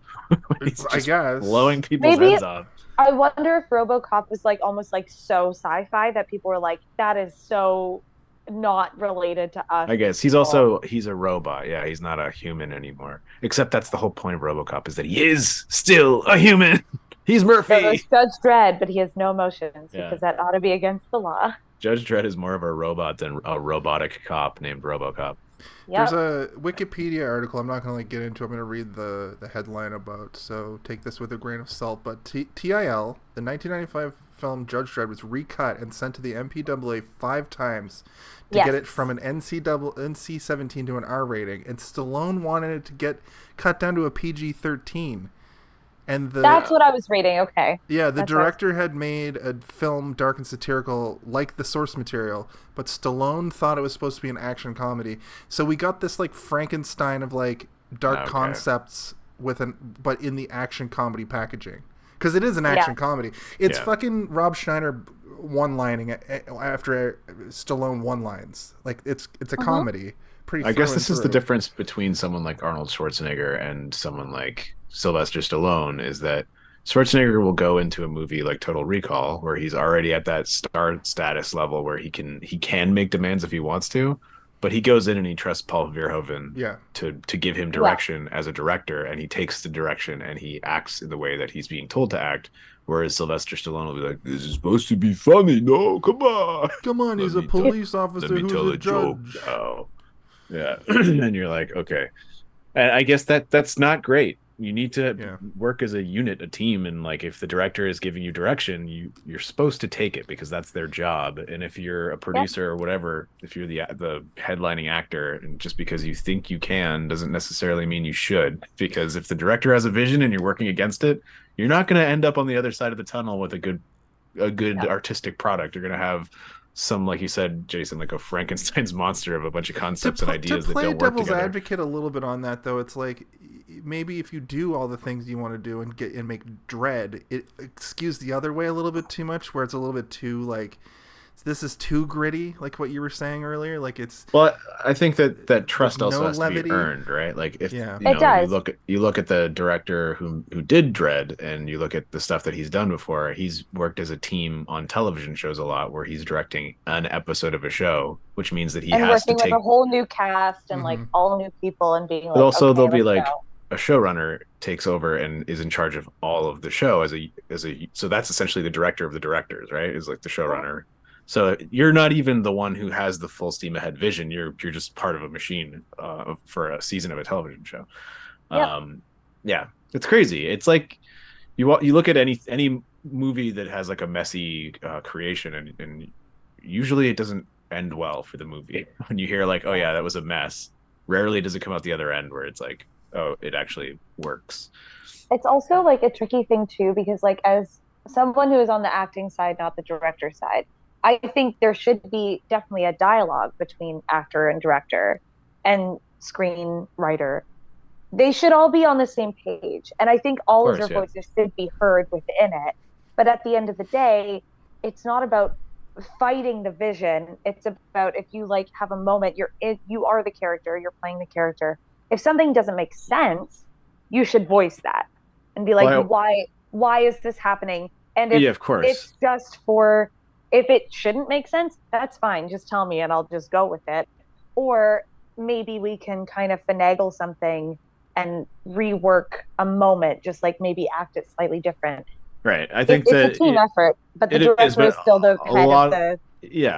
I guess. Blowing people's heads off. I wonder if RoboCop was, like, almost, like, so sci-fi that people were like, that is so not related to us. I guess he's a robot. Yeah, he's not a human anymore. Except that's the whole point of RoboCop, is that he is still a human. He's Murphy. So it's Judge Dredd, but he has no emotions because that ought to be against the law. Judge Dredd is more of a robot than a robotic cop named RoboCop. Yep. There's a Wikipedia article I'm not going to like get into. I'm going to read the headline about, so take this with a grain of salt. But TIL, the 1995 film Judge Dredd, was recut and sent to the MPAA 5 times to get it from an NC-17 to an R rating. And Stallone wanted it to get cut down to a PG-13. And that's what I was reading. Okay. Yeah, the director had made a film, dark and satirical, like the source material, but Stallone thought it was supposed to be an action comedy. So we got this like Frankenstein of like dark concepts but in the action comedy packaging, because it is an action comedy. It's fucking Rob Schneider one-lining after Stallone one-lines. Like it's a comedy. I guess this is the difference between someone like Arnold Schwarzenegger and someone like Sylvester Stallone, is that Schwarzenegger will go into a movie like Total Recall where he's already at that star status level where he can make demands if he wants to, but he goes in and he trusts Paul Verhoeven to give him direction as a director, and he takes the direction and he acts in the way that he's being told to act. Whereas Sylvester Stallone will be like, "This is supposed to be funny. No, come on, he's a police officer who's a judge." Yeah. And you're like, okay. And I guess that's not great. You need to Yeah. work as a unit, a team, and like if the director is giving you direction, you're supposed to take it because that's their job. And if you're a producer or whatever, if you're the headlining actor, and just because you think you can doesn't necessarily mean you should. Because if the director has a vision and you're working against it, you're not going to end up on the other side of the tunnel with a good artistic product. You're going to have some, like you said, Jason, like a Frankenstein's monster of a bunch of concepts and ideas that don't work together. To play devil's advocate a little bit on that, though, it's like maybe if you do all the things you want to do and make Dredd, it skews the other way a little bit too much, where it's a little bit too like this is too gritty, like what you were saying earlier. Like it's I think that trust also has levity. To be earned, right? Like if It does. you look at the director who did Dredd, and you look at the stuff that he's done before. He's worked as a team on television shows a lot, where he's directing an episode of a show, which means that he has to working take with a whole new cast and like all new people and being like. But also okay, there'll be let's like go. a showrunner takes over and is in charge of all of the show as a so that's essentially the director of the directors, right? Is like the showrunner. So you're not even the one who has the full steam ahead vision. You're just part of a machine for a season of a television show. Yeah, it's crazy. It's like you look at any movie that has like a messy creation, and usually it doesn't end well for the movie. When you hear like, oh yeah, that was a mess, rarely does it come out the other end where it's like, oh, it actually works. It's also like a tricky thing too, because like as someone who is on the acting side, not the director side, I think there should be definitely a dialogue between actor and director and screenwriter. They should all be on the same page. And I think all of their voices should be heard within it. But at the end of the day, it's not about fighting the vision. It's about if you like have a moment, you are the character, you're playing the character. If something doesn't make sense, you should voice that and be like, why is this happening? And if of course. It's just for, if it shouldn't make sense, that's fine. Just tell me and I'll just go with it. Or maybe we can kind of finagle something and rework a moment, just like maybe act it slightly different. Right. I think it's a team effort, but the director is still the head of the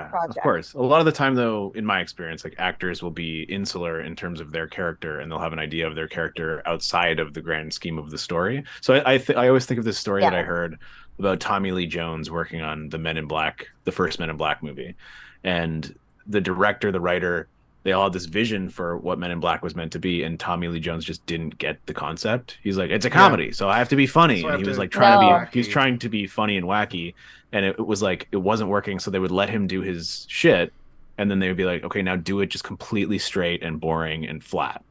project. Of course. A lot of the time, though, in my experience, like actors will be insular in terms of their character, and they'll have an idea of their character outside of the grand scheme of the story. So I always think of this story that I heard about Tommy Lee Jones working on the first Men in Black movie, and the director, the writer, they all had this vision for what Men in Black was meant to be, and Tommy Lee Jones just didn't get the concept. He's like, it's a comedy, so I have to be funny. So and he was like he was trying to be funny and wacky, and it was like it wasn't working. So they would let him do his shit, and then they would be like, okay, now do it just completely straight and boring and flat.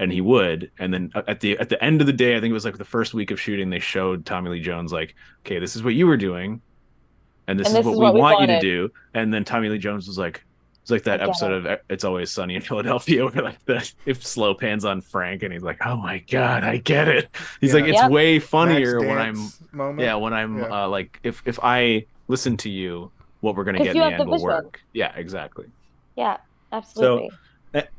And he would, and then at the end of the day, I think it was like the first week of shooting, they showed Tommy Lee Jones like, okay, this is what you were doing, and this is what we want you to do. And then Tommy Lee Jones was like, it's like that episode of It's Always Sunny in Philadelphia where like if slow pans on Frank and he's like, oh my god, I get it. He's like, it's way funnier when I'm like if I listen to you, what we're gonna get in the end will work. Yeah, exactly. Yeah, absolutely. So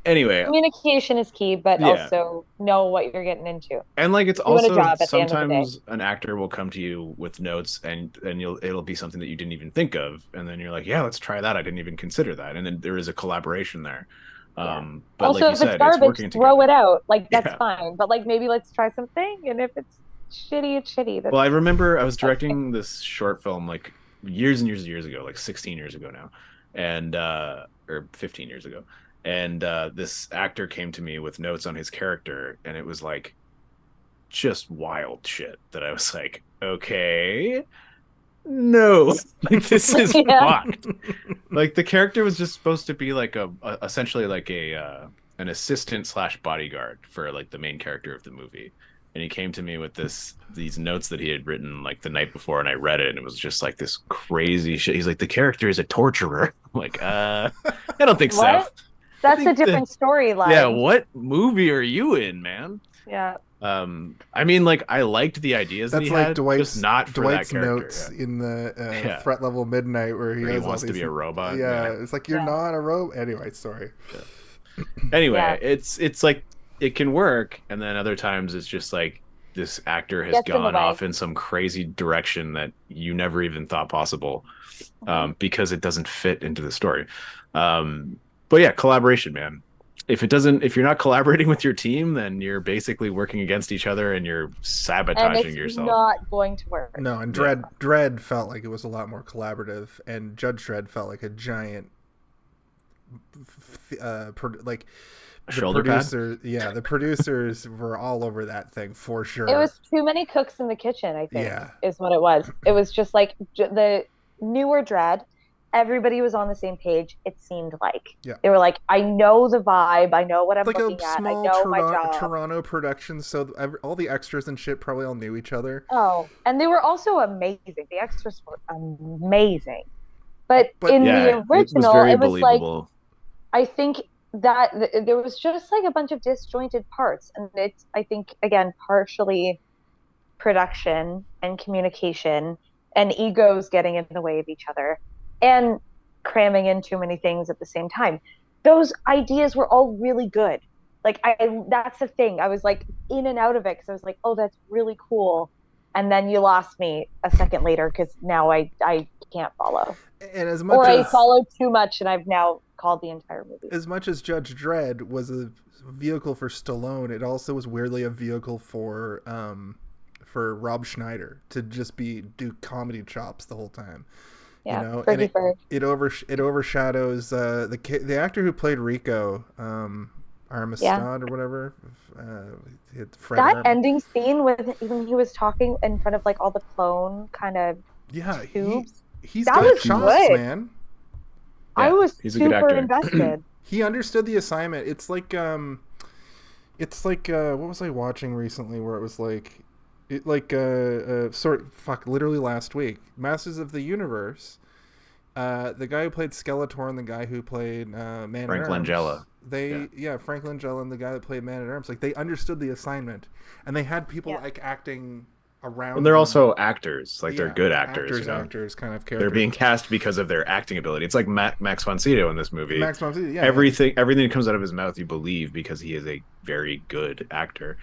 anyway, communication is key, but also know what you're getting into. And like it's also sometimes an actor will come to you with notes and it'll be something that you didn't even think of, and then you're like, yeah, let's try that. I didn't even consider that, and then there is a collaboration there. But also, like you if it's garbage, throw it out. Like that's fine, but like maybe let's try something. And if it's shitty, it's shitty. Well, I remember I was directing this short film like years and years ago, like 16 years ago now, and or 15 years ago. And this actor came to me with notes on his character, and it was like just wild shit that I was like, okay, no, like this is fucked. Like the character was just supposed to be like essentially like an assistant / bodyguard for like the main character of the movie. And he came to me with these notes that he had written like the night before, and I read it, and it was just like this crazy shit. He's like, the character is a torturer. I'm like, I don't think so. That's a different storyline. Yeah, what movie are you in, man? Yeah. I mean, like, I liked the ideas that he had, just not for Dwight's that character. Notes in the Fret Level Midnight where he wants to be a robot. Yeah, it's like, you're not a robot. Anyway, sorry. Yeah. Anyway, it's like, it can work, and then other times it's just like, this actor has gone off in some crazy direction that you never even thought possible, because it doesn't fit into the story. But yeah, collaboration, man. if you're not collaborating with your team, then you're basically working against each other and you're And sabotaging it's yourself. not going to work. No, and Dredd felt like it was a lot more collaborative, and Judge Dredd felt like a giant, like the Shoulder pad? the producers were all over that thing for sure. It was too many cooks in the kitchen, I think, Yeah. is what it was. It was just like the newer Dredd. Everybody was on the same page, it seemed like. Yeah. They were like, I know the vibe. I know what I'm like looking a at. I small know my job. Toronto production, so all the extras and shit probably all knew each other. Oh, and they were also amazing. The extras were amazing. But in the original, it was like, I think that there was just like a bunch of disjointed parts. And it's, I think, again, partially production and communication and egos getting in the way of each other and cramming in too many things at the same time. Those ideas were all really good. Like, that's the thing. I was like in and out of it because I was like, oh, that's really cool. And then you lost me a second later because now I can't follow. And as much I followed too much and I've now called the entire movie. As much as Judge Dredd was a vehicle for Stallone, it also was weirdly a vehicle for Rob Schneider to just do comedy chops the whole time. Yeah, you know, and it overshadows the actor who played Rico, Armand Assante or whatever. That ending scene when he was talking in front of like all the clone kind of tubes. He's got chops, man. I was super invested. He understood the assignment. It's like what was I watching recently where it was literally last week, Masters of the Universe. The guy who played Skeletor and the guy who played Man Frank at Arms. Langella. Frank Langella and the guy that played Man at Arms. Like, they understood the assignment, and they had people like acting around. And they're also actors. Like, they're good actors. Actors, kind of characters. They're being cast because of their acting ability. It's like Max von Sydow in this movie. Max von Sydow, yeah. Everything that comes out of his mouth, you believe because he is a very good actor.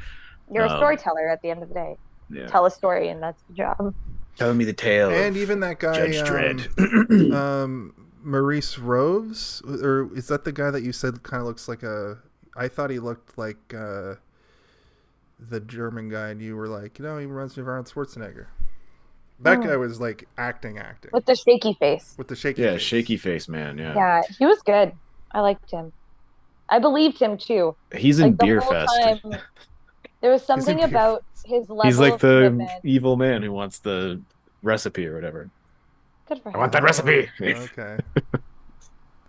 You're a storyteller at the end of the day. Yeah. Tell a story, and that's the job. Telling me the tale. And even that guy, Judge Dredd. Maurice Roves, or is that the guy that you said kind of looks like I thought he looked like the German guy, and you were like, he reminds me of Arnold Schwarzenegger. That guy was like acting. With the shaky face. Shaky face man, yeah. Yeah, he was good. I liked him. I believed him, too. He's in Beer Fest. There was something about his level. He's like of the commitment. evil man who wants the recipe or whatever. Good for him. I want that recipe. Okay.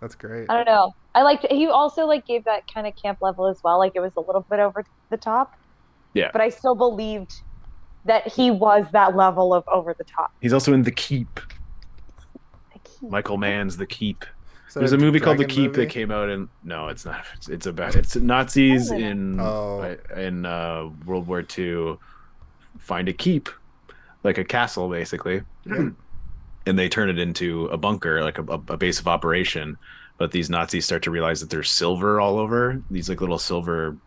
That's great. I don't know. I liked it. He also gave that kind of camp level as well. Like, it was a little bit over the top. Yeah. But I still believed that he was that level of over the top. He's also in The Keep. Michael Mann's The Keep. There's a movie called The Keep that came out in... No, it's not. It's Nazis in World War II find a keep, like a castle, basically. And they turn it into a bunker, like a base of operation. But these Nazis start to realize that there's silver all over, these like little silver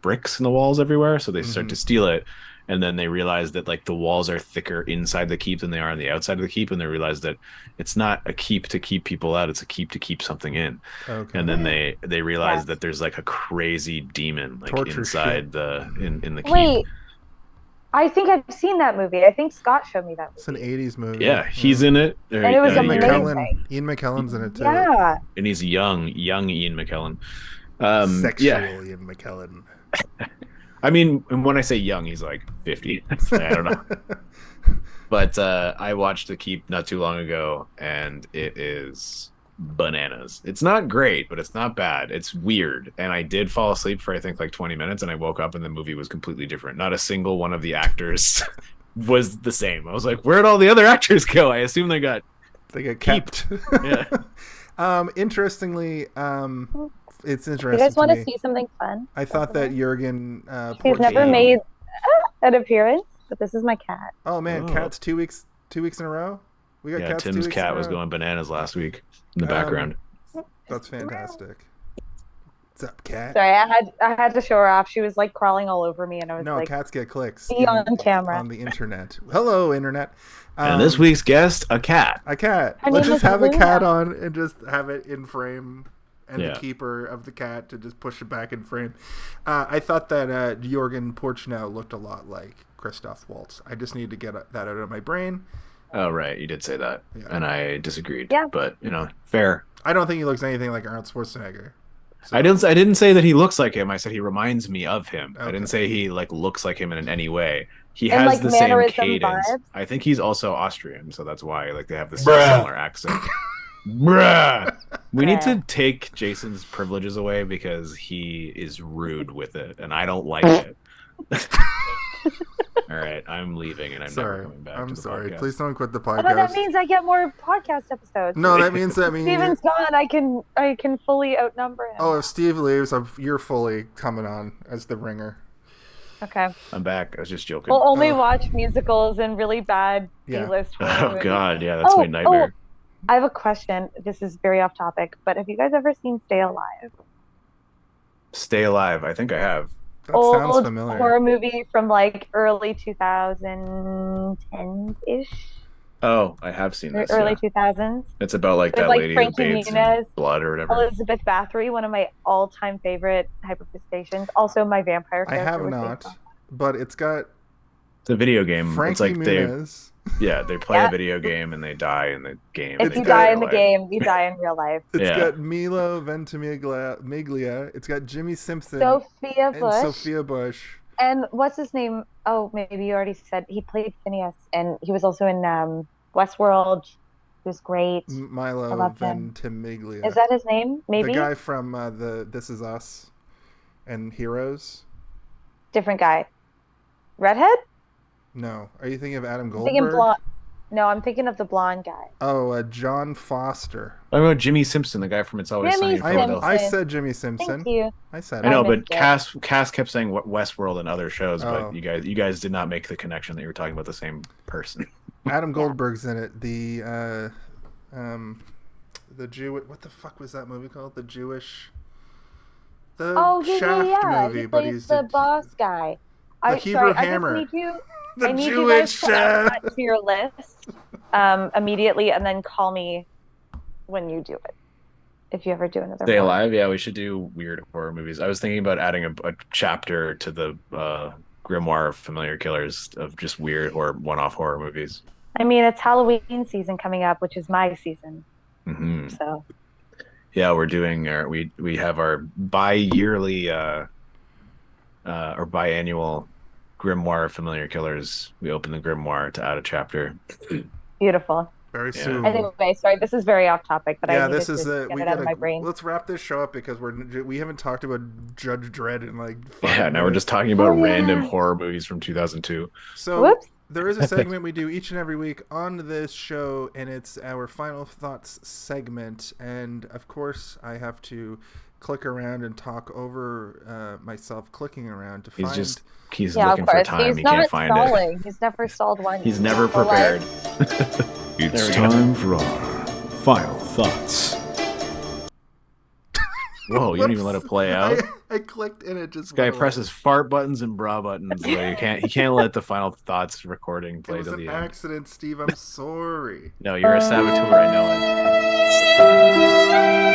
bricks in the walls everywhere. So they start to steal it. And then they realize that like the walls are thicker inside the keep than they are on the outside of the keep. And they realize that it's not a keep to keep people out. It's a keep to keep something in. Okay. And then they realize that there's like a crazy demon like torture inside in the keep. Wait, I think I've seen that movie. I think Scott showed me that movie. It's an 80s movie. Yeah, he's in it. And it was amazing. Ian McKellen's in it too. Yeah. And he's young Ian McKellen. Sexual Ian McKellen. I mean, when I say young, he's like 50. I don't know. But I watched The Keep not too long ago, and it is bananas. It's not great, but it's not bad. It's weird. And I did fall asleep for, I think, like 20 minutes, and I woke up, and the movie was completely different. Not a single one of the actors was the same. I was like, where'd all the other actors go? I assume they got kept. Yeah. Interestingly, it's interesting. You guys want to see something fun? I thought that Jurgen. He's never made an appearance, but this is my cat. Oh man, cats 2 weeks in a row. We got cats. Tim's cat was going bananas last week in the background. That's fantastic. What's up, cat? Sorry, I had to show her off. She was like crawling all over me, and I was like, cats get clicks. See on camera on the internet. Hello, internet. And this week's guest, a cat. A cat. Let's just have a cat on and just have it in frame. and Yeah. the keeper of the cat to just push it back in frame. I thought that Jorgen Porchnau looked a lot like Christoph Waltz. I just need to get that out of my brain. Oh, right. You did say that. Yeah. And I disagreed. Yeah. But, fair. I don't think he looks anything like Arnold Schwarzenegger. So, I didn't say that he looks like him. I said he reminds me of him. I Okay. didn't say he looks like him in any way. He And, has like, the same mannerism cadence. vibes? I think he's also Austrian, so that's why they have this Bruh. similar accent. Bruh. We need to Bruh. take Jason's privileges away because he is rude with it, and I don't like it. All right, I'm leaving, and I'm never sorry. coming back. I'm to the sorry. podcast. Please don't quit the Oh, that podcast. means I get more podcast episodes. No, that means Steven's gone. I can fully outnumber him. Oh, if Steve leaves, you're fully coming on as the ringer. Okay. I'm back. I was just joking. We'll only Oh. watch musicals and really bad Yeah. D-list horror Oh movies. God, yeah, that's my nightmare. I have a question. This is very off topic, but have you guys ever seen Stay Alive? Stay Alive. I think I have. That Old sounds familiar. horror movie from like early 2010-ish, Oh, I have seen this. early yeah. 2000s. It's about like With, that like, lady Frankie who bathes in Muniz, blood or whatever. Elizabeth Bathory, one of my all-time favorite hyperfixations. Also, my vampire I character. have was not, based on- but it's got It's a video game. Frankie it's like Muniz. they play Yeah. a video game and they die in the game. If It's you got- die in the game, you die in real life. It's Yeah. got Milo Ventimiglia. It's got Jimmy Simpson Sophia and Bush. Sophia Bush. And what's his name? Oh, maybe you already said he played Phineas, and he was also in Westworld. He was great. I Milo love him. Ventimiglia. Is that his name? Maybe the guy from the This Is Us and Heroes? different guy. Redhead? No. Are you thinking of Adam I'm thinking Goldberg? blonde. No, I'm thinking of the blonde guy. Oh, John Foster. I'm about Jimmy Simpson, the guy from It's Always Sunny in Jimmy Philadelphia. I said Jimmy Simpson. Thank you. I said I know, I but missed it. Cass kept saying Westworld and other shows, Oh. but you guys did not make the connection that you were talking about the same person. Adam Goldberg's in it. The Jew. What the fuck was that movie called? The Jewish. The Oh, yeah, Shaft yeah, yeah. movie, He but plays he's the boss guy. Hebrew sorry, Hammer. I just need you. The I need Jewish you guys to add Shaft. that to your list immediately, and then call me when you do it. If you ever do another Stay one. Alive, yeah, we should do weird horror movies. I was thinking about adding a chapter to the Grimoire of Familiar Killers of just weird or one-off horror movies. I mean, it's Halloween season coming up, which is my season. Hmm. So Yeah, we're doing we have our bi-yearly or biannual Grimoire of Familiar Killers. We open the Grimoire to add a chapter. beautiful. Very Yeah. soon. Anyway, sorry, this is very off topic, but I Yeah, needed this is to get we it out of gotta my brain. let's wrap this show up because we haven't talked about Judge Dredd in like 5 Yeah, now we're minutes. just talking about Oh, yeah. random horror movies from 2002. So Whoops. there is a segment we do each and every week on this show, and it's our final thoughts segment. And of course, I have to click around and talk over myself clicking around to He's find. just he's Yeah, looking of for course. time. He's He not can't find it. stalling. He's never stalled one. He's never whole prepared. life. There It's we go. time for our final thoughts. Whoa, you didn't even let it play out. I clicked and it just. This guy went away. presses fart buttons and bra buttons. Like, he can't let the final thoughts recording It play was to an the end. accident, Steve. I'm sorry. No, you're a saboteur. I know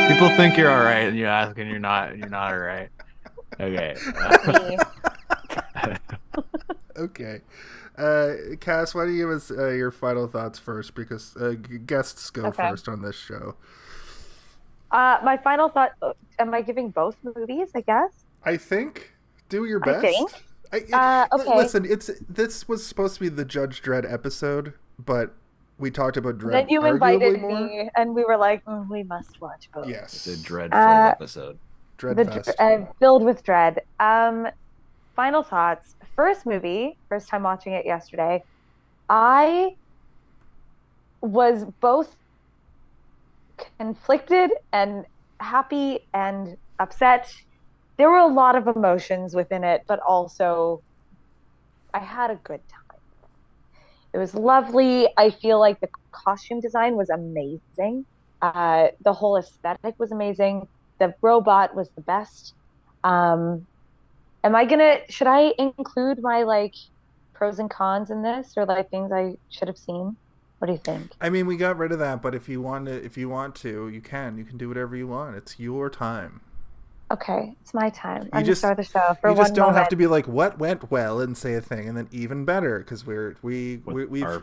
it. People think you're all right, and you ask, and you're not. And you're not all right. Okay. Me. Okay. Cass, why don't you give us your final thoughts first? Because guests go Okay. first on this show. My final thought. Am I giving both movies? I guess. I think. Do your I best. think. Okay. Listen, this was supposed to be the Judge Dredd episode, but we talked about Dredd. Then you arguably invited more. me, and we were like, we must watch both. Yes. It's a dreadful episode. Dredd Fest. Filled with dread. Final thoughts. First movie, first time watching it yesterday. I was both conflicted and happy and upset. There were a lot of emotions within it, but also I had a good time. It was lovely. I feel like the costume design was amazing. The whole aesthetic was amazing. The robot was the best. Should I include my like pros and cons in this, or like things I should have seen? What do you think? I mean, we got rid of that, but if you want to, you can. You can do whatever you want. It's your time. Okay, it's my time. I'm just gonna start the show for You one just don't moment. have to be like, what went well, and say a thing, and then even better, because we've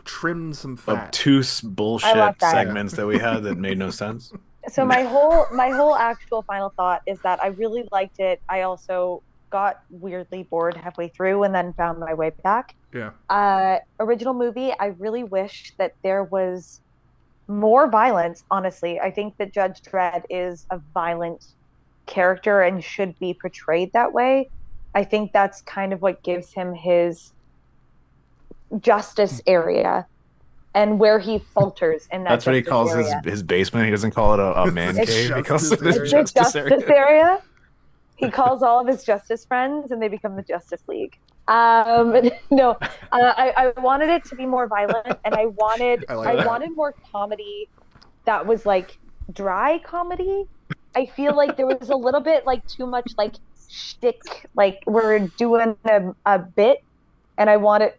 trimmed some fat. Obtuse bullshit love that. segments that we had that made no sense. So my whole actual final thought is that I really liked it. I also got weirdly bored halfway through and then found my way back. Yeah. Original movie, I really wish that there was more violence, honestly. I think that Judge Dredd is a violent character and should be portrayed that way. I think that's kind of what gives him his justice area and where he falters in that. That's what he calls his basement. He doesn't call it a man cave. He calls it his justice area. He calls all of his justice friends and they become the Justice League. No, I wanted it to be more violent, and I wanted more comedy that was like dry comedy. I feel like there was a little bit like too much like shtick, like we're doing a bit, and I wanted.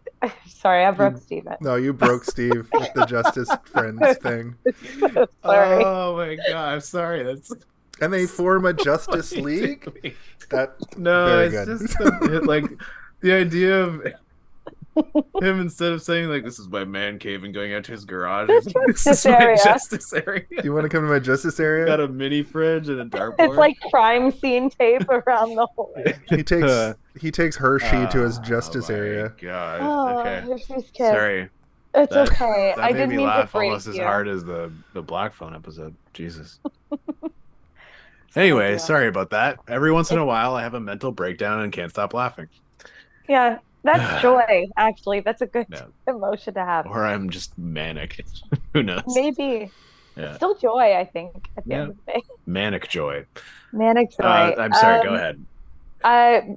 Sorry, I broke Steven. No, you broke Steve with the Justice Friends thing. So sorry. Oh my god, I'm sorry. That's. And they form a Justice League. It's good. just like the idea of him, instead of saying like, "This is my man cave," and going out to his garage. This is my justice area. You want to come to my justice area? Got a mini fridge and a dartboard. It's like crime scene tape around the whole. He takes Hershey to his justice area. God. Oh, Okay. Hershey's Kiss. Sorry. It's okay. That I made didn't me mean laugh to break almost as you. hard as the Black Phone episode. Jesus. Anyway, sorry about that. Every once in a while, I have a mental breakdown and can't stop laughing. Yeah, that's joy. Actually, that's a good emotion to have. Or I'm just manic. Who knows? Maybe. Yeah. It's still joy, I think, at the end of the day. Manic joy. Manic joy. I'm sorry. Go ahead.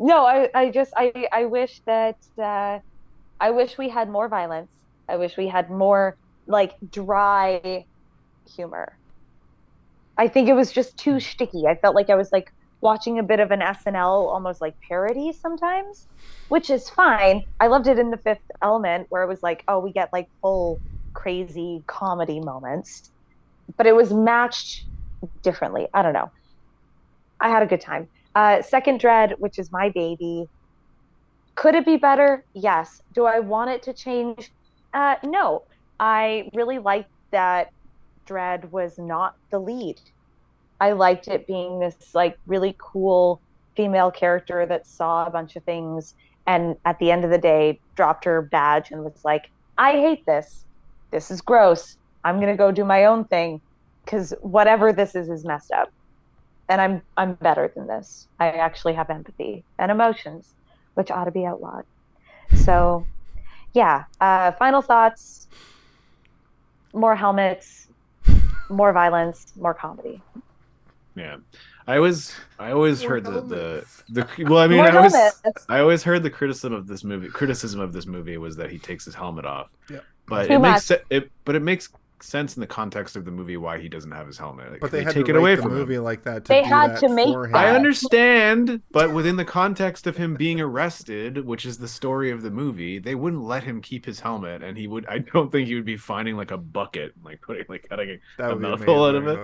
No, I wish that I wish we had more violence. I wish we had more like dry humor. I think it was just too shticky. I felt like I was like watching a bit of an SNL almost like parody sometimes, which is fine. I loved it in The Fifth Element where it was like, oh, we get like full crazy comedy moments, but it was matched differently. I don't know. I had a good time. Second Dredd, which is my baby. Could it be better? Yes. Do I want it to change? No. I really liked that Dredd was not the lead. I liked it being this like really cool female character that saw a bunch of things and at the end of the day dropped her badge and was like, I hate this. This is gross. I'm going to go do my own thing because whatever this is messed up. And I'm better than this. I actually have empathy and emotions, which ought to be outlawed. So, yeah. Final thoughts. More helmets. More violence. More comedy. Yeah, I always heard the I always heard the criticism of this movie was that he takes his helmet off. Yeah, but it makes sense in the context of the movie why he doesn't have his helmet. Like, but they had take to it away the from movie him. like that. They had to make for him. I understand, but within the context of him being arrested, which is the story of the movie, they wouldn't let him keep his helmet, and I don't think he would be finding like a bucket, like cutting a mouthful out of it.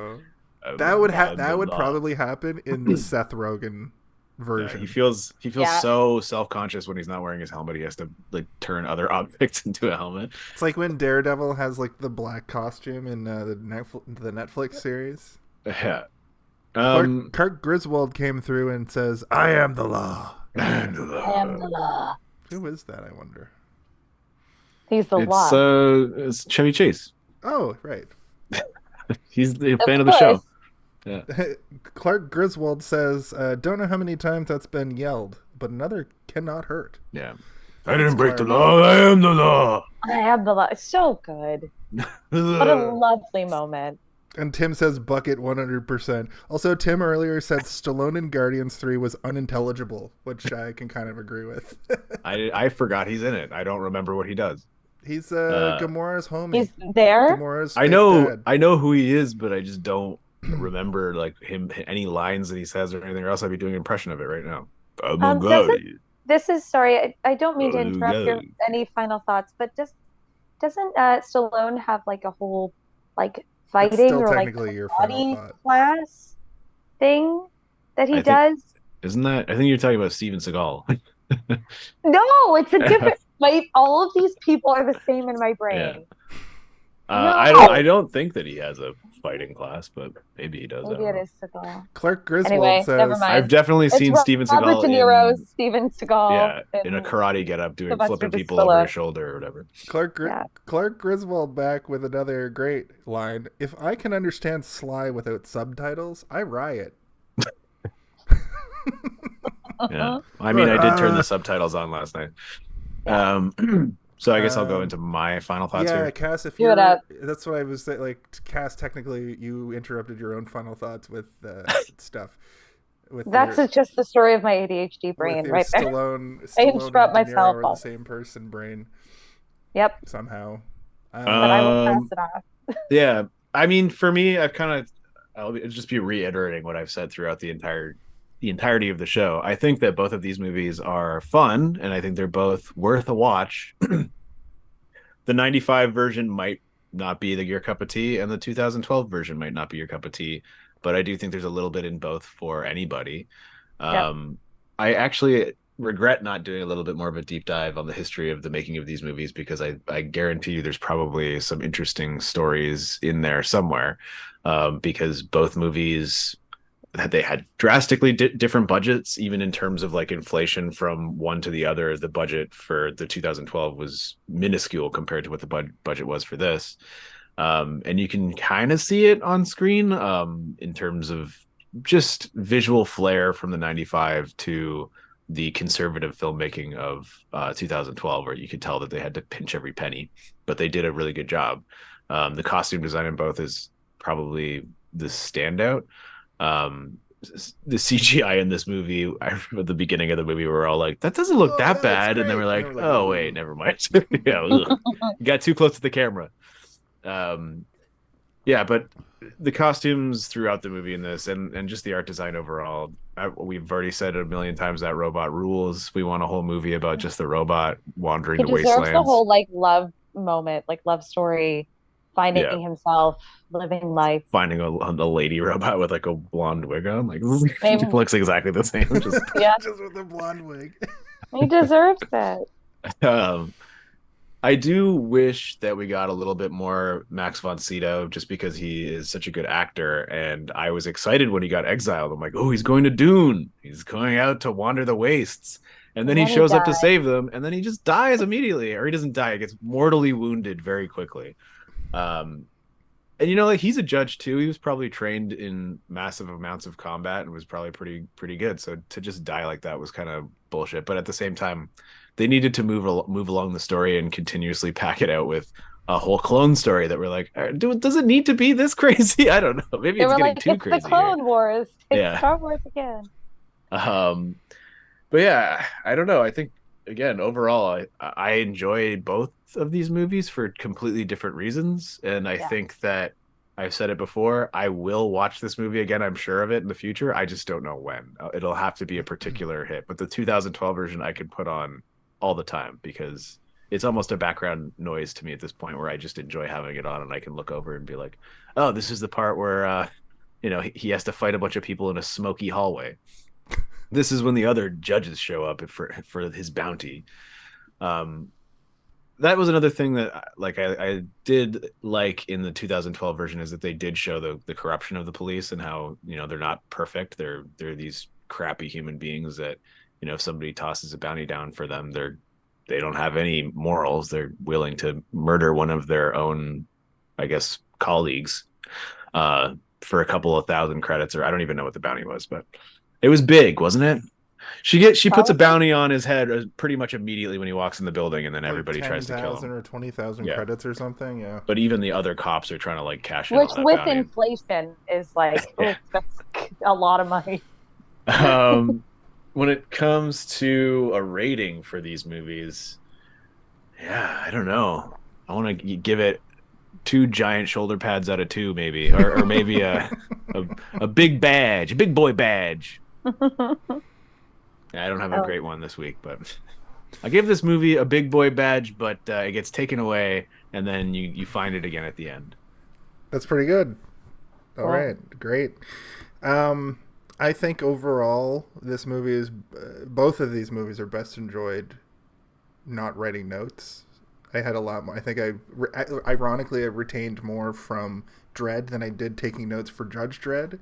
That would probably happen in the Seth Rogen version. Yeah, he feels so self-conscious when he's not wearing his helmet. He has to like turn other objects into a helmet. It's like when Daredevil has like the black costume in the Netflix series. Yeah. Clark Griswold came through and says, "I am the law." I am the law. Who is that? I wonder. He's the law. It's Chevy Chase. Oh, right. He's the fan of the show. Yeah. Clark Griswold says, "Don't know how many times that's been yelled, but another cannot hurt." Yeah. I didn't break the law. I am the law. I am the law. It's so good. What a lovely moment. And Tim says bucket 100%. Also, Tim earlier said Stallone in Guardians 3 was unintelligible, which I can kind of agree with. I forgot he's in it. I don't remember what he does. He's Gamora's homie. He's there? Gamora's I dad. know who he is, but I just don't remember like him, any lines that he says or anything, or else I'd be doing an impression of it right now. This is sorry, I don't mean to interrupt your any final thoughts, but doesn't Stallone have like a whole like It's fighting still or like technically your final karate thought. class thing that he I think- does? Isn't that? I think you're talking about Steven Seagal. No, it's a different. All of these people are the same in my brain. No. I don't think that he has a fighting class, but maybe he does. Maybe it is Seagal. Clark Griswold Anyway, says, never mind. I've definitely seen Steven Seagal Robert De Niro, Steven Seagal, in a karate getup, doing Sylvester flipping people Stallone. over his shoulder or whatever. Clark Griswold back with another great line. If I can understand Sly without subtitles, I riot. Yeah, I mean, I did turn the subtitles on last night. So I guess I'll go into my final thoughts Yeah, here. Cass, if Do you're, it up. that's what I was saying. Like, Cass, technically, you interrupted your own final thoughts with stuff. That's just the story of my ADHD brain, with your right there. Stallone I and interrupt De Niro myself are the all- same person brain Yep, somehow. but I will pass it off. Yeah, I mean, for me, I'll just be reiterating what I've said throughout the entirety of the show. I think that both of these movies are fun, and I think they're both worth a watch. The 95 version might not be your cup of tea, and the 2012 version might not be your cup of tea, but I do think there's a little bit in both for anybody. I actually regret not doing a little bit more of a deep dive on the history of the making of these movies, because I guarantee you there's probably some interesting stories in there somewhere, because both movies they had drastically different budgets, even in terms of like inflation from one to the other. The budget for the 2012 was minuscule compared to what the budget was for this. And you can kind of see it on screen in terms of just visual flair from the 95 to the conservative filmmaking of 2012, where you could tell that they had to pinch every penny, but they did a really good job. The costume design in both is probably the standout. The CGI in this movie, I remember at the beginning of the movie, we were all like, that doesn't look that bad. And then we're like, oh, wait, never mind. Yeah, got too close to the camera. Yeah, but the costumes throughout the movie in this and just the art design overall, we've already said it a million times, that robot rules. We want a whole movie about just the robot wandering He the deserves wastelands. the whole like love moment, like love story, finding himself, living life. Finding a lady robot with like a blonde wig on, like Maybe. it looks exactly the same. Just, Yeah, Just with a blonde wig. he deserves it. I do wish that we got a little bit more Max von Sydow, just because he is such a good actor. And I was excited when he got exiled. I'm like, oh, he's going to Dune. He's going out to wander the wastes. And then he shows up to save them, and then he just dies immediately. Or he doesn't die, he gets mortally wounded very quickly. And you know, like, he's a judge too. He was probably trained in massive amounts of combat and was probably pretty good. So to just die like that was kind of bullshit. But at the same time, they needed to move along the story and continuously pack it out with a whole clone story that we're like, does it need to be this crazy? I don't know. Maybe it's getting too crazy. It's the Clone Wars. It's Yeah. Star Wars again. But yeah, I don't know. I think, again, overall, I enjoy both of these movies for completely different reasons. And I think that I've said it before, I will watch this movie again. I'm sure of it in the future. I just don't know when. It'll have to be a particular hit. But the 2012 version I could put on all the time, because it's almost a background noise to me at this point, where I just enjoy having it on and I can look over and be like, oh, this is the part where, he has to fight a bunch of people in a smoky hallway. This is when the other judges show up for his bounty. That was another thing that I did like in the 2012 version, is that they did show the corruption of the police and how, they're not perfect. They're these crappy human beings that, if somebody tosses a bounty down for them, they don't have any morals. They're willing to murder one of their own, I guess, colleagues for a couple of thousand credits, or I don't even know what the bounty was, but it was big, wasn't it? She puts a bounty on his head pretty much immediately when he walks in the building, and then everybody tries to kill him. 10,000 or 20,000 credits or something, yeah. But even the other cops are trying to cash in Which on that with bounty. inflation is that's a lot of money. When it comes to a rating for these movies, I don't know. I want to give it 2 giant shoulder pads out of 2, maybe, or maybe a big big boy badge. I don't have a great one this week, but I gave this movie a big boy badge, but it gets taken away, and then you find it again at the end. That's pretty good. All Cool. right, great. I think overall, this movie is both of these movies are best enjoyed not writing notes. I had a lot more. I think ironically I retained more from Dredd than I did taking notes for Judge Dredd,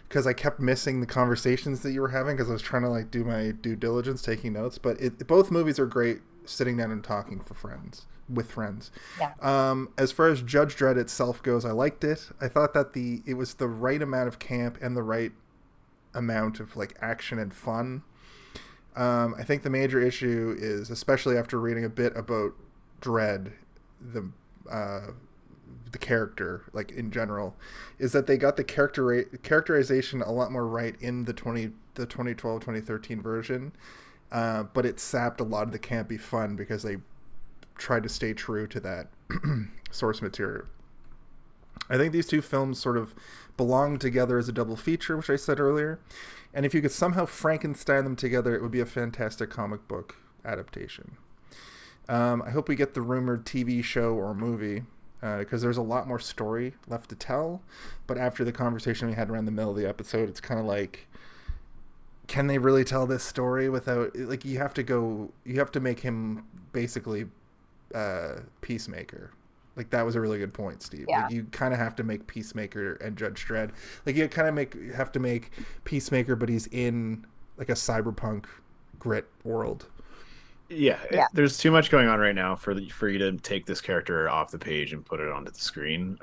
because I kept missing the conversations that you were having because I was trying to like do my due diligence taking notes. But both movies are great sitting down and talking with friends. Yeah. As far as Judge Dredd itself goes, I liked it. I thought that it was the right amount of camp and the right amount of like action and fun. I think the major issue is, especially after reading a bit about Dredd, the character, like in general, is that they got the characterization a lot more right in the 2012-2013 version, but it sapped a lot of the campy fun because they tried to stay true to that source material. I think these two films sort of belong together as a double feature, which I said earlier. And if you could somehow Frankenstein them together, it would be a fantastic comic book adaptation. I hope we get the rumored TV show or movie, because there's a lot more story left to tell. But after the conversation we had around the middle of the episode, it's kind of like, can they really tell this story without, like, you have to make him basically Peacemaker. Like, that was a really good point, Steve. Yeah. Like, you kind of have to make Peacemaker and Judge Dredd. Like, you kind of have to make Peacemaker, but he's in like a cyberpunk grit world. Yeah, there's too much going on right now for you to take this character off the page and put it onto the screen.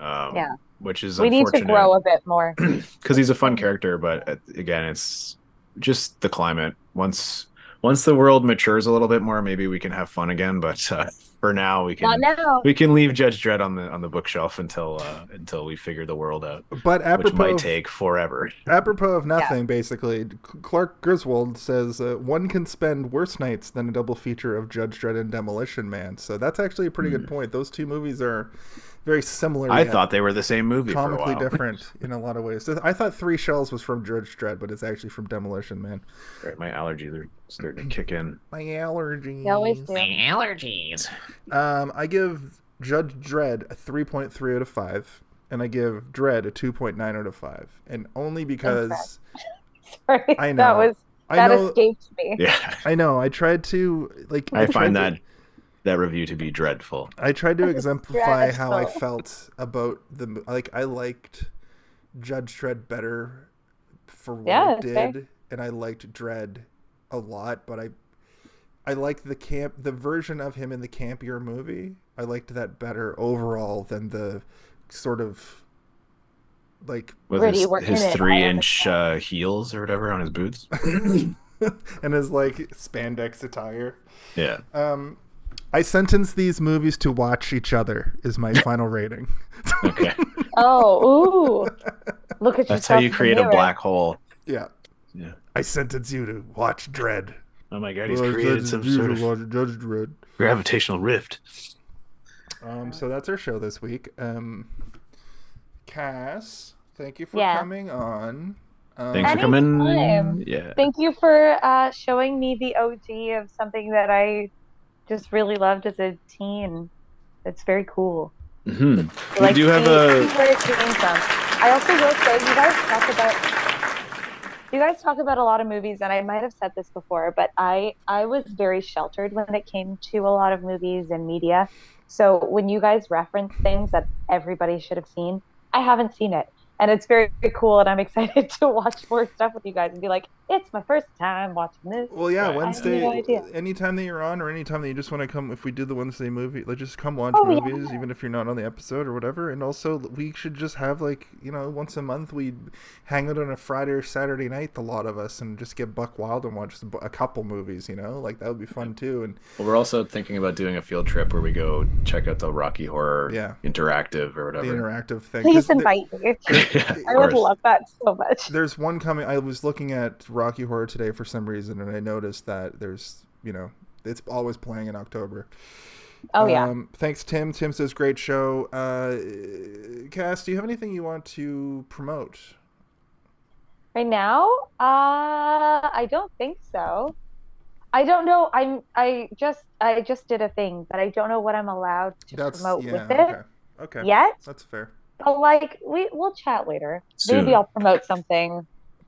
Which is we need to grow a bit more because he's a fun character, but again, it's just the climate. Once the world matures a little bit more, maybe we can have fun again. But for now, we can leave Judge Dredd on the bookshelf until we figure the world out. But which might take forever. Apropos of nothing, basically, Clark Griswold says one can spend worse nights than a double feature of Judge Dredd and Demolition Man. So that's actually a pretty good point. Those two movies are very similar. I thought they were the same movie. Comically for a while. different in a lot of ways. I thought Three Shells was from Judge Dredd, but it's actually from Demolition Man. Right, my allergies are starting to kick in. My allergies. You always do. My allergies. I give Judge Dredd a 3.3 out of 5, and I give Dredd a 2.9 out of 5, and only because sorry, I know that escaped me. Yeah, I know. I tried to I find that review to be dreadful. I tried to exemplify how I felt about I liked Judge Dredd better for what it did, fair. And I liked Dredd a lot, but I liked the version of him in the campier movie. I liked that better overall than the sort of like with his 3-inch heels or whatever on his boots and his like spandex attire. Yeah. I sentence these movies to watch each other is my final rating. Okay. Oh, ooh. Look at That's how you create a black hole. Yeah. Yeah. I sentence you to watch Dredd. Oh my god, he's created some sort of Judge Dredd. Gravitational rift. So that's our show this week. Cass, thank you for coming on. Thanks for coming. Anytime. Yeah. Thank you for showing me the OG of something that I just really loved as a teen. It's very cool. Mm-hmm. We do have where it came from. I also will say, you guys talk about a lot of movies, and I might have said this before, but I was very sheltered when it came to a lot of movies and media. So when you guys reference things that everybody should have seen, I haven't seen it. And it's very, very cool, and I'm excited to watch more stuff with you guys and be like, it's my first time watching this. Well, yeah, Wednesday, I have no idea. Anytime that you're on or anytime that you just want to come, if we do the Wednesday movie, like just come watch Oh, movies, yeah. even if you're not on the episode or whatever. And also, we should just have once a month, we hang out on a Friday or Saturday night, the lot of us, and just get buck wild and watch a couple movies, like that would be fun too. And well, we're also thinking about doing a field trip where we go check out the Rocky Horror Interactive or whatever. The interactive thing. Please invite me. I would love that so much. There's one coming. I was looking at Rocky Horror today for some reason, and I noticed that there's, it's always playing in October. Oh, yeah. Thanks, Tim. Tim says, great show. Cass, do you have anything you want to promote? Right now, I don't think so. I don't know. I just did a thing, but I don't know what I'm allowed to promote with it Okay. yet. That's fair. But like we'll chat later. Soon. Maybe I'll promote something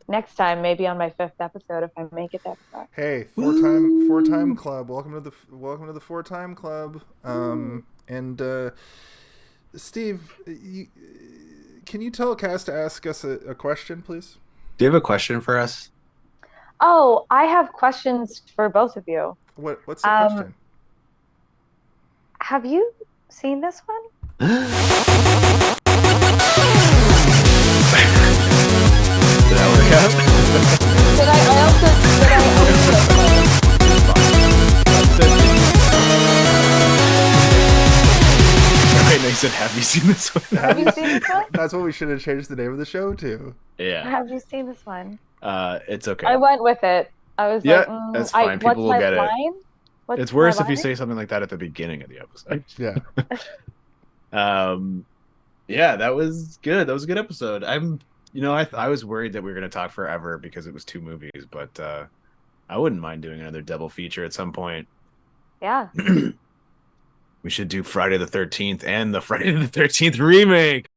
next time. Maybe on my 5th episode if I make it that far. Hey, four-time club. Welcome to the four-time club. And Steve, can you tell Cass to ask us a question, please? Do you have a question for us? Oh, I have questions for both of you. What's the question? Have you seen this one? Did that work out? Did I Okay, they said, have you seen this one? Have you seen this one? That's what we should have changed the name of the show to. Yeah. Have you seen this one? It's okay. I went with it. I was Yeah, like, that's fine. People will get it. What's It's worse my if you line? say something like that at the beginning of the episode. Yeah. Yeah, that was good. That was a good episode. I was worried that we were going to talk forever because it was 2 movies, but I wouldn't mind doing another double feature at some point. Yeah. We should do Friday the 13th and the Friday the 13th remake.